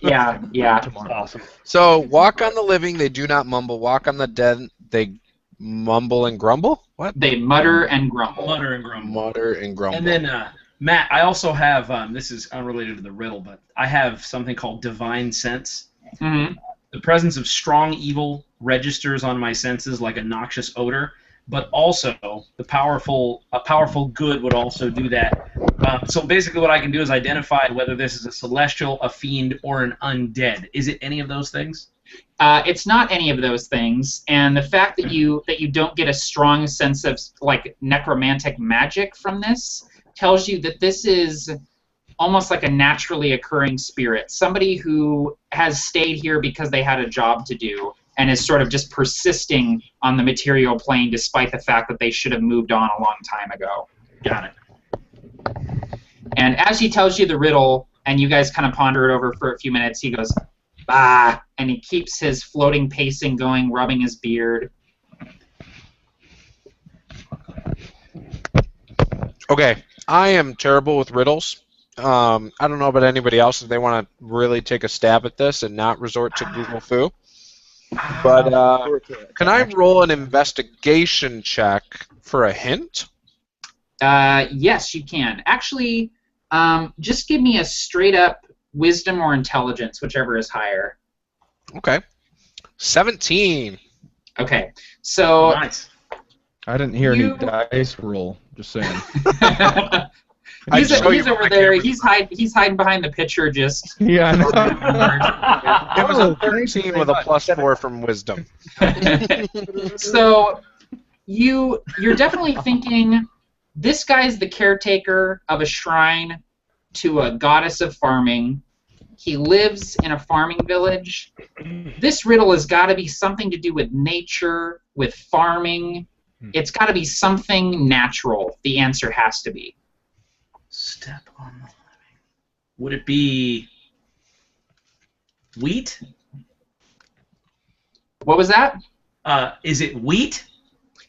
Yeah. tomorrow. Awesome. So, walk on the living, they do not mumble. Walk on the dead, they mumble and grumble? What? They mutter and grumble. Mutter and grumble. Mutter and grumble. And then, Matt, I also have, this is unrelated to the riddle, but I have something called Divine Sense. Mm-hmm. The presence of strong evil registers on my senses like a noxious odor, but also a powerful good would also do that. So basically what I can do is identify whether this is a celestial, a fiend, or an undead. Is it any of those things? It's not any of those things, and the fact that you don't get a strong sense of like necromantic magic from this tells you that this is almost like a naturally occurring spirit, somebody who has stayed here because they had a job to do and is sort of just persisting on the material plane despite the fact that they should have moved on a long time ago. Got it. And as he tells you the riddle, and you guys kind of ponder it over for a few minutes, he goes, bah, and he keeps his floating pacing going, rubbing his beard. Okay, I am terrible with riddles. I don't know about anybody else if they want to really take a stab at this and not resort to Google Foo. But can I roll an investigation check for a hint? Yes, you can. Actually, just give me a straight-up wisdom or intelligence, whichever is higher. Okay. 17. Okay, so... Nice. I didn't hear You- any dice roll. Just saying. he's show you over my there. camera. He's hiding behind the picture, just... Yeah. It was Oh, a 13 with a +4 from wisdom. So you're definitely thinking this guy's the caretaker of a shrine to a goddess of farming. He lives in a farming village. This riddle has got to be something to do with nature, with farming. It's got to be something natural. The answer has to be. Step on the living. Would it be wheat? What was that? Is it wheat?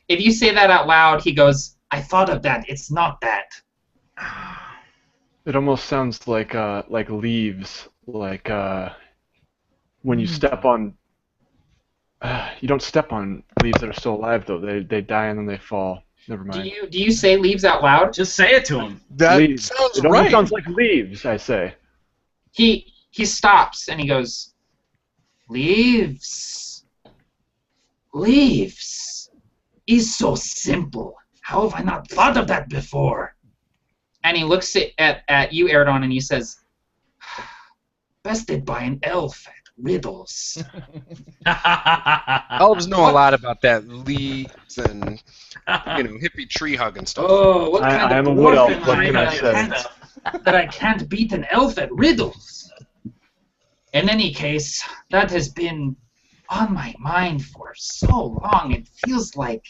If you say that out loud, he goes, I thought of that. It's not that. It almost sounds like leaves, like when you step on. You don't step on leaves that are still alive though. They die and then they fall. Never mind. Do you say leaves out loud? Just say it to him. That Leaves. sounds It almost right. sounds like leaves. I say. He stops and he goes, leaves. Leaves. Is so simple. How have I not thought of that before? And he looks at you, Erdon, and he says, bested by an elf at riddles. Elves know a lot about that leaves and hippie tree hug and stuff. Oh, what I kind am of a wood dwarf elf, am what I can I that say? that I can't beat an elf at riddles? In any case, that has been on my mind for so long. It feels like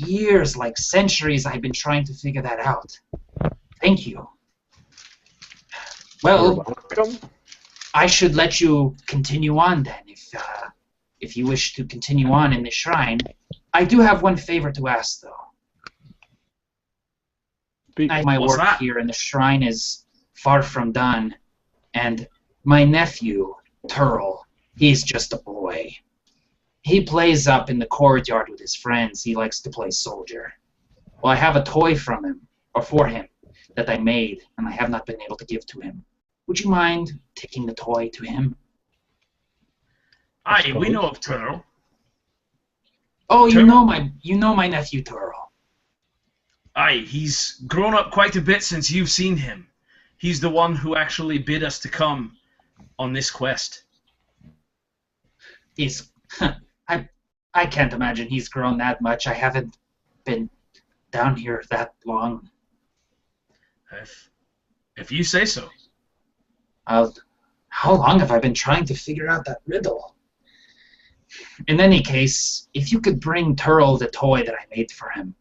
years, like centuries I've been trying to figure that out. Thank you. You're Well, welcome. I should let you continue on then, if you wish to continue on in the shrine. I do have one favor to ask, though. My What's work that? here in the shrine is far from done, and my nephew, Turl, he's just a boy. He plays up in the courtyard with his friends. He likes to play soldier. Well, I have a toy from him, or for him, that I made, and I have not been able to give to him. Would you mind taking the toy to him? Aye, we know of Turl. Oh, you Turl? know my nephew Turl. Aye, he's grown up quite a bit since you've seen him. He's the one who actually bid us to come on this quest. He's I can't imagine he's grown that much. I haven't been down here that long. If you say so. How long have I been trying to figure out that riddle? In any case, if you could bring Turl the toy that I made for him,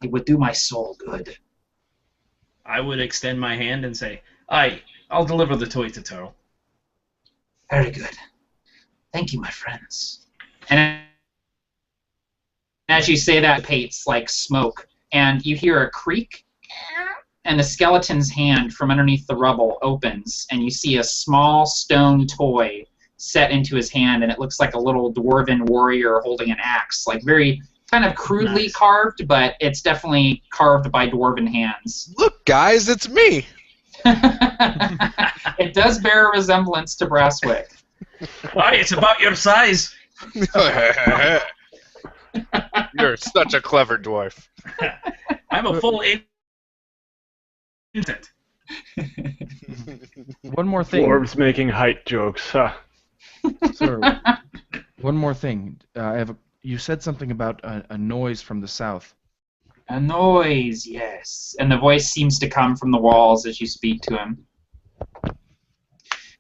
it would do my soul good. I would extend my hand and say, aye, I'll deliver the toy to Turl. Very good. Thank you, my friends. And as you say that, dissipates like smoke, and you hear a creak, and the skeleton's hand from underneath the rubble opens, and you see a small stone toy set into his hand, and it looks like a little dwarven warrior holding an axe, like very kind of crudely Nice. carved, but it's definitely carved by dwarven hands. Look, guys, it's me. It does bear a resemblance to Brasswick. Aye, it's about your size. You're such a clever dwarf. I'm a full infant. One more thing. Dwarves making height jokes. Huh. Sir, one more thing. You said something about a noise from the south. A noise, yes. And the voice seems to come from the walls as you speak to him.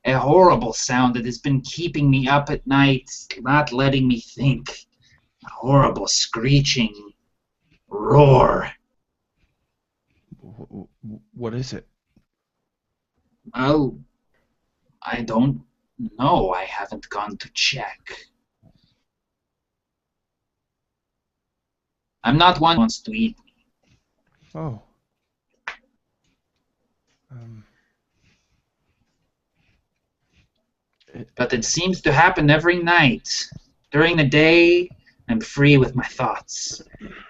A horrible sound that has been keeping me up at night, not letting me think. A horrible screeching roar. What is it? Well, I don't know. I haven't gone to check. I'm not one who wants to eat me. Oh. But it seems to happen every night. During the day, I'm free with my thoughts.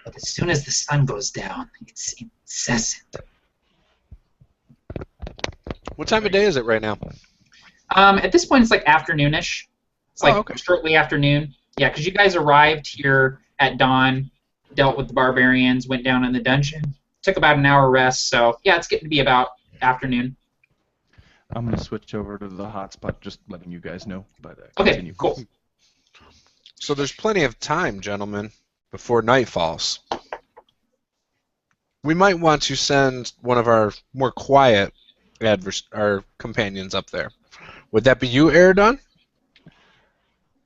But as soon as the sun goes down, it's incessant. What time of day is it right now? At this point, it's like afternoonish. It's like okay. shortly afternoon. Yeah, because you guys arrived here at dawn, dealt with the barbarians, went down in the dungeon, took about an hour rest. So yeah, it's getting to be about afternoon. I'm going to switch over to the hotspot, just letting you guys know. But Okay, continue. cool. So there's plenty of time, gentlemen, before night falls. We might want to send one of our more quiet our companions up there. Would that be you, Eridon?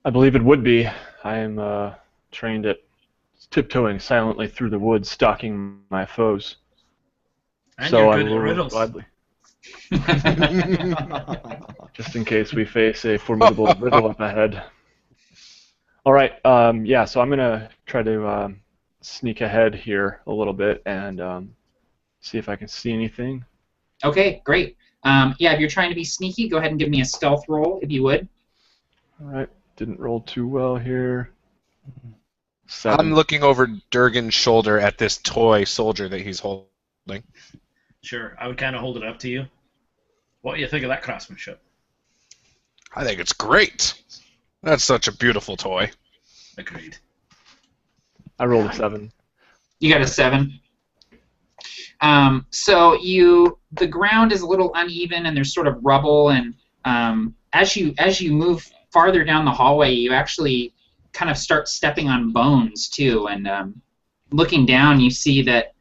I believe it would be. I am trained at tiptoeing silently through the woods, stalking my foes. And So you're I good at will riddles. gladly. Just in case we face a formidable riddle up ahead. All right. Yeah. So I'm gonna try to sneak ahead here a little bit and see if I can see anything. Okay, great. Yeah, if you're trying to be sneaky, go ahead and give me a stealth roll, if you would. All right, didn't roll too well here. 7. I'm looking over Durgan's shoulder at this toy soldier that he's holding. Sure, I would kind of hold it up to you. What do you think of that craftsmanship? I think it's great. That's such a beautiful toy. Agreed. I rolled a 7. You got a 7. So the ground is a little uneven, and there's sort of rubble, and as you move farther down the hallway, you actually kind of start stepping on bones too. And looking down, you see that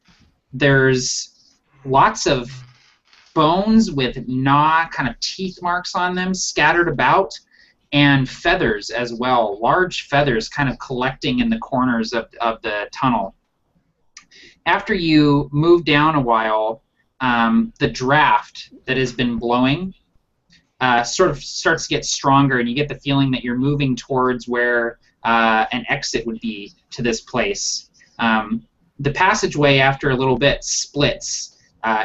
there's lots of bones with kind of teeth marks on them scattered about, and feathers as well, large feathers kind of collecting in the corners of the tunnel. After you move down a while, the draft that has been blowing sort of starts to get stronger, and you get the feeling that you're moving towards where an exit would be to this place. The passageway, after a little bit, splits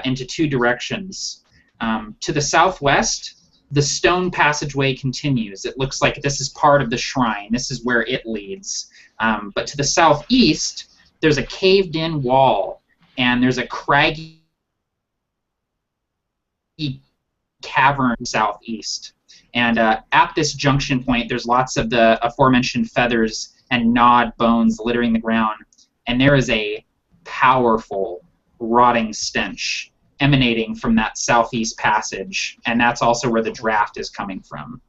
into 2 directions. To the southwest, the stone passageway continues. It looks like this is part of the shrine. This is where it leads. But to the southeast, there's a caved-in wall, and there's a craggy cavern southeast. And at this junction point, there's lots of the aforementioned feathers and gnawed bones littering the ground. And there is a powerful, rotting stench emanating from that southeast passage. And that's also where the draft is coming from.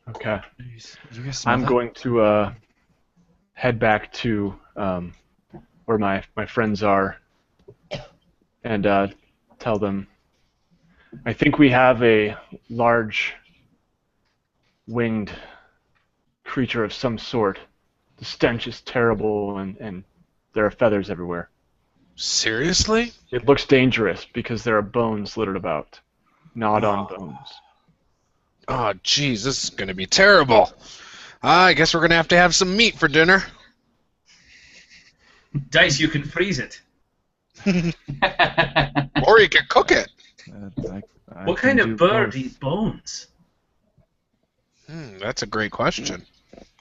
Okay. You guys smell I'm that? going to head back to where my friends are and tell them, I think we have a large winged creature of some sort. The stench is terrible, and there are feathers everywhere. Seriously? It looks dangerous because there are bones littered about. Gnawed on bones. Oh, jeez, this is going to be terrible. I guess we're going to have some meat for dinner. Dice, you can freeze it. Or you can cook it. I What can kind do of bird both. eats bones? That's a great question.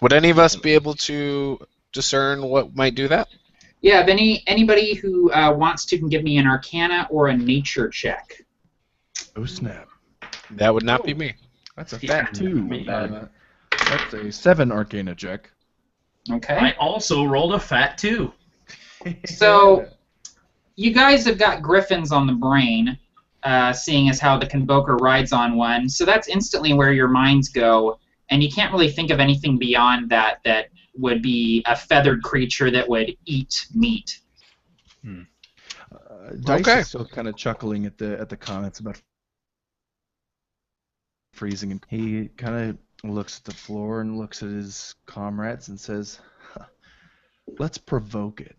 Would any of us be able to discern what might do that? Yeah, if anybody who wants to can give me an Arcana or a Nature check. Oh snap! That would not be me. That's a Yeah, fat 2. me. That's a 7 Arcana check. Okay. I also rolled a fat 2. So, you guys have got griffins on the brain, seeing as how the Convoker rides on one. So that's instantly where your minds go, and you can't really think of anything beyond that would be a feathered creature that would eat meat. Dice Okay. is still kind of chuckling at the comments about freezing, and he kind of looks at the floor and looks at his comrades and says, "Huh, let's provoke it."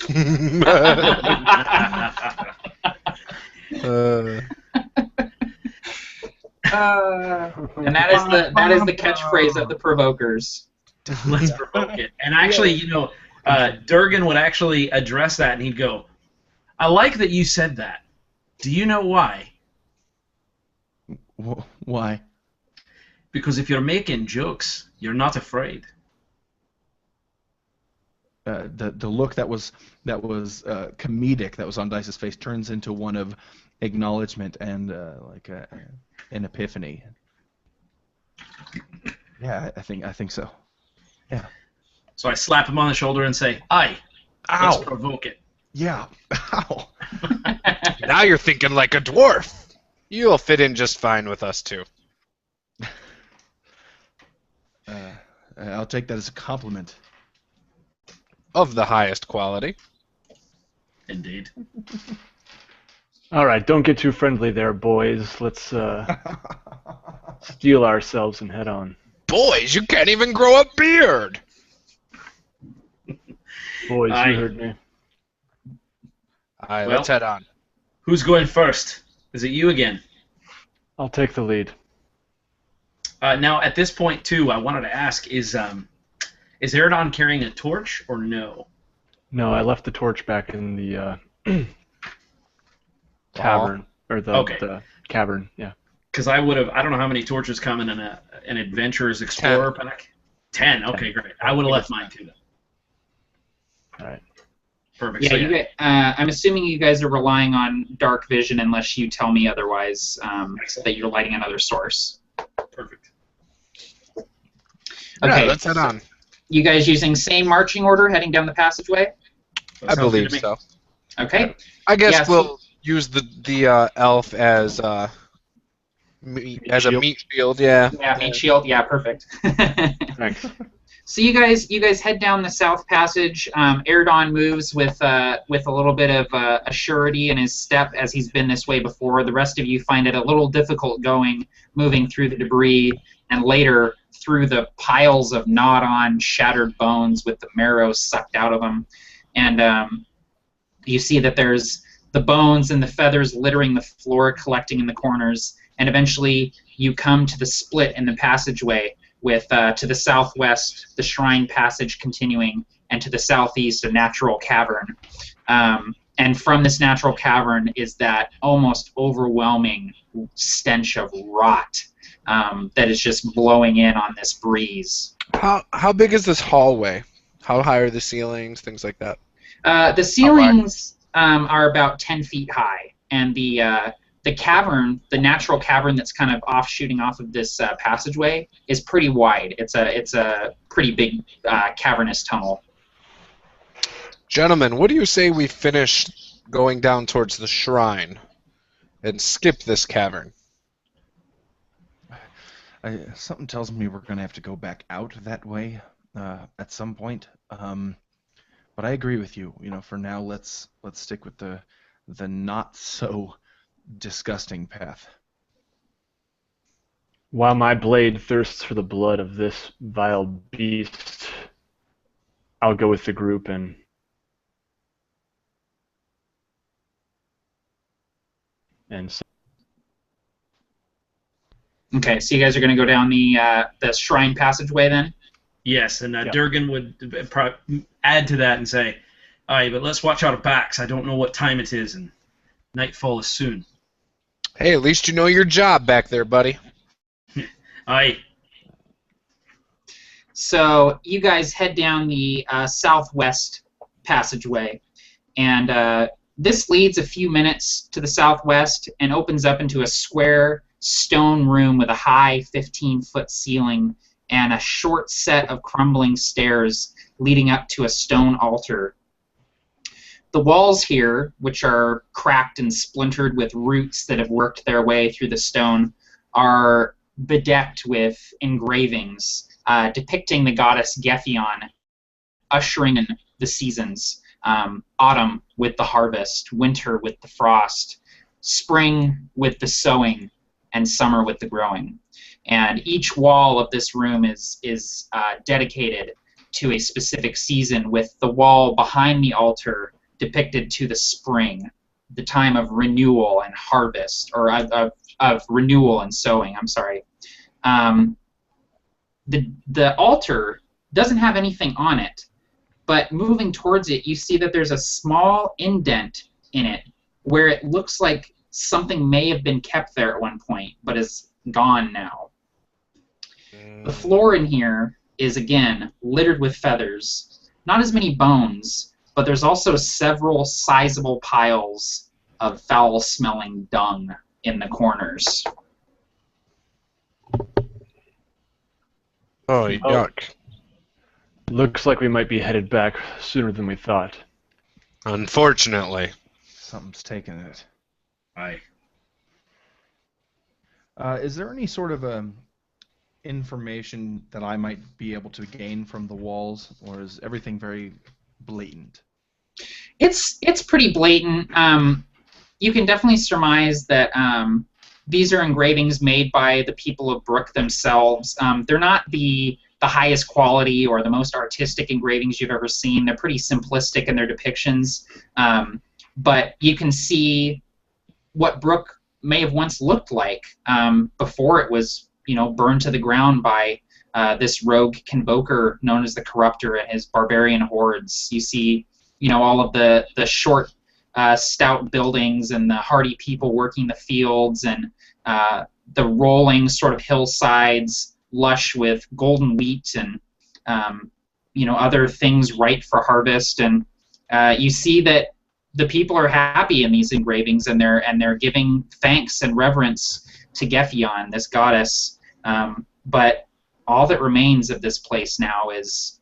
And that is the catchphrase of the Provokers. Let's provoke it. And actually, Durgan would actually address that, and he'd go, I like that you said that. Do you know why? Why? Because if you're making jokes, you're not afraid. The look that was comedic that was on Dice's face turns into one of acknowledgement and an epiphany. Yeah, I think so. Yeah. So I slap him on the shoulder and say, aye, let's provoke it. Yeah. Ow. Now you're thinking like a dwarf. You'll fit in just fine with us, too. I'll take that as a compliment. Of the highest quality. Indeed. All right, don't get too friendly there, boys. Let's steel ourselves and head on. Boys, you can't even grow a beard! Boys, Aye. you heard me. Alright, Well- let's head on. Who's going first? Is it you again? I'll take the lead. Now, at this point, too, I wanted to ask, is Aerodon carrying a torch or no? No, I left the torch back in the tavern or Okay. the cavern. Yeah. Because I would have. I don't know how many torches come in an adventurer's explorer pack. 10. Okay, great. I would have left mine too then. All right. Perfect. Yeah, So, you guys, I'm assuming you guys are relying on dark vision unless you tell me otherwise, that you're lighting another source. Perfect. Okay. Yeah, let's head on. You guys using same marching order heading down the passageway? That I sounds good believe to me. so. Okay. I guess Yeah, we'll use the elf as a shield. meat shield. Yeah. Yeah, meat shield. Yeah, perfect. Thanks. So you guys head down the south passage. Erdon moves with a little bit of a surety in his step as he's been this way before. The rest of you find it a little difficult moving through the debris and later through the piles of gnawed-on, shattered bones with the marrow sucked out of them. And you see that there's the bones and the feathers littering the floor, collecting in the corners. And eventually you come to the split in the passageway with to the southwest, the shrine passage continuing, and to the southeast, a natural cavern. And from this natural cavern is that almost overwhelming stench of rot that is just blowing in on this breeze. How big is this hallway? How high are the ceilings? Things like that. The ceilings are about 10 feet high, and the cavern, the natural cavern that's kind of offshooting off of this passageway, is pretty wide. It's a pretty big cavernous tunnel. Gentlemen, what do you say we finish going down towards the shrine and skip this cavern? Something tells me we're going to have to go back out that way at some point. But I agree with you. You know, for now, let's stick with the not so disgusting path. While my blade thirsts for the blood of this vile beast, I'll go with the group and Okay, so you guys are going to go down the shrine passageway then? Yes, and Yeah. Durgan would add to that and say, "Aye, but let's watch our backs. I don't know what time it is, and nightfall is soon." Hey, at least you know your job back there, buddy. Aye. So you guys head down the southwest passageway, and this leads a few minutes to the southwest and opens up into a square stone room with a high 15-foot ceiling and a short set of crumbling stairs leading up to a stone altar. The walls here, which are cracked and splintered with roots that have worked their way through the stone, are bedecked with engravings depicting the goddess Gefion ushering in the seasons. Autumn with the harvest, winter with the frost, spring with the sowing, and summer with the growing. And each wall of this room is dedicated to a specific season, with the wall behind the altar depicted to the spring, the time of renewal and harvest, or of renewal and sowing, I'm sorry. The altar doesn't have anything on it, but moving towards it, you see that there's a small indent in it where it looks like something may have been kept there at one point, but is gone now. The floor in here is, again, littered with feathers. Not as many bones, but there's also several sizable piles of foul-smelling dung in the corners. Oh, yuck. looks like we might be headed back sooner than we thought. Unfortunately. Something's taken it. Aye. Is there any sort of information that I might be able to gain from the walls, or is everything very blatant? It's pretty blatant. You can definitely surmise that these are engravings made by the people of Brook themselves. They're not the highest quality or the most artistic engravings you've ever seen. They're pretty simplistic in their depictions. But you can see what Brook may have once looked like before it was, burned to the ground by this rogue Convoker known as the Corruptor and his barbarian hordes. You see all of the short, stout buildings and the hardy people working the fields and the rolling sort of hillsides, lush with golden wheat and other things ripe for harvest. And you see that the people are happy in these engravings, and they're giving thanks and reverence to Gefion, this goddess. But all that remains of this place now is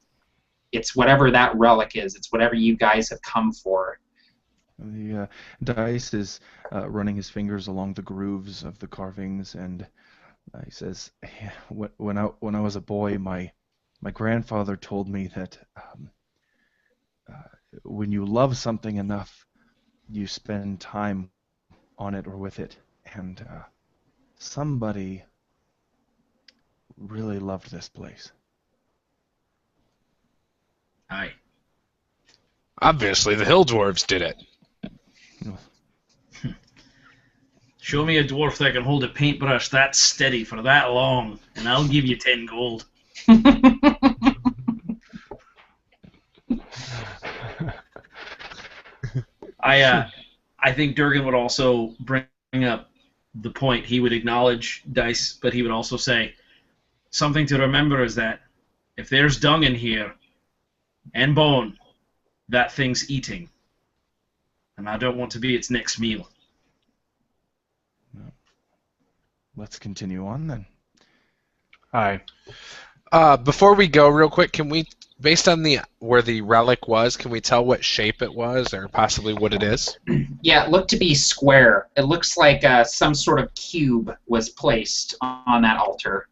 it's whatever that relic is. It's whatever you guys have come for. The Dice is running his fingers along the grooves of the carvings, and he says, "When I was a boy, my grandfather told me that when you love something enough, you spend time on it or with it, and somebody really loved this place." Aye. Obviously, the hill dwarves did it. Show me a dwarf that can hold a paintbrush that steady for that long, and I'll give you 10 gold. I think Durgan would also bring up the point. He would acknowledge Dice, but he would also say, something to remember is that if there's dung in here and bone, that thing's eating. And I don't want to be its next meal. Let's continue on then. Aye. Before we go, real quick, can we, based on where the relic was, can we tell what shape it was, or possibly what it is? Yeah, it looked to be square. It looks like some sort of cube was placed on that altar.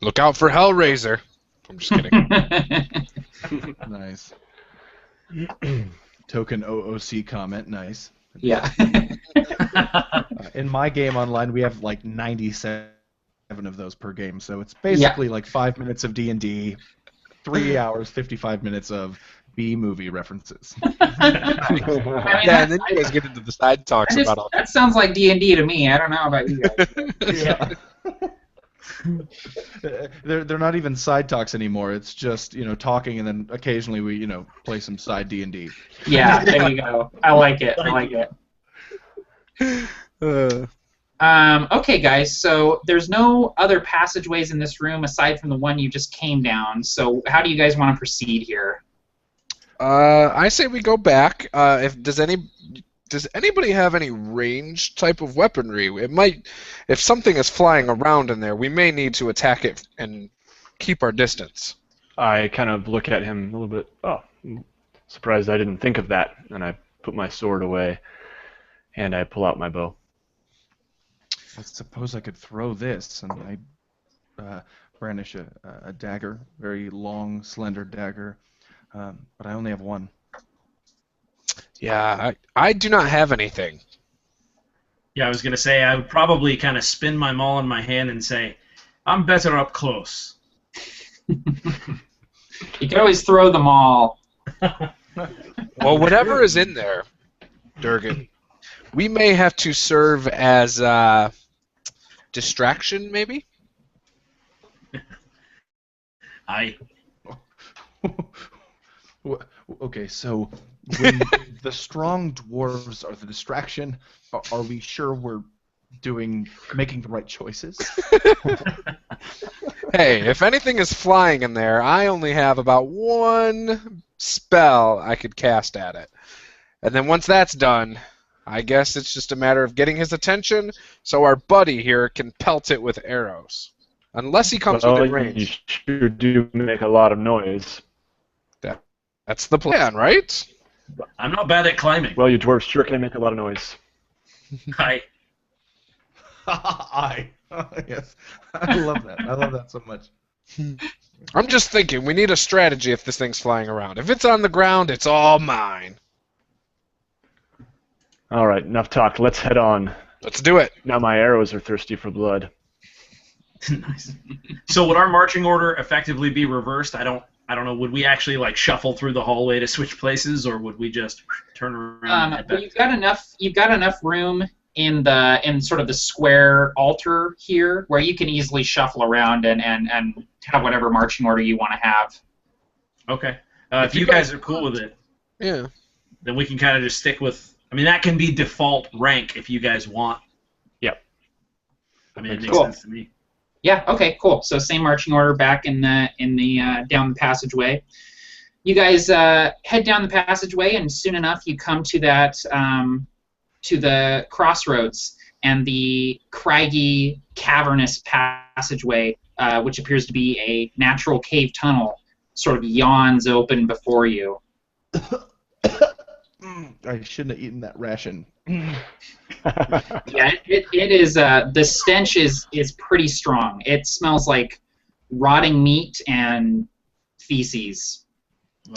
Look out for Hellraiser. I'm just kidding. Nice. Token OOC comment, nice. Yeah. In my game online, we have like 97 of those per game, so it's basically like 5 minutes of D&D, 3 hours, 55 minutes of B-movie references. Yeah, and then you guys get into the side talks about all that. Sounds like D&D to me. I don't know about you guys. Yeah. They're not even side talks anymore. It's just talking, and then occasionally we play some side D&D. Yeah, there you go. I like it. I like it. Okay, guys. So there's no other passageways in this room aside from the one you just came down. So how do you guys want to proceed here? I say we go back. Does anybody have any ranged type of weaponry? It might, if something is flying around in there, we may need to attack it and keep our distance. I kind of look at him a little bit. Oh, I'm surprised I didn't think of that. And I put my sword away, and I pull out my bow. I suppose I could throw this, and I brandish a dagger, very long, slender dagger, but I only have one. Yeah, I do not have anything. Yeah, I was going to say, I would probably kind of spin my maul in my hand and say, I'm better up close. You can always throw the maul. Well, whatever is in there, Durgan, we may have to serve as distraction, maybe? Aye. Okay, so when the strong dwarves are the distraction, are we sure we're making the right choices? Hey, if anything is flying in there, I only have about one spell I could cast at it. And then once that's done, I guess it's just a matter of getting his attention so our buddy here can pelt it with arrows. Unless he comes within range. You sure do make a lot of noise. That's the plan, right? I'm not bad at climbing. Well, you dwarves sure can make a lot of noise. Aye. Aye. Yes. I love that. I love that so much. I'm just thinking, we need a strategy if this thing's flying around. If it's on the ground, it's all mine. All right, enough talk. Let's head on. Let's do it. Now my arrows are thirsty for blood. Nice. So would our marching order effectively be reversed? I don't know. Would we actually like shuffle through the hallway to switch places, or would we just turn around? And head back? Well, you've got enough room in sort of the square altar here where you can easily shuffle around and have whatever marching order you want to have. Okay. If you guys are cool with it. Yeah. then we can kind of just stick with. I mean, that can be default rank if you guys want. Yep. I mean, it makes Cool. sense to me. Yeah. Okay. Cool. So same marching order back in the down the passageway. You guys head down the passageway, and soon enough you come to that to the crossroads, and the craggy, cavernous passageway, which appears to be a natural cave tunnel, sort of yawns open before you. I shouldn't have eaten that ration. Yeah, it is. The stench is pretty strong. It smells like rotting meat and feces.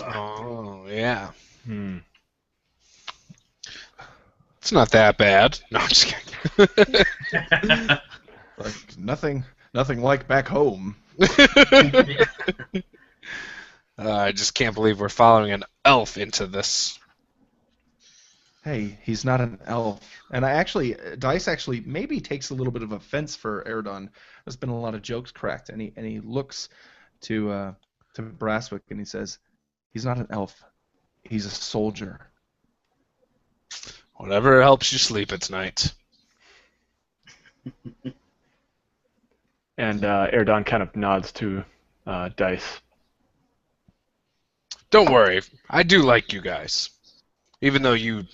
Oh, yeah. Hmm. It's not that bad. No, I'm just kidding. Like nothing like back home. I just can't believe we're following an elf into this. Hey, he's not an elf. And Dice actually maybe takes a little bit of offense for Erdon. There's been a lot of jokes cracked, and he looks to Brasswick and he says, "He's not an elf. He's a soldier." Whatever helps you sleep at night. And Erdon kind of nods to Dice. Don't worry, I do like you guys. Even though you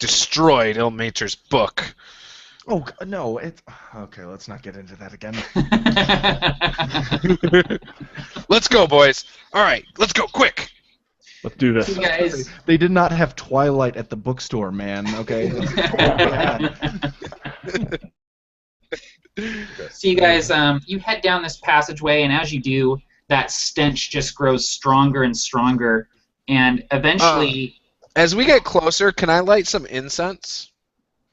destroyed Ilmater's book. Oh no! Okay. Let's not get into that again. Let's go, boys. All right, let's go, quick. Let's do this. You guys. They did not have Twilight at the bookstore, man. Okay. So you guys, you head down this passageway, and as you do, that stench just grows stronger and stronger, and eventually, As we get closer, can I light some incense? I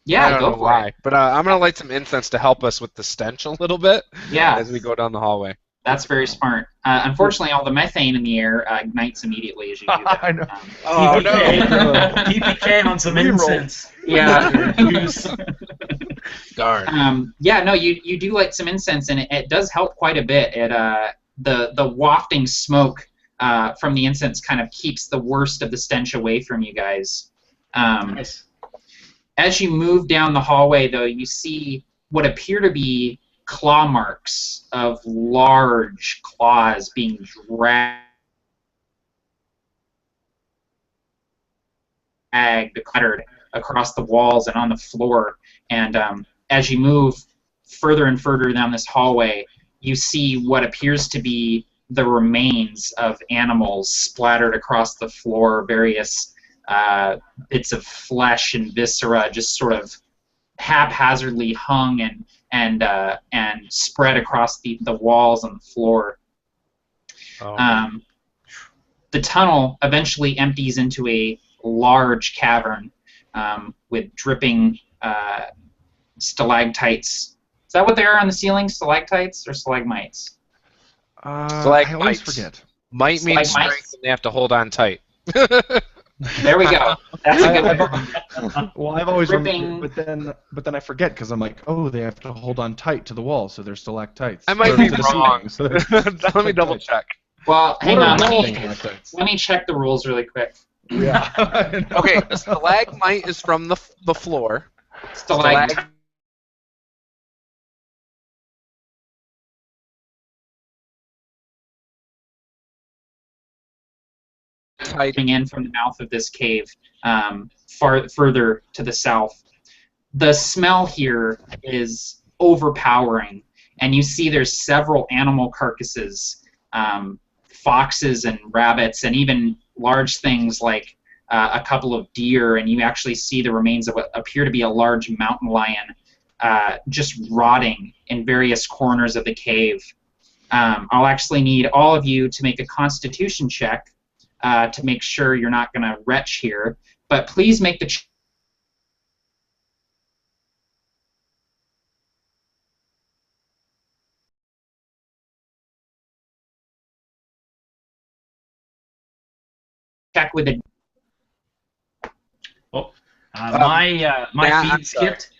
yeah, don't go know for why, it. but I'm gonna light some incense to help us with the stench a little bit Yeah, as we go down the hallway. that's very smart. Unfortunately, all the methane in the air ignites immediately as you do that. I know. Oh TPK, TPK on some incense. Yeah. Darn. Yeah, no, you do light some incense, and it does help quite a bit. The wafting smoke from the incense kind of keeps the worst of the stench away from you guys. Nice. As you move down the hallway, though, you see what appear to be claw marks of large claws being dragged, cluttered across the walls and on the floor. And as you move further and further down this hallway, you see what appears to be the remains of animals splattered across the floor, various bits of flesh and viscera just sort of haphazardly hung and spread across the walls and the floor. The tunnel eventually empties into a large cavern with dripping stalactites. Is that what they are on the ceiling? Stalactites or stalagmites? I always forget. Might mean Stalagmites? strength, and they have to hold on tight. There we go. That's a good one. Well, I've always Dripping. but then I forget because I'm like, oh, they have to hold on tight to the wall, so they're stalactites. I might Or be to the wrong. ceiling, so they're Let me double check. Well, hang What on. are Let stalactites? me check the rules really quick. Yeah. Okay, stalagmite is from the floor. Stalactite coming in from the mouth of this cave, further to the south. The smell here is overpowering, and you see there's several animal carcasses, foxes and rabbits, and even large things like a couple of deer, and you actually see the remains of what appear to be a large mountain lion just rotting in various corners of the cave. I'll actually need all of you to make a constitution check to make sure you're not going to retch here, but please make the check with a My yeah, I'm feed sorry. skipped.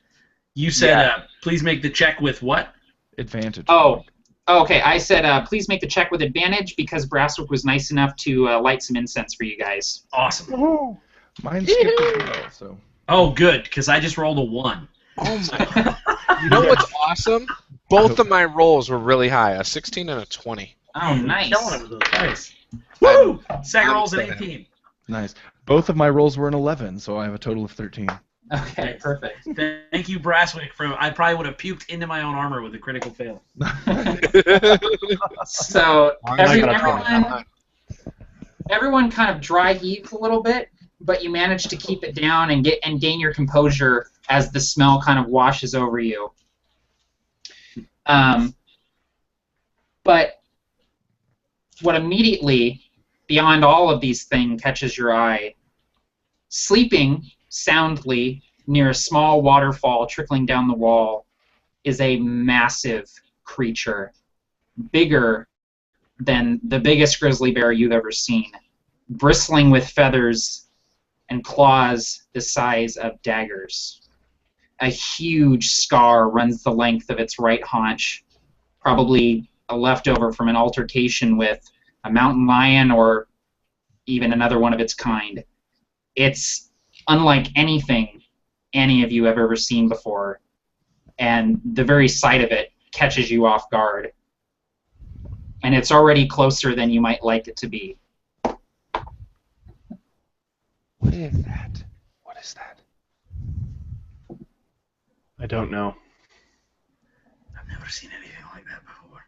You said, please make the check with what? Advantage. Oh, okay. I said, please make the check with advantage because Brasswick was nice enough to light some incense for you guys. Awesome. Woohoo! Mine skipped as well, so. Oh, good, because I just rolled a 1. Oh my! You know what's awesome? Both of my rolls were really high, a 16 and a 20. Oh, nice. Killing it with those dice. Woo! Second I'm roll's an so happy. 18. Nice. Both of my rolls were an 11, so I have a total of 13. Okay, perfect. Thank you, Brasswick. I probably would have puked into my own armor with a critical fail. So I got a everyone kind of dry heaves a little bit, but you manage to keep it down and gain your composure as the smell kind of washes over you. But what immediately, beyond all of these things, catches your eye, sleeping soundly near a small waterfall trickling down the wall, is a massive creature, bigger than the biggest grizzly bear you've ever seen, bristling with feathers and claws the size of daggers. A huge scar runs the length of its right haunch, probably a leftover from an altercation with a mountain lion or even another one of its kind. It's unlike anything any of you have ever seen before, and the very sight of it catches you off guard. And it's already closer than you might like it to be. What is that? What is that? I don't know. I've never seen anything like that before.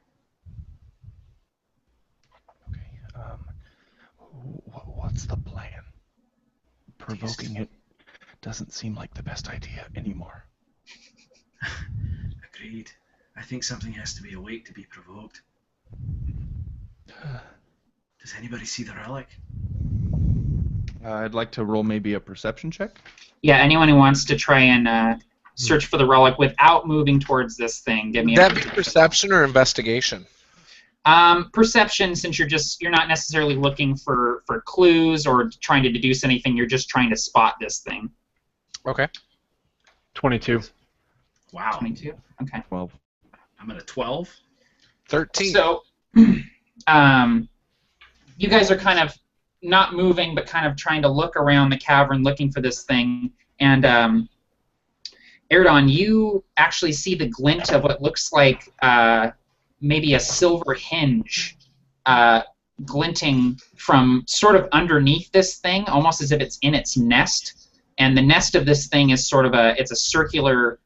Okay. What's the plan? Provoking it doesn't seem like the best idea anymore. Agreed. I think something has to be awake to be provoked. Does anybody see the relic? I'd like to roll maybe a perception check. Yeah, anyone who wants to try and search for the relic without moving towards this thing, give me Would that be perception or investigation? perception, since you're not necessarily looking for clues or trying to deduce anything. You're just trying to spot this thing. Okay. 22. Wow. 22. Okay. 12. I'm at a 12. 13. So, you guys are kind of not moving, but kind of trying to look around the cavern, looking for this thing. And Erdon, you actually see the glint of what looks like maybe a silver hinge glinting from sort of underneath this thing, almost as if it's in its nest. And the nest of this thing is sort of it's a circular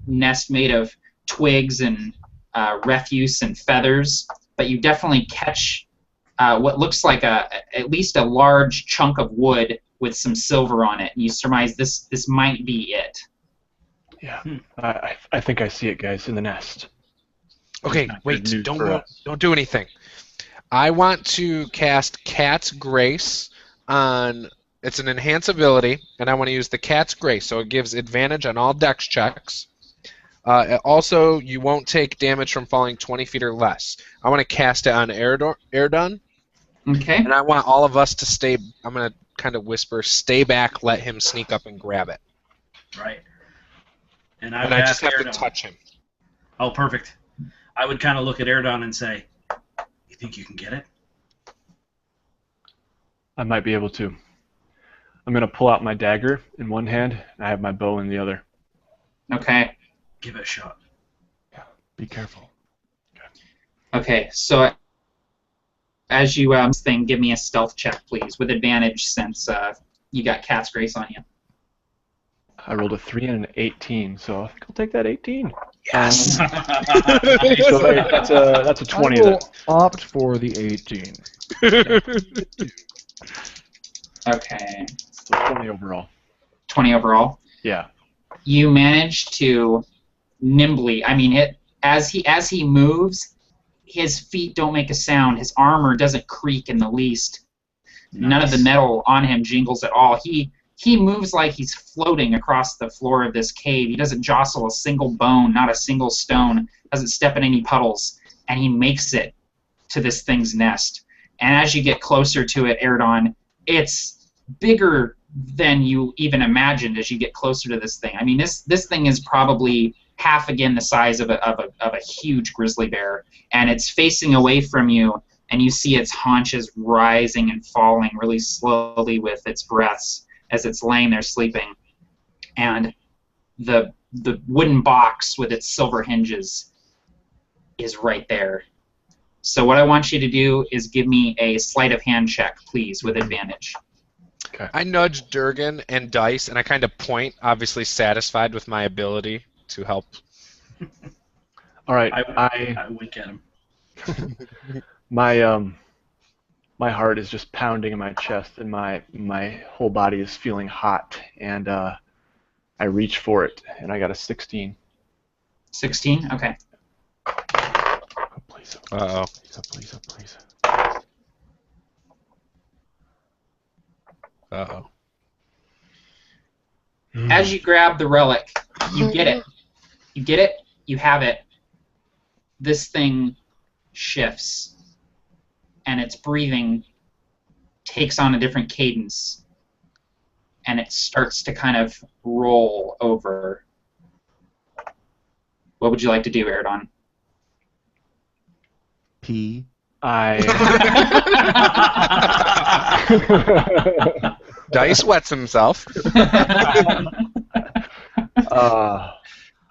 nest made of twigs and refuse and feathers. But you definitely catch what looks like at least a large chunk of wood with some silver on it. And you surmise this might be it. Yeah, I think I see it, guys, in the nest. Okay, Not wait, good news don't for us. do anything. I want to cast Cat's Grace on. It's an enhance ability, and I want to use the Cat's Grace, so it gives advantage on all dex checks. Also, you won't take damage from falling 20 feet or less. I want to cast it on Erdon, Okay. and I want all of us to stay. I'm going to kind of whisper, "Stay back, let him sneak up and grab it." Right. And And I just have to touch him. Oh, perfect. I would kind of look at Erdon and say, "You think you can get it?" I might be able to. I'm going to pull out my dagger in one hand, and I have my bow in the other. Okay. Give it a shot. Yeah, be careful. Okay. So as you thing, give me a stealth check, please, with advantage since you got Cat's Grace on you. I rolled a 3 and an 18, so I think I'll take that 18. Yes. So that's a 20 I then. will opt for the 18. Okay. So 20 overall. 20 overall. Yeah. You manage to nimbly. I mean, as he moves, his feet don't make a sound. His armor doesn't creak in the least. None of the metal on him jingles at all. He moves like he's floating across the floor of this cave. He doesn't jostle a single bone, not a single stone, doesn't step in any puddles, and he makes it to this thing's nest. And as you get closer to it, Erdon, it's bigger than you even imagined as you get closer to this thing. I mean, this thing is probably half again the size of a huge grizzly bear, and it's facing away from you and you see its haunches rising and falling really slowly with its breaths as it's laying there sleeping. And the wooden box with its silver hinges is right there. So what I want you to do is give me a sleight of hand check, please, with advantage. Okay. I nudge Durgan and Dice, and I kind of point, obviously satisfied with my ability to help. All right. I wink at him. My heart is just pounding in my chest, and my whole body is feeling hot, and I reach for it, and I got a 16. 16? Okay. Oh, please, oh, please, Uh-oh. please, oh, please. Uh-oh. As you grab the relic, you get it. You get it. You have it. This thing shifts, and its breathing takes on a different cadence, and it starts to kind of roll over. What would you like to do, Erdon? P. Dice wets himself.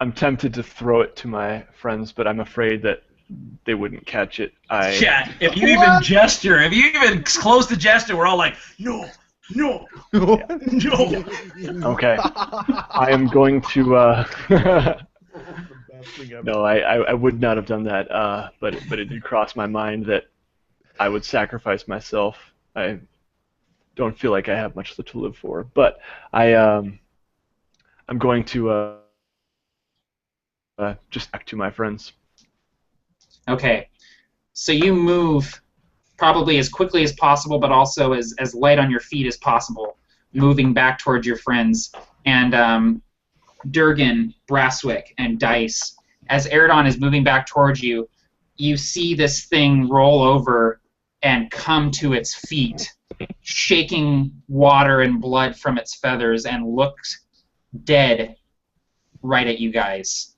I'm tempted to throw it to my friends, but I'm afraid that they wouldn't catch it. Yeah, if you even gesture, if you even close the gesture, we're all like, no, no, no. Okay. I am going to. No, I would not have done that. But it did cross my mind that I would sacrifice myself. I don't feel like I have much to live for, but I'm going to just back to my friends. Okay. So you move probably as quickly as possible, but also as light on your feet as possible, moving back towards your friends. And Durgan, Brasswick, and Dice, as Erdon is moving back towards you, you see this thing roll over and come to its feet, shaking water and blood from its feathers, and looks dead right at you guys.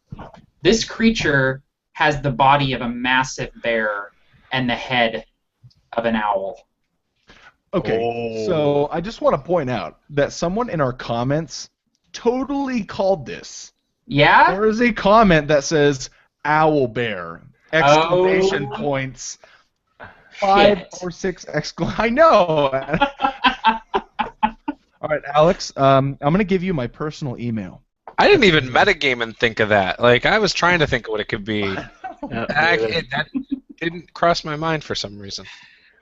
This creature has the body of a massive bear and the head of an owl. Okay, so I just want to point out that someone in our comments totally called this. Yeah? There is a comment that says owl bear! Exclamation points. 5 Shit. or 6 I know. All right, Alex. I'm gonna give you my personal email. I didn't even metagame and think of that. Like, I was trying to think of what it could be. That didn't cross my mind for some reason.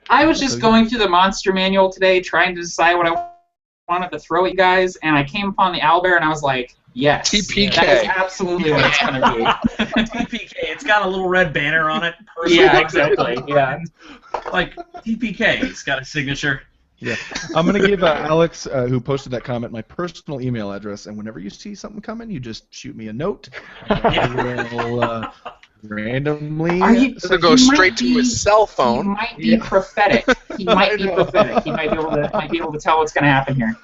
I was just going through the monster manual today, trying to decide what I wanted to throw at you guys, and I came upon the owlbear, and I was like, yes, TPK. that is absolutely what it's going to be. TPK, it's got a little red banner on it. Yeah, exactly. Yeah. Like, TPK, it's got a signature. Yeah, I'm gonna give Alex, who posted that comment, my personal email address, and whenever you see something coming, you just shoot me a note. I will randomly. So go straight to his cell phone. He might be prophetic. He might be prophetic. He might be able to tell what's going to happen here.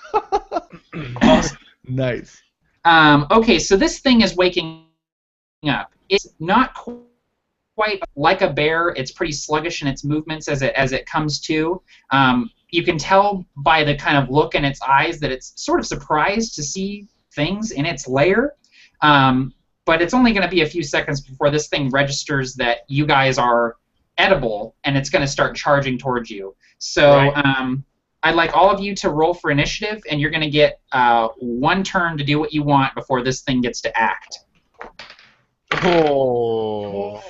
Awesome. Nice. Okay, so this thing is waking up. It's not quite like a bear. It's pretty sluggish in its movements as it comes to. You can tell by the kind of look in its eyes that it's sort of surprised to see things in its lair. But it's only going to be a few seconds before this thing registers that you guys are edible, and it's going to start charging towards you. So Right. I'd like all of you to roll for initiative, and you're going to get 1 turn to do what you want before this thing gets to act. Oh.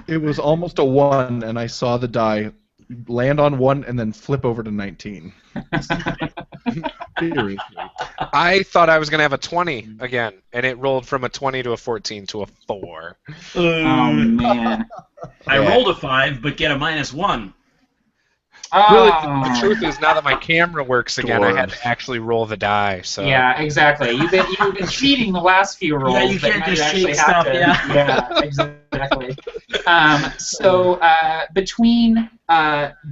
It was almost a 1, and I saw the die land on 1 and then flip over to 19. Seriously. I thought I was going to have a 20 again, and it rolled from a 20 to a 14 to a 4. Oh, man. I rolled a 5, but get a -1. Really, Oh. the truth is, now that my camera works again, I had Dwarves. to actually roll the die. So Yeah, exactly. You've been cheating the last few rolls. Yeah, you but can't now just you actually cheat have stuff, to. yeah. Exactly. So between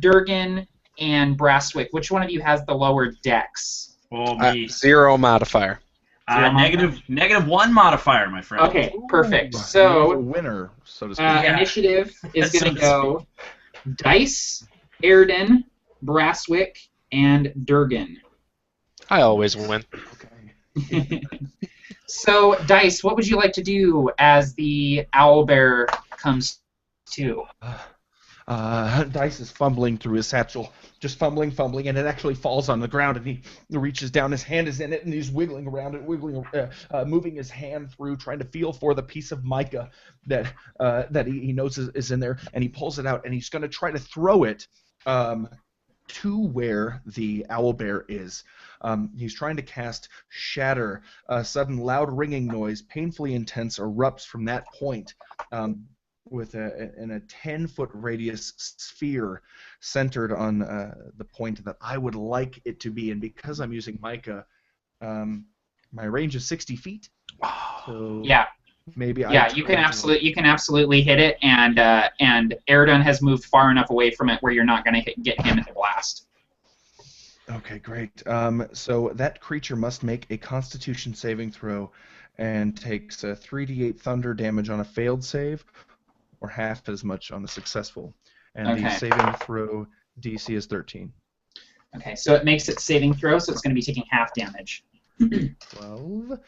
Durgan and Brasswick, which one of you has the lower dex? Oh, me. 0 modifier. -1 modifier, my friend. Okay, perfect. Ooh, you're the So winner, so to speak. Yeah. initiative is So going to to go Dice, Airden, Brasswick, and Durgan. I always win. Okay. So, Dice, what would you like to do as the owlbear comes to? Dice is fumbling through his satchel, just fumbling, and it actually falls on the ground, and he reaches down, his hand is in it, and he's wiggling around it, moving his hand through, trying to feel for the piece of mica that he knows is in there, and he pulls it out, and he's going to try to throw it to where the owlbear is. He's trying to cast Shatter. A sudden loud ringing noise, painfully intense, erupts from that point. In a 10-foot radius sphere centered on the point that I would like it to be. And because I'm using mica, my range is 60 feet. So Yeah. maybe you can absolutely hit it, and Airden has moved far enough away from it where you're not going to get him in the blast. Okay, great. So that creature must make a Constitution saving throw and takes 3d8 thunder damage on a failed save, or half as much on a successful. And the saving throw DC is 13. Okay, so it makes its saving throw, so it's going to be taking half damage. 12,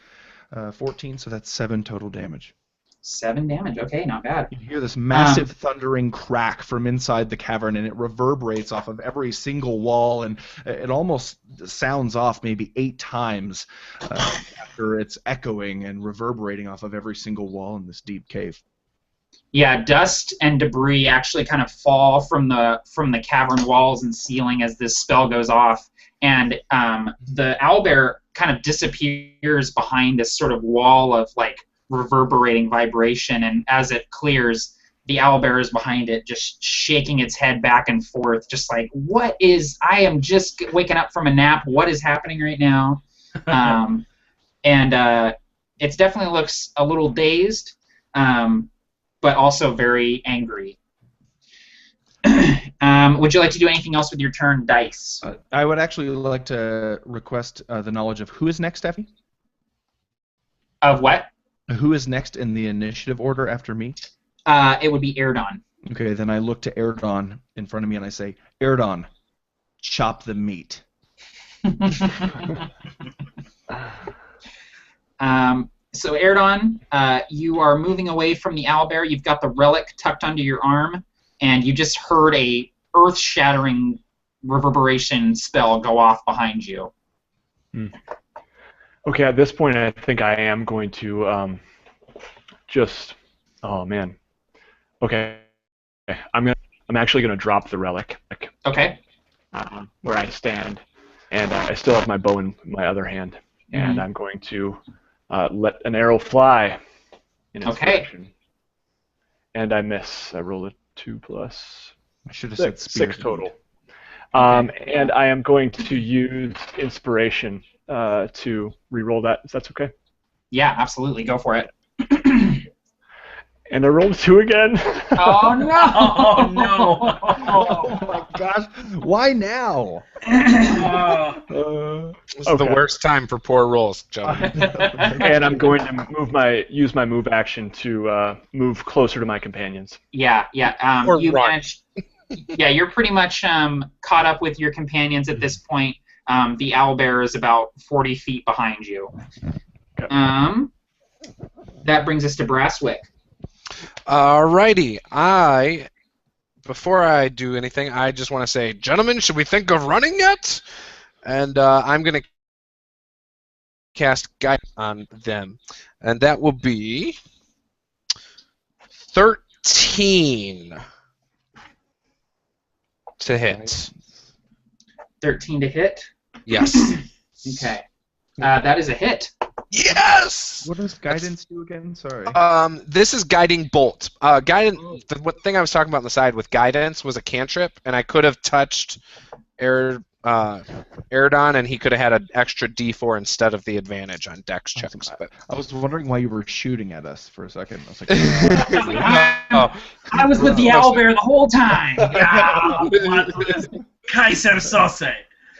14, so that's 7 total damage. 7 damage, okay, not bad. You hear this massive thundering crack from inside the cavern, and it reverberates off of every single wall, and it almost sounds off maybe 8 times after it's echoing and reverberating off of every single wall in this deep cave. Yeah, dust and debris actually kind of fall from the cavern walls and ceiling as this spell goes off, and the owlbear kind of disappears behind this sort of wall of like reverberating vibration, and as it clears, the owlbear is behind it, just shaking its head back and forth, just like, I am just waking up from a nap, what is happening right now? And it definitely looks a little dazed, but also very angry. Would you like to do anything else with your turn, Dice? I would actually like to request the knowledge of who is next, Steffi? Of what? Who is next in the initiative order after me? It would be Airden. Okay, then I look to Airden in front of me and I say, Airden, chop the meat. So Airden, you are moving away from the owlbear. You've got the relic tucked under your arm, and you just heard a earth-shattering reverberation spell go off behind you. Okay, at this point, I think I am going to oh man. Okay, I'm actually gonna drop the relic. Okay. Where I stand, and I still have my bow in my other hand, and I'm going to let an arrow fly in its direction. And I miss. I rolled a 2+. I should have said 6 total. And I am going to use inspiration to re-roll that, if that's okay. Yeah, absolutely. Go for it. And I rolled a 2 again. Oh, no! Oh, no! Oh, my gosh. Why now? This is the worst time for poor rolls, John. And I'm going to use my move action to move closer to my companions. Yeah. Or you run. managed. Yeah, you're pretty much caught up with your companions at this point. The owlbear is about 40 feet behind you. Okay. That brings us to Brasswick. Alrighty, before I do anything, I just want to say, gentlemen, should we think of running yet? And I'm going to cast Guidance on them. And that will be 13 to hit. 13 to hit? Yes. Okay. That is a hit. Yes! What does guidance do again? Sorry. This is guiding bolt. Guidance. The thing I was talking about on the side with guidance was a cantrip, and I could have touched Airden, and he could have had an extra D4 instead of the advantage on Dex checks. But I was wondering why you were shooting at us for a second. I was like, I was with the owlbear the whole time. Kaiser Sauce.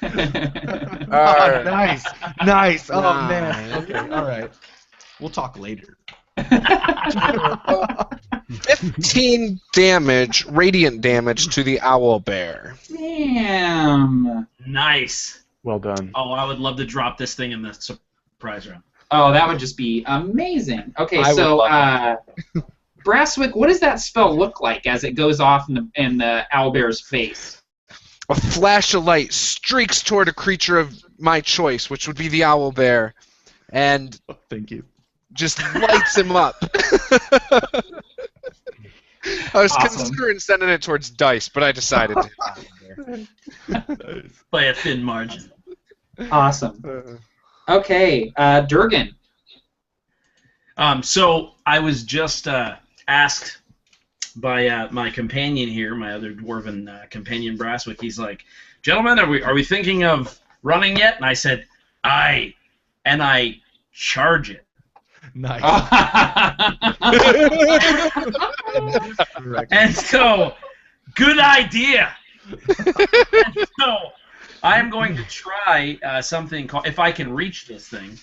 Oh, nice, nice. Oh man. Okay, all right. We'll talk later. 15 damage, radiant damage to the owl bear. Damn. Nice. Well done. Oh, I would love to drop this thing in the surprise round. Oh, that would just be amazing. Okay, I would so love Brasswick, what does that spell look like as it goes off in the owlbear's face? A flash of light streaks toward a creature of my choice, which would be the owl bear, and Thank you. just lights him up. I was Awesome. considering sending it towards Dice, but I decided to. By a thin margin. Awesome. Okay, Durgan. So I was just asked by my companion here, my other dwarven companion Brasswick. He's like, "Gentlemen, are we thinking of running yet?" And I said, "Aye," and I charge it. Nice. Correct. And so, good idea. And so, I am going to try something called, if I can reach this thing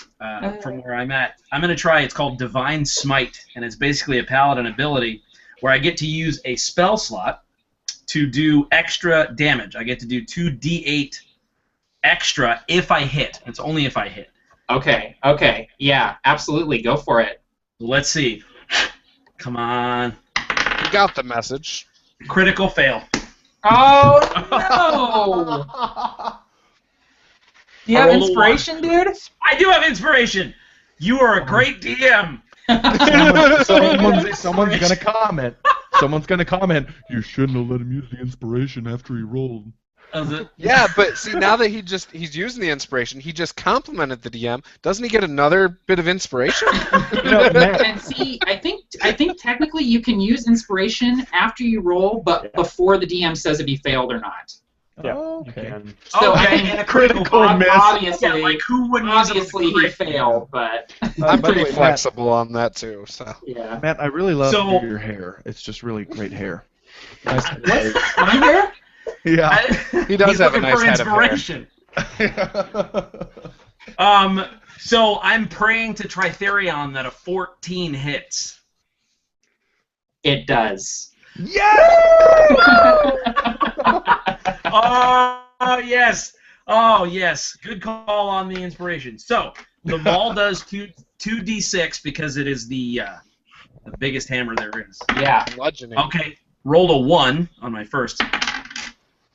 from where I'm at, I'm going to try, it's called Divine Smite, and it's basically a paladin ability where I get to use a spell slot to do extra damage. I get to do 2d8 extra if I hit. It's only if I hit. Okay, yeah, absolutely, go for it. Let's see. Come on. You got the message. Critical fail. Oh, no! Do you have rolled a inspiration, dude? I do have inspiration. You are a great DM. Someone's gonna comment. Someone's gonna comment. You shouldn't have let him use the inspiration after he rolled. Yeah, but see, now that he's using the inspiration, he just complimented the DM. Doesn't he get another bit of inspiration? And see, I think technically you can use inspiration after you roll, but before the DM says if he failed or not. Yeah, Oh, you okay. can. So I Okay, mean, and a critical miss. Obviously, Yeah, like who wouldn't use obviously he failed, but I'm by the pretty way, flexible on that too. So yeah. Matt, I really love So- your hair. It's just really great hair. Nice. What? My hair? Yeah. he does He's have a looking nice for head of hair. inspiration. So I'm praying to Tritherion that a 14 hits. It does. Oh yes. Oh yes. Good call on the inspiration. So the maul does 2d6 because it is the biggest hammer there is. Yeah. Bludgeoning. Okay. Rolled a 1 on my first,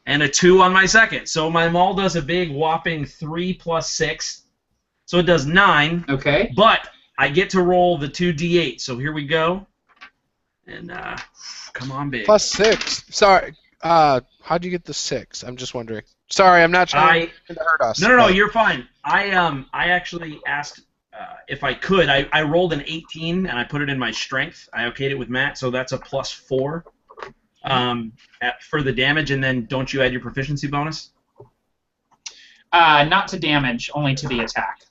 and a 2 on my second. So my maul does a big whopping 3 plus 6. So it does 9. Okay. But I get to roll the 2d8. So here we go. And come on, big. Plus 6. Sorry. How'd you get the 6? I'm just wondering. Sorry, I'm not trying to hurt us. No, but- you're fine. I actually asked if I could. I rolled an 18 and I put it in my strength. I okayed it with Matt, so that's a plus 4 for the damage. And then don't you add your proficiency bonus? Not to damage, only to the attack.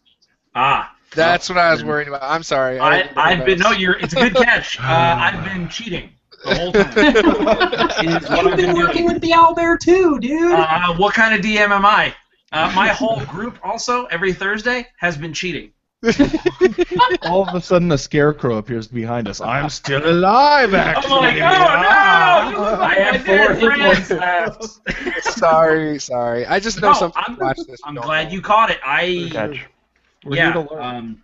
Ah. That's what I was worried about. I'm sorry. I've been it's a good catch. I've been cheating the whole time. Is what I've been doing. with the owlbear too, dude. What kind of DM am I? My whole group also every Thursday has been cheating. All of a sudden, a scarecrow appears behind us. I'm still alive, actually. I'm like, oh no! I have 4 hit points left. Sorry. I just know some people watch this. I'm don't glad know. you caught it. Good catch. We're here to Yeah. learn.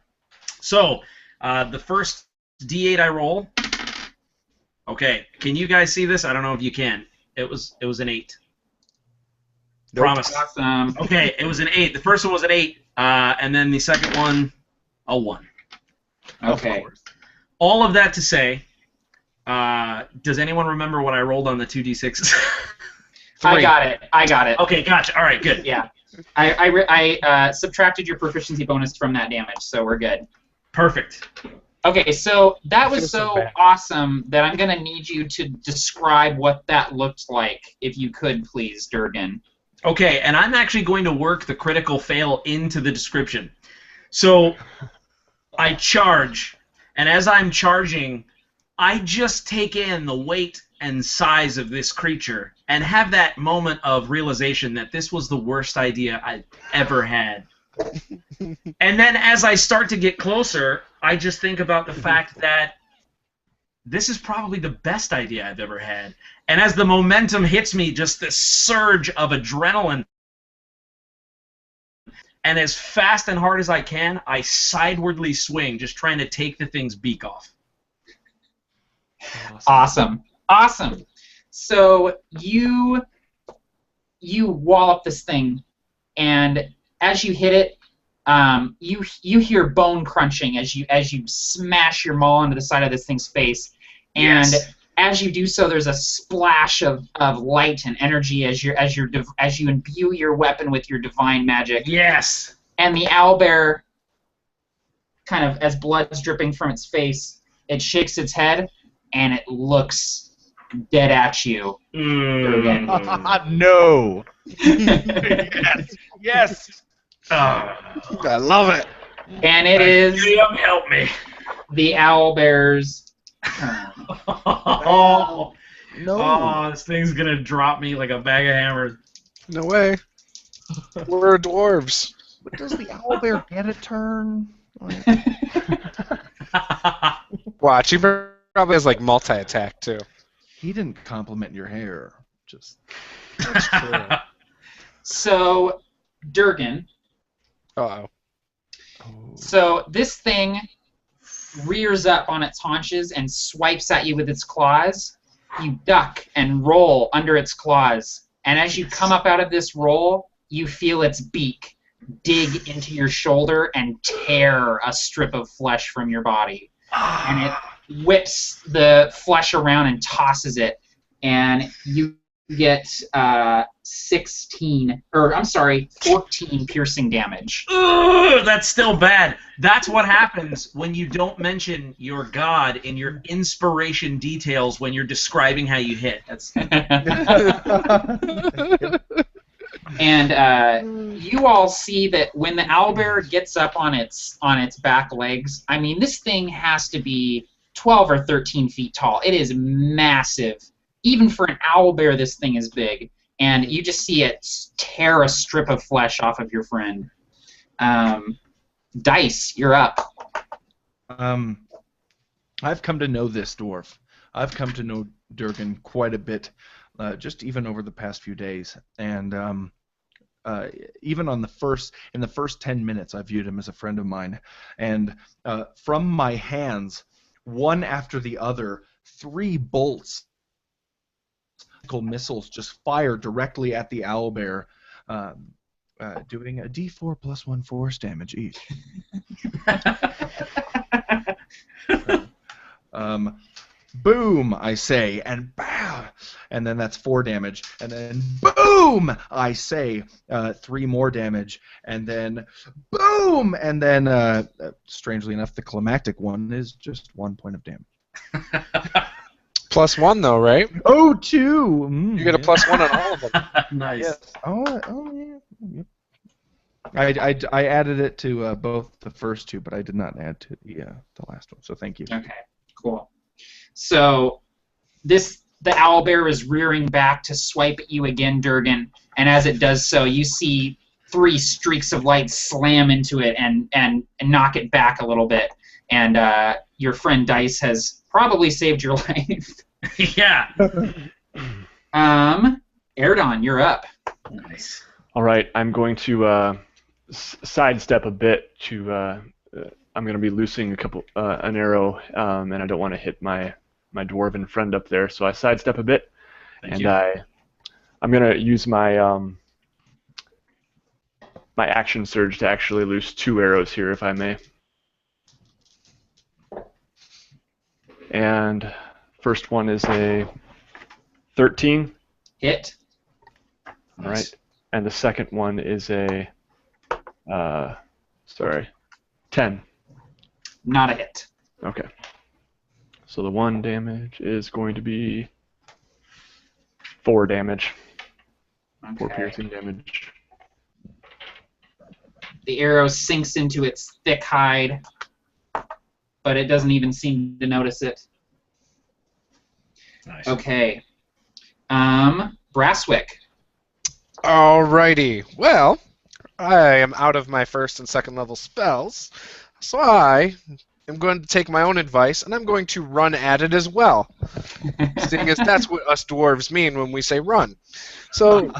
So the first D8 I roll. Okay, can you guys see this? I don't know if you can. It was an 8. Nope. Promise. Awesome. Okay, it was an 8. The first one was an 8, and then the second one, a 1. Okay. All of that to say, does anyone remember what I rolled on the 2d6s? I got it. Okay, gotcha. All right, good. Yeah. I subtracted your proficiency bonus from that damage, so we're good. Perfect. Okay, so that was Feels so so bad. awesome that I'm gonna need you to describe what that looked like, if you could, please, Durgan. Okay, and I'm actually going to work the critical fail into the description. So I charge, and as I'm charging, I just take in the weight and size of this creature, and have that moment of realization that this was the worst idea I ever had. And then as I start to get closer, I just think about the fact that this is probably the best idea I've ever had. And as the momentum hits me, just this surge of adrenaline, and as fast and hard as I can, I sidewardly swing, just trying to take the thing's beak off. Awesome. Awesome. So you wallop this thing, and as you hit it, you hear bone crunching as you smash your maul into the side of this thing's face, and Yes. as you do so, there's a splash of light and energy as you imbue your weapon with your divine magic, Yes. and the owlbear, kind of as blood's dripping from its face, it shakes its head and it looks dead at you. No. Yes. Yes. I love it. And it is Julian, help me. the owlbear's turn. Oh, No. oh, this thing's gonna drop me like a bag of hammers. No way. We're dwarves. But does the owlbear get a turn? Watch, he probably has like multi-attack too. He didn't compliment your hair. Just. That's true. So, Durgan. Uh-oh. So this thing rears up on its haunches and swipes at you with its claws. You duck and roll under its claws, and as you come up out of this roll, you feel its beak dig into your shoulder and tear a strip of flesh from your body. And it whips the flesh around and tosses it, and you get 14 piercing damage. Ugh, that's still bad. That's what happens when you don't mention your god in your inspiration details when you're describing how you hit. That's And you all see that when the owlbear gets up on its back legs, I mean, this thing has to be 12 or 13 feet tall. It is massive. Even for an owlbear, this thing is big. And you just see it tear a strip of flesh off of your friend. Dice, you're up. I've come to know this dwarf. I've come to know Durgan quite a bit, just even over the past few days. And even in the first 10 minutes, I viewed him as a friend of mine. And from my hands, one after the other, 3 bolts, missiles, just fire directly at the owlbear, doing a D4 plus 1 force damage each. Boom, I say, and BAM! And then that's 4 damage. And then boom, I say, 3 more damage. And then boom! And then, strangely enough, the climactic one is just 1 point of damage. +1 though, right? Oh, 2! You get a +1 on all of them. nice. Yes. Oh yeah. Yep. I added it to both the first 2, but I did not add to the last one. So thank you. Okay, cool. So the owlbear is rearing back to swipe at you again, Durgan, and as it does so, you see 3 streaks of light slam into it and knock it back a little bit. And your friend Dice has probably saved your life. Yeah. Erdon, you're up. Nice. All right, I'm going to sidestep a bit to. I'm going to be loosing an arrow, and I don't want to hit my dwarven friend up there, so I sidestep a bit, Thank and you. I'm going to use my my action surge to actually loose 2 arrows here, if I may. And first one is a 13. Hit. All right, and the second one is a 10. Not a hit. Okay. So the 1 damage is going to be 4 damage. 4 Okay. piercing damage. The arrow sinks into its thick hide, but it doesn't even seem to notice it. Nice. Okay. Brasswick. Alrighty. Well, I am out of my first and second level spells, so I am going to take my own advice, and I'm going to run at it as well, seeing as that's what us dwarves mean when we say run. So here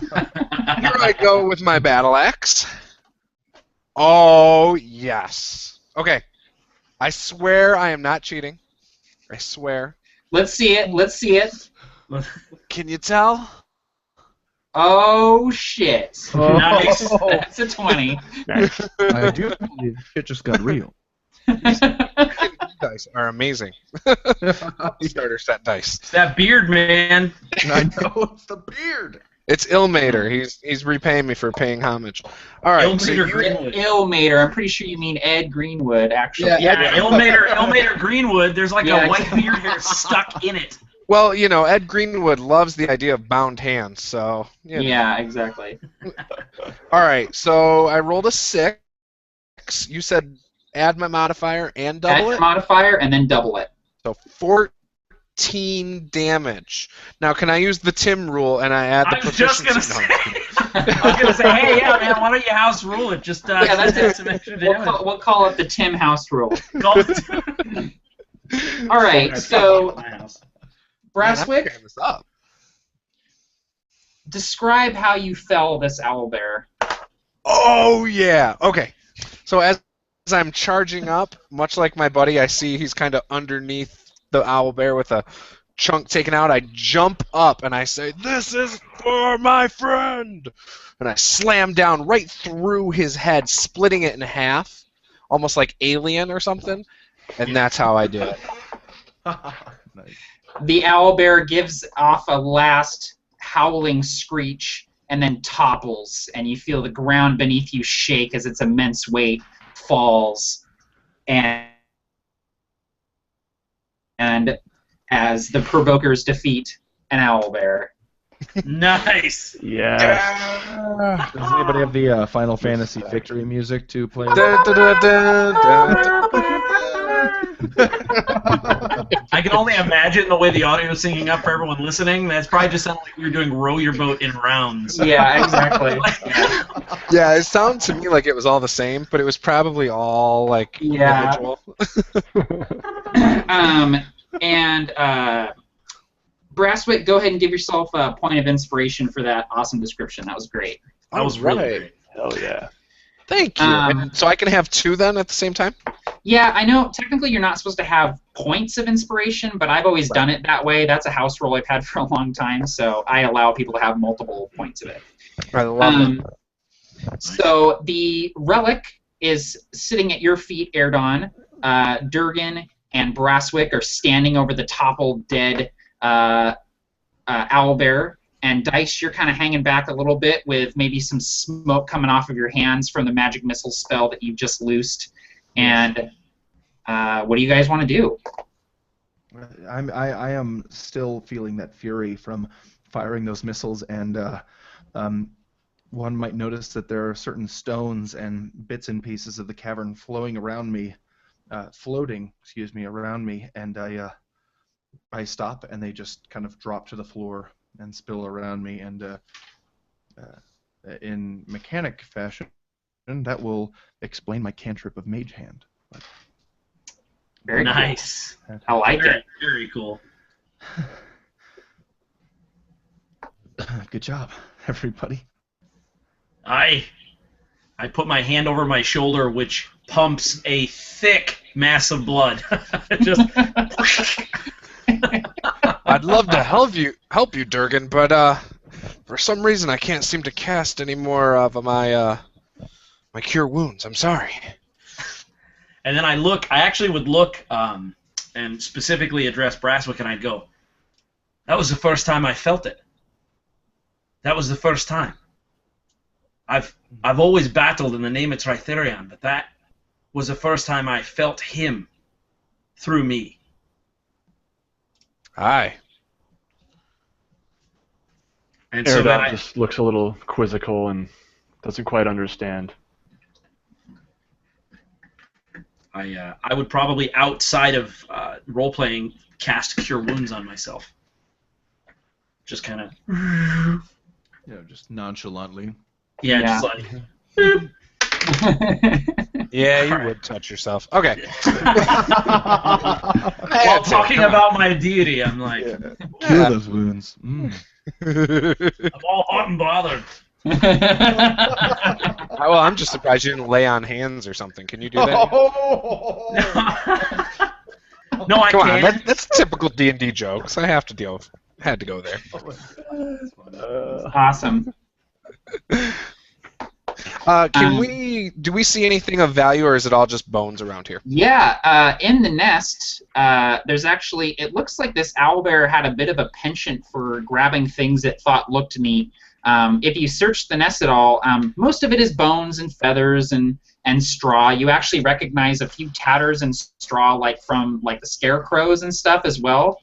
I go with my battle axe. Oh, yes. Okay. I swear I am not cheating. I swear. Let's see it. Let's see it. Can you tell? Oh, shit. Nice. That's a 20. I do believe shit just got real. Dice are amazing. Starter set dice. It's that beard, man. I know, it's the beard. It's Ilmater. He's repaying me for paying homage. All right. So Ilmater you, Greenwood. Ilmater. I'm pretty sure you mean Ed Greenwood, actually. Yeah, Ilmater Greenwood. There's like Yeah, a white beard hair stuck in it. well, you know, Ed Greenwood loves the idea of bound hands, so. You know. Yeah, exactly. All right. So I rolled a 6. You said add my modifier and double Add your it. modifier and then double it. So 14 damage. Now, can I use the Tim rule and I add the I was just proficiency? gonna say. I was gonna say, hey, yeah, man, why don't you house rule it? Just Yeah, that's it. some extra We'll damage. call, we'll call it the Tim House rule. Call it- All right, so My house. Man, I'm Brasswick, tearing this up. describe how you fell this owlbear. Oh yeah. Okay. So as I'm charging up, much like my buddy, I see he's kind of underneath the owlbear with a chunk taken out. I jump up and I say, "This is for my friend," and I slam down right through his head, splitting it in half, almost like Alien or something. And that's how I do it. Nice. The owlbear gives off a last howling screech and then topples, and you feel the ground beneath you shake as its immense weight falls. And as the Provokers defeat an owlbear. Nice. Yeah. Does anybody have the Final Fantasy victory music to play? Dun, dun, dun, dun, dun, dun. I can only imagine the way the audio is syncing up for everyone listening. That's probably just sounded like we were doing row your boat in rounds. Yeah, exactly. Yeah, it sounded to me like it was all the same, but it was probably all like Yeah. individual. Brasswick, go ahead and give yourself a point of inspiration for that awesome description. That was great. That was really Alright. great. Hell yeah. Thank you. And so I can have 2 then at the same time? Yeah, I know technically you're not supposed to have points of inspiration, but I've always done it that way. That's a house rule I've had for a long time, so I allow people to have multiple points of it. I love it. So the relic is sitting at your feet, Erdon. Durgan and Brasswick are standing over the toppled dead owlbear. And Dice, you're kind of hanging back a little bit with maybe some smoke coming off of your hands from the magic missile spell that you've just loosed. And what do you guys want to do? I am still feeling that fury from firing those missiles, and one might notice that there are certain stones and bits and pieces of the cavern floating around me, and I stop, and they just kind of drop to the floor and spill around me, and in mechanic fashion, that will explain my cantrip of Mage Hand. Very Nice. cool. I like Very, it. very cool. Good job, everybody. I put my hand over my shoulder, which pumps a thick mass of blood. Just I'd love to help you, Durgan, but for some reason I can't seem to cast any more of my my cure wounds. I'm sorry. And then I actually would look and specifically address Brasswick, and I'd go, that was the first time I felt it. That was the first time. I've always battled in the name of Tritherion, but that was the first time I felt him through me. Aye. And so then Aerodot just looks a little quizzical and doesn't quite understand. I would probably, outside of role-playing, cast Cure Wounds on myself. just kind of. Just nonchalantly. Yeah, Yeah. just like. Yeah, you would touch yourself. Okay. While talking about my deity, I'm like, Kill those wounds. Mm. I'm all hot and bothered. Well, I'm just surprised you didn't lay on hands or something. Can you do that? No, I Come on, can't. that's typical D&D jokes. I have to deal with. Had to go there. Awesome. Do we see anything of value, or is it all just bones around here? Yeah, in the nest, there's actually, it looks like this owlbear had a bit of a penchant for grabbing things it thought looked neat. If you search the nest at all, most of it is bones and feathers and straw. You actually recognize a few tatters and straw, like from like the scarecrows and stuff as well.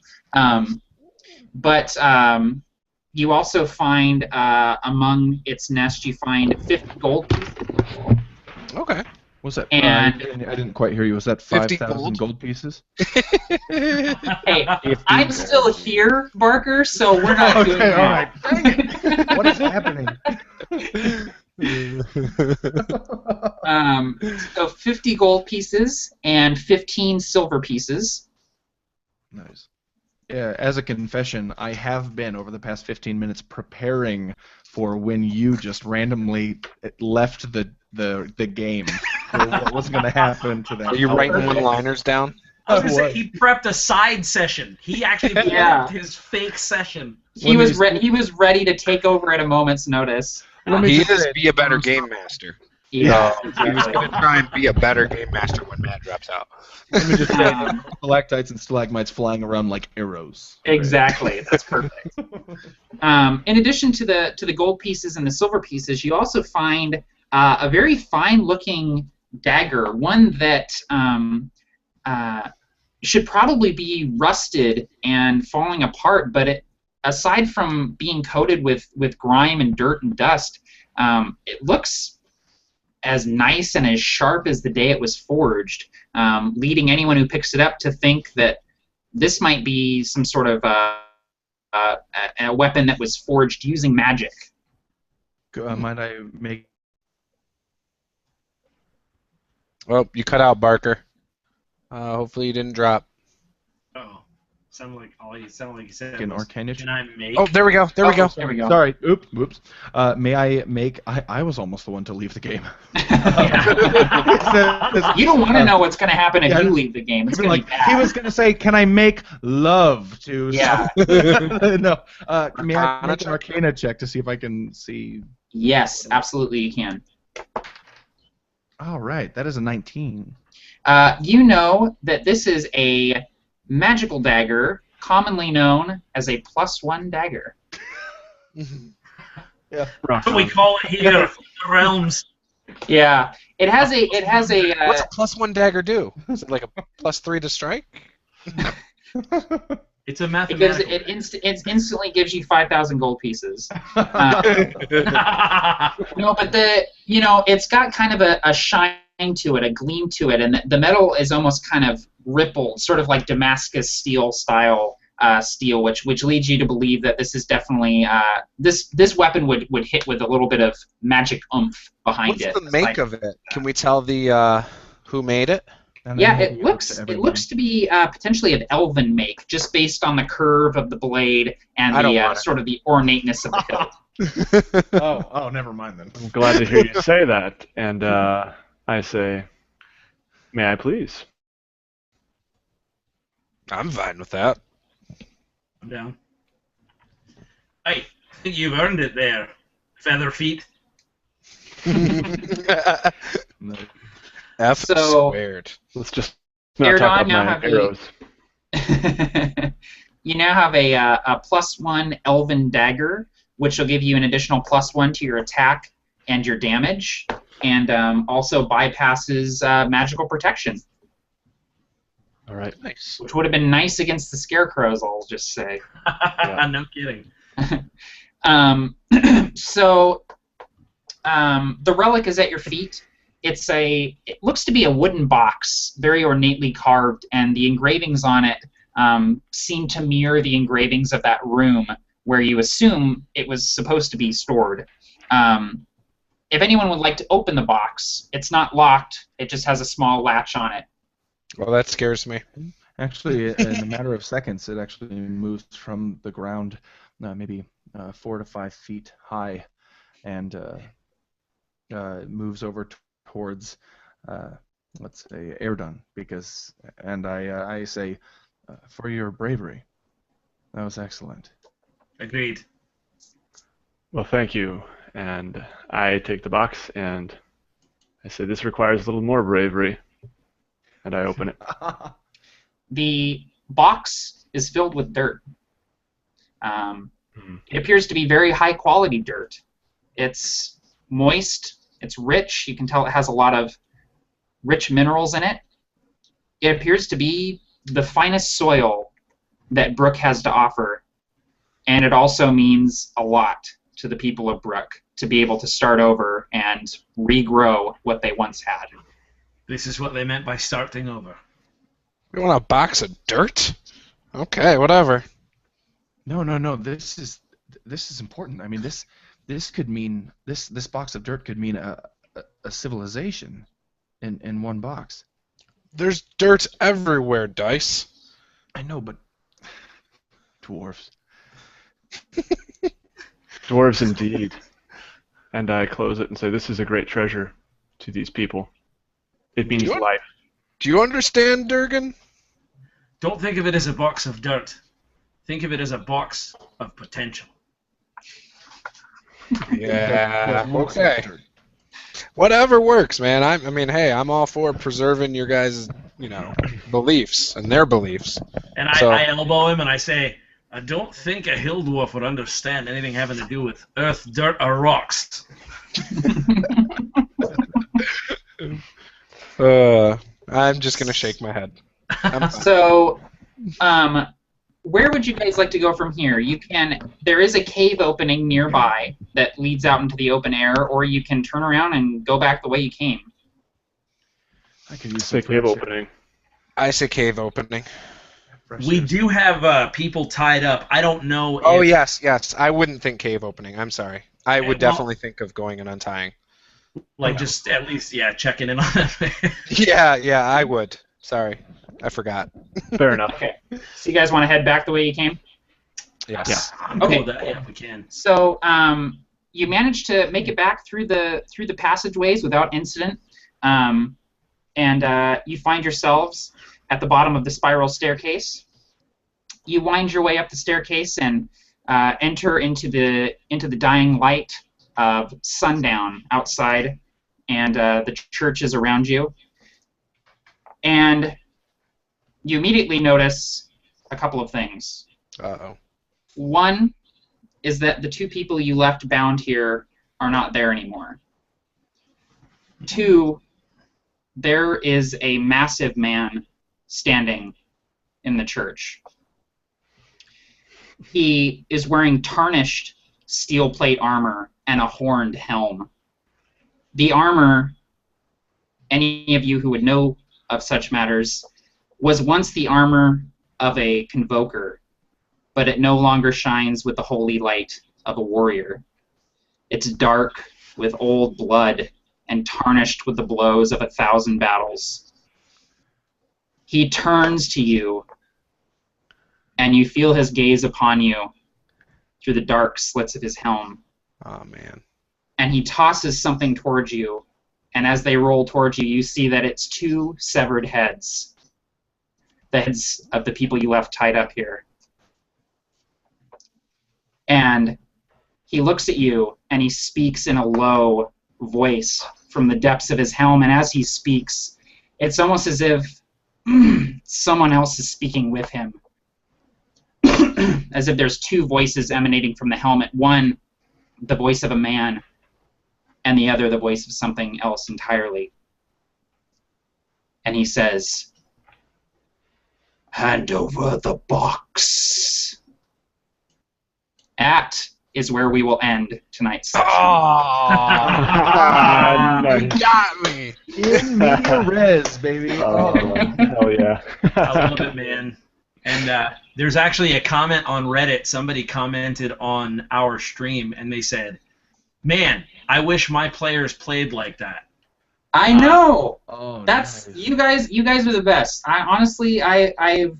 But you also find among its nest, you find 50 gold pieces. Okay. What's that? And I didn't quite hear you. Was that 50 5,000 gold pieces? hey, I'm still here, Barker, so we're not doing Okay, all that. right. Dang it. What is happening? So 50 gold pieces and 15 silver pieces. Nice. Yeah, as a confession, I have been over the past 15 minutes preparing for when you just randomly left the game. For what was going to happen to that? Are you writing one-liners down? I was gonna say he prepped a side session. He actually Yeah. prepped his fake session. He was ready to take over at a moment's notice. He is be a better game master. Yeah. He was going to try and be a better game master when Matt drops out. Let me just say, stalactites and stalagmites flying around like arrows. Exactly. That's perfect. In addition to the gold pieces and the silver pieces, you also find a very fine-looking dagger, one that should probably be rusted and falling apart, but aside from being coated with grime and dirt and dust, it looks as nice and as sharp as the day it was forged, leading anyone who picks it up to think that this might be some sort of a weapon that was forged using magic. Might I make... Well, you cut out, Barker. Hopefully you didn't drop. Oh, sounded like you said. An arcana Can I make? Oh, there we go. There we go. There we go. Sorry. Oops. May I make... I was almost the one to leave the game. You don't want to know what's going to happen if you leave the game. It's going to be bad. He was going to say, can I make love to... Yeah. No. May I make an check. arcana check to see if I can see... Yes, absolutely you can. All right. That is a 19. You know that this is a magical dagger, commonly known as a +1 dagger. Yeah. That's what we call it here in the realms. Yeah, it has a What's a +1 dagger do? Is it like a +3 to strike? It's a it mathematical. it instantly gives you 5,000 gold pieces. No, but it's got kind of a shine to it, a gleam to it, and the metal is almost kind of rippled, sort of like Damascus steel style steel, which leads you to believe that this is definitely this weapon would hit with a little bit of magic oomph behind What's it. the make of it? Can we tell the who made it? Yeah, it looks to be potentially of elven make, just based on the curve of the blade and the sort of the ornateness of the hilt. Oh, never mind then. I'm glad to hear you say that, and I say, may I please? I'm fine with that. Yeah. I think you've earned it there, Feather Feet. No. F So- squared. Let's just not talk now about my have arrows. You now have a +1 elven dagger, which will give you an additional +1 to your attack and your damage, and also bypasses magical protection, All right. Nice. which would have been nice against the scarecrows, I'll just say. No kidding. So the relic is at your feet. It looks to be a wooden box, very ornately carved, and the engravings on it seem to mirror the engravings of that room where you assume it was supposed to be stored. If anyone would like to open the box, it's not locked. It just has a small latch on it. Well, that scares me. Actually, in a matter of seconds, it actually moves from the ground, maybe 4 to 5 feet high, and moves over towards, let's say, Erdun, and I say, for your bravery, that was excellent. Agreed. Well, thank you. And I take the box and I say, this requires a little more bravery. And I open it. The box is filled with dirt. It appears to be very high-quality dirt. It's moist. It's rich. You can tell it has a lot of rich minerals in it. It appears to be the finest soil that Brook has to offer. And it also means a lot to the people of Brook to be able to start over and regrow what they once had. This is what they meant by starting over. You want a box of dirt? Okay, whatever. No. This is important. I mean, this could mean this box of dirt could mean a civilization in one box. There's dirt everywhere, Dice. I know, but dwarves. Dwarves indeed. And I close it and say, this is a great treasure to these people. It means life. Do you understand, Durgan? Don't think of it as a box of dirt. Think of it as a box of potential. Yeah, okay. Whatever works, man. I mean, hey, I'm all for preserving your guys', beliefs and their beliefs. And I elbow him and I say, I don't think a hill dwarf would understand anything having to do with earth, dirt, or rocks. I'm just gonna shake my head. So, where would you guys like to go from here? There is a cave opening nearby that leads out into the open air, or you can turn around and go back the way you came. I could use Say cave opening. I say cave opening. We do have people tied up. I don't know. Oh, yes. I wouldn't think cave opening. I'm sorry. I would definitely think of going and untying. Like, just at least, checking in on it. Yeah, I would. Sorry, I forgot. Fair enough. Okay. So you guys want to head back the way you came? Yes. I'm cool Okay. with that, if we can. So you managed to make it back through the passageways without incident, and you find yourselves at the bottom of the spiral staircase. You wind your way up the staircase and enter into the dying light of sundown outside, and the church is around you. And you immediately notice a couple of things. Uh-oh. One is that the two people you left bound here are not there anymore. Two, there is a massive man standing in the church. He is wearing tarnished steel plate armor and a horned helm. The armor, any of you who would know of such matters, was once the armor of a Convoker, but it no longer shines with the holy light of a warrior. It's dark with old blood and tarnished with the blows of 1,000 battles. He turns to you, and you feel his gaze upon you through the dark slits of his helm. Oh, man. And he tosses something towards you, and as they roll towards you, you see that it's two severed heads. The heads of the people you left tied up here. And he looks at you, and he speaks in a low voice from the depths of his helm, and as he speaks, it's almost as if someone else is speaking with him. As if there's two voices emanating from the helmet. One, the voice of a man, and the other, the voice of something else entirely. And he says, "Hand over the box." That is where we will end tonight's session. You got me. In media res, baby. Oh, hell yeah. I love it, man. And there's actually a comment on Reddit. Somebody commented on our stream, and they said, "Man, I wish my players played like that." I know. Oh, That's nice. you guys. You guys are the best. I've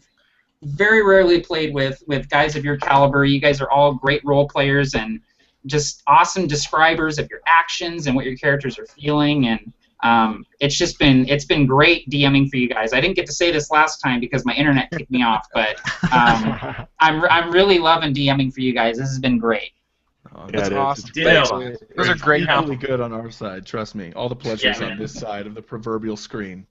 very rarely played with guys of your caliber. You guys are all great role players and just awesome describers of your actions and what your characters are feeling. And it's been great DMing for you guys. I didn't get to say this last time because my internet kicked me off, but I'm really loving DMing for you guys. This has been great. Oh, Yeah, That's it is. awesome. Ditto. Thanks. Those are great Equally compliments. good on our side. Trust me. All the pleasures Yeah, on man. this side of the proverbial screen.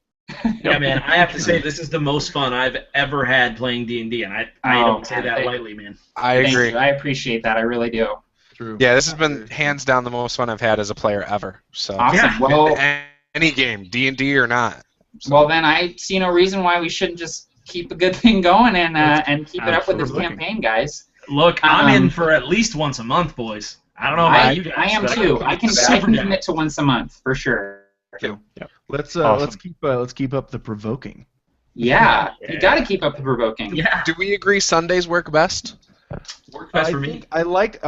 Yeah, man, I have to say this is the most fun I've ever had playing D&D, and I don't say that lightly, man. I Thank agree. you. I appreciate that. I really do. True. Yeah, this has been hands down the most fun I've had as a player ever. So Awesome. Yeah. Well, any game, D&D or not. So, well, then I see no reason why we shouldn't just keep a good thing going and keep it up with this Absolutely. campaign, guys. Look, I'm in Um, for at least once a month, boys. I don't know about you guys. I am but too. I can super down. commit to once a month for sure. Let's Awesome. let's keep up the provoking. Yeah, Yeah. you got to keep up the provoking. Yeah, do we agree Sundays work best? worked best I for me. think I liked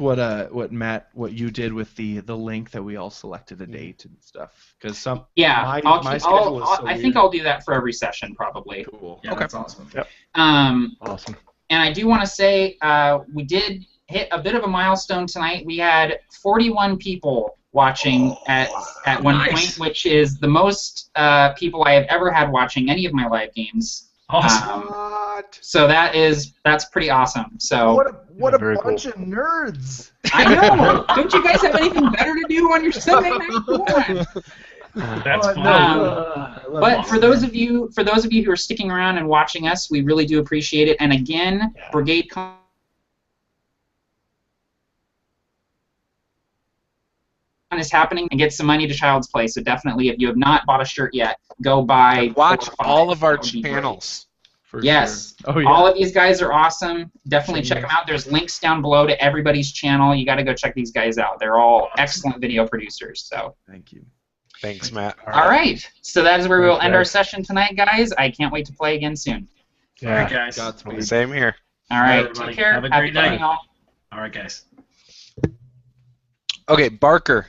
what Matt what you did with the link that we all selected a date and stuff because Yeah, my schedule is so I think weird. I'll do that for every session probably. Cool. Yeah, Okay. that's awesome. Awesome. And I do want to say we did hit a bit of a milestone tonight. We had 41 people watching at one Nice. point, which is the most people I have ever had watching any of my live games. Awesome. What? So that's pretty awesome. So What a Very bunch cool. of nerds! I know. Don't you guys have anything better to do on your Sunday night? Come on. That's fun. I love But it. for those of you who are sticking around and watching us, we really do appreciate it. And again, Yeah. Brigade Con is happening and get some money to Child's Play. So definitely, if you have not bought a shirt yet, go buy. Watch 4 or 5. all of our That would be great. channels. For Yes. sure. Oh yeah. All of these guys are awesome. Definitely check Shameless. them out. There's links down below to everybody's channel. You got to go check these guys out. They're all excellent video producers. So, Thank you. Thanks, Matt. all right. So that is where we will end our Okay. session tonight, guys. I can't wait to play again soon. All right, guys. Godspeed. Same here. All right. everybody. Take care. Have a Happy great night. playing, all. All right, guys. Okay, Barker.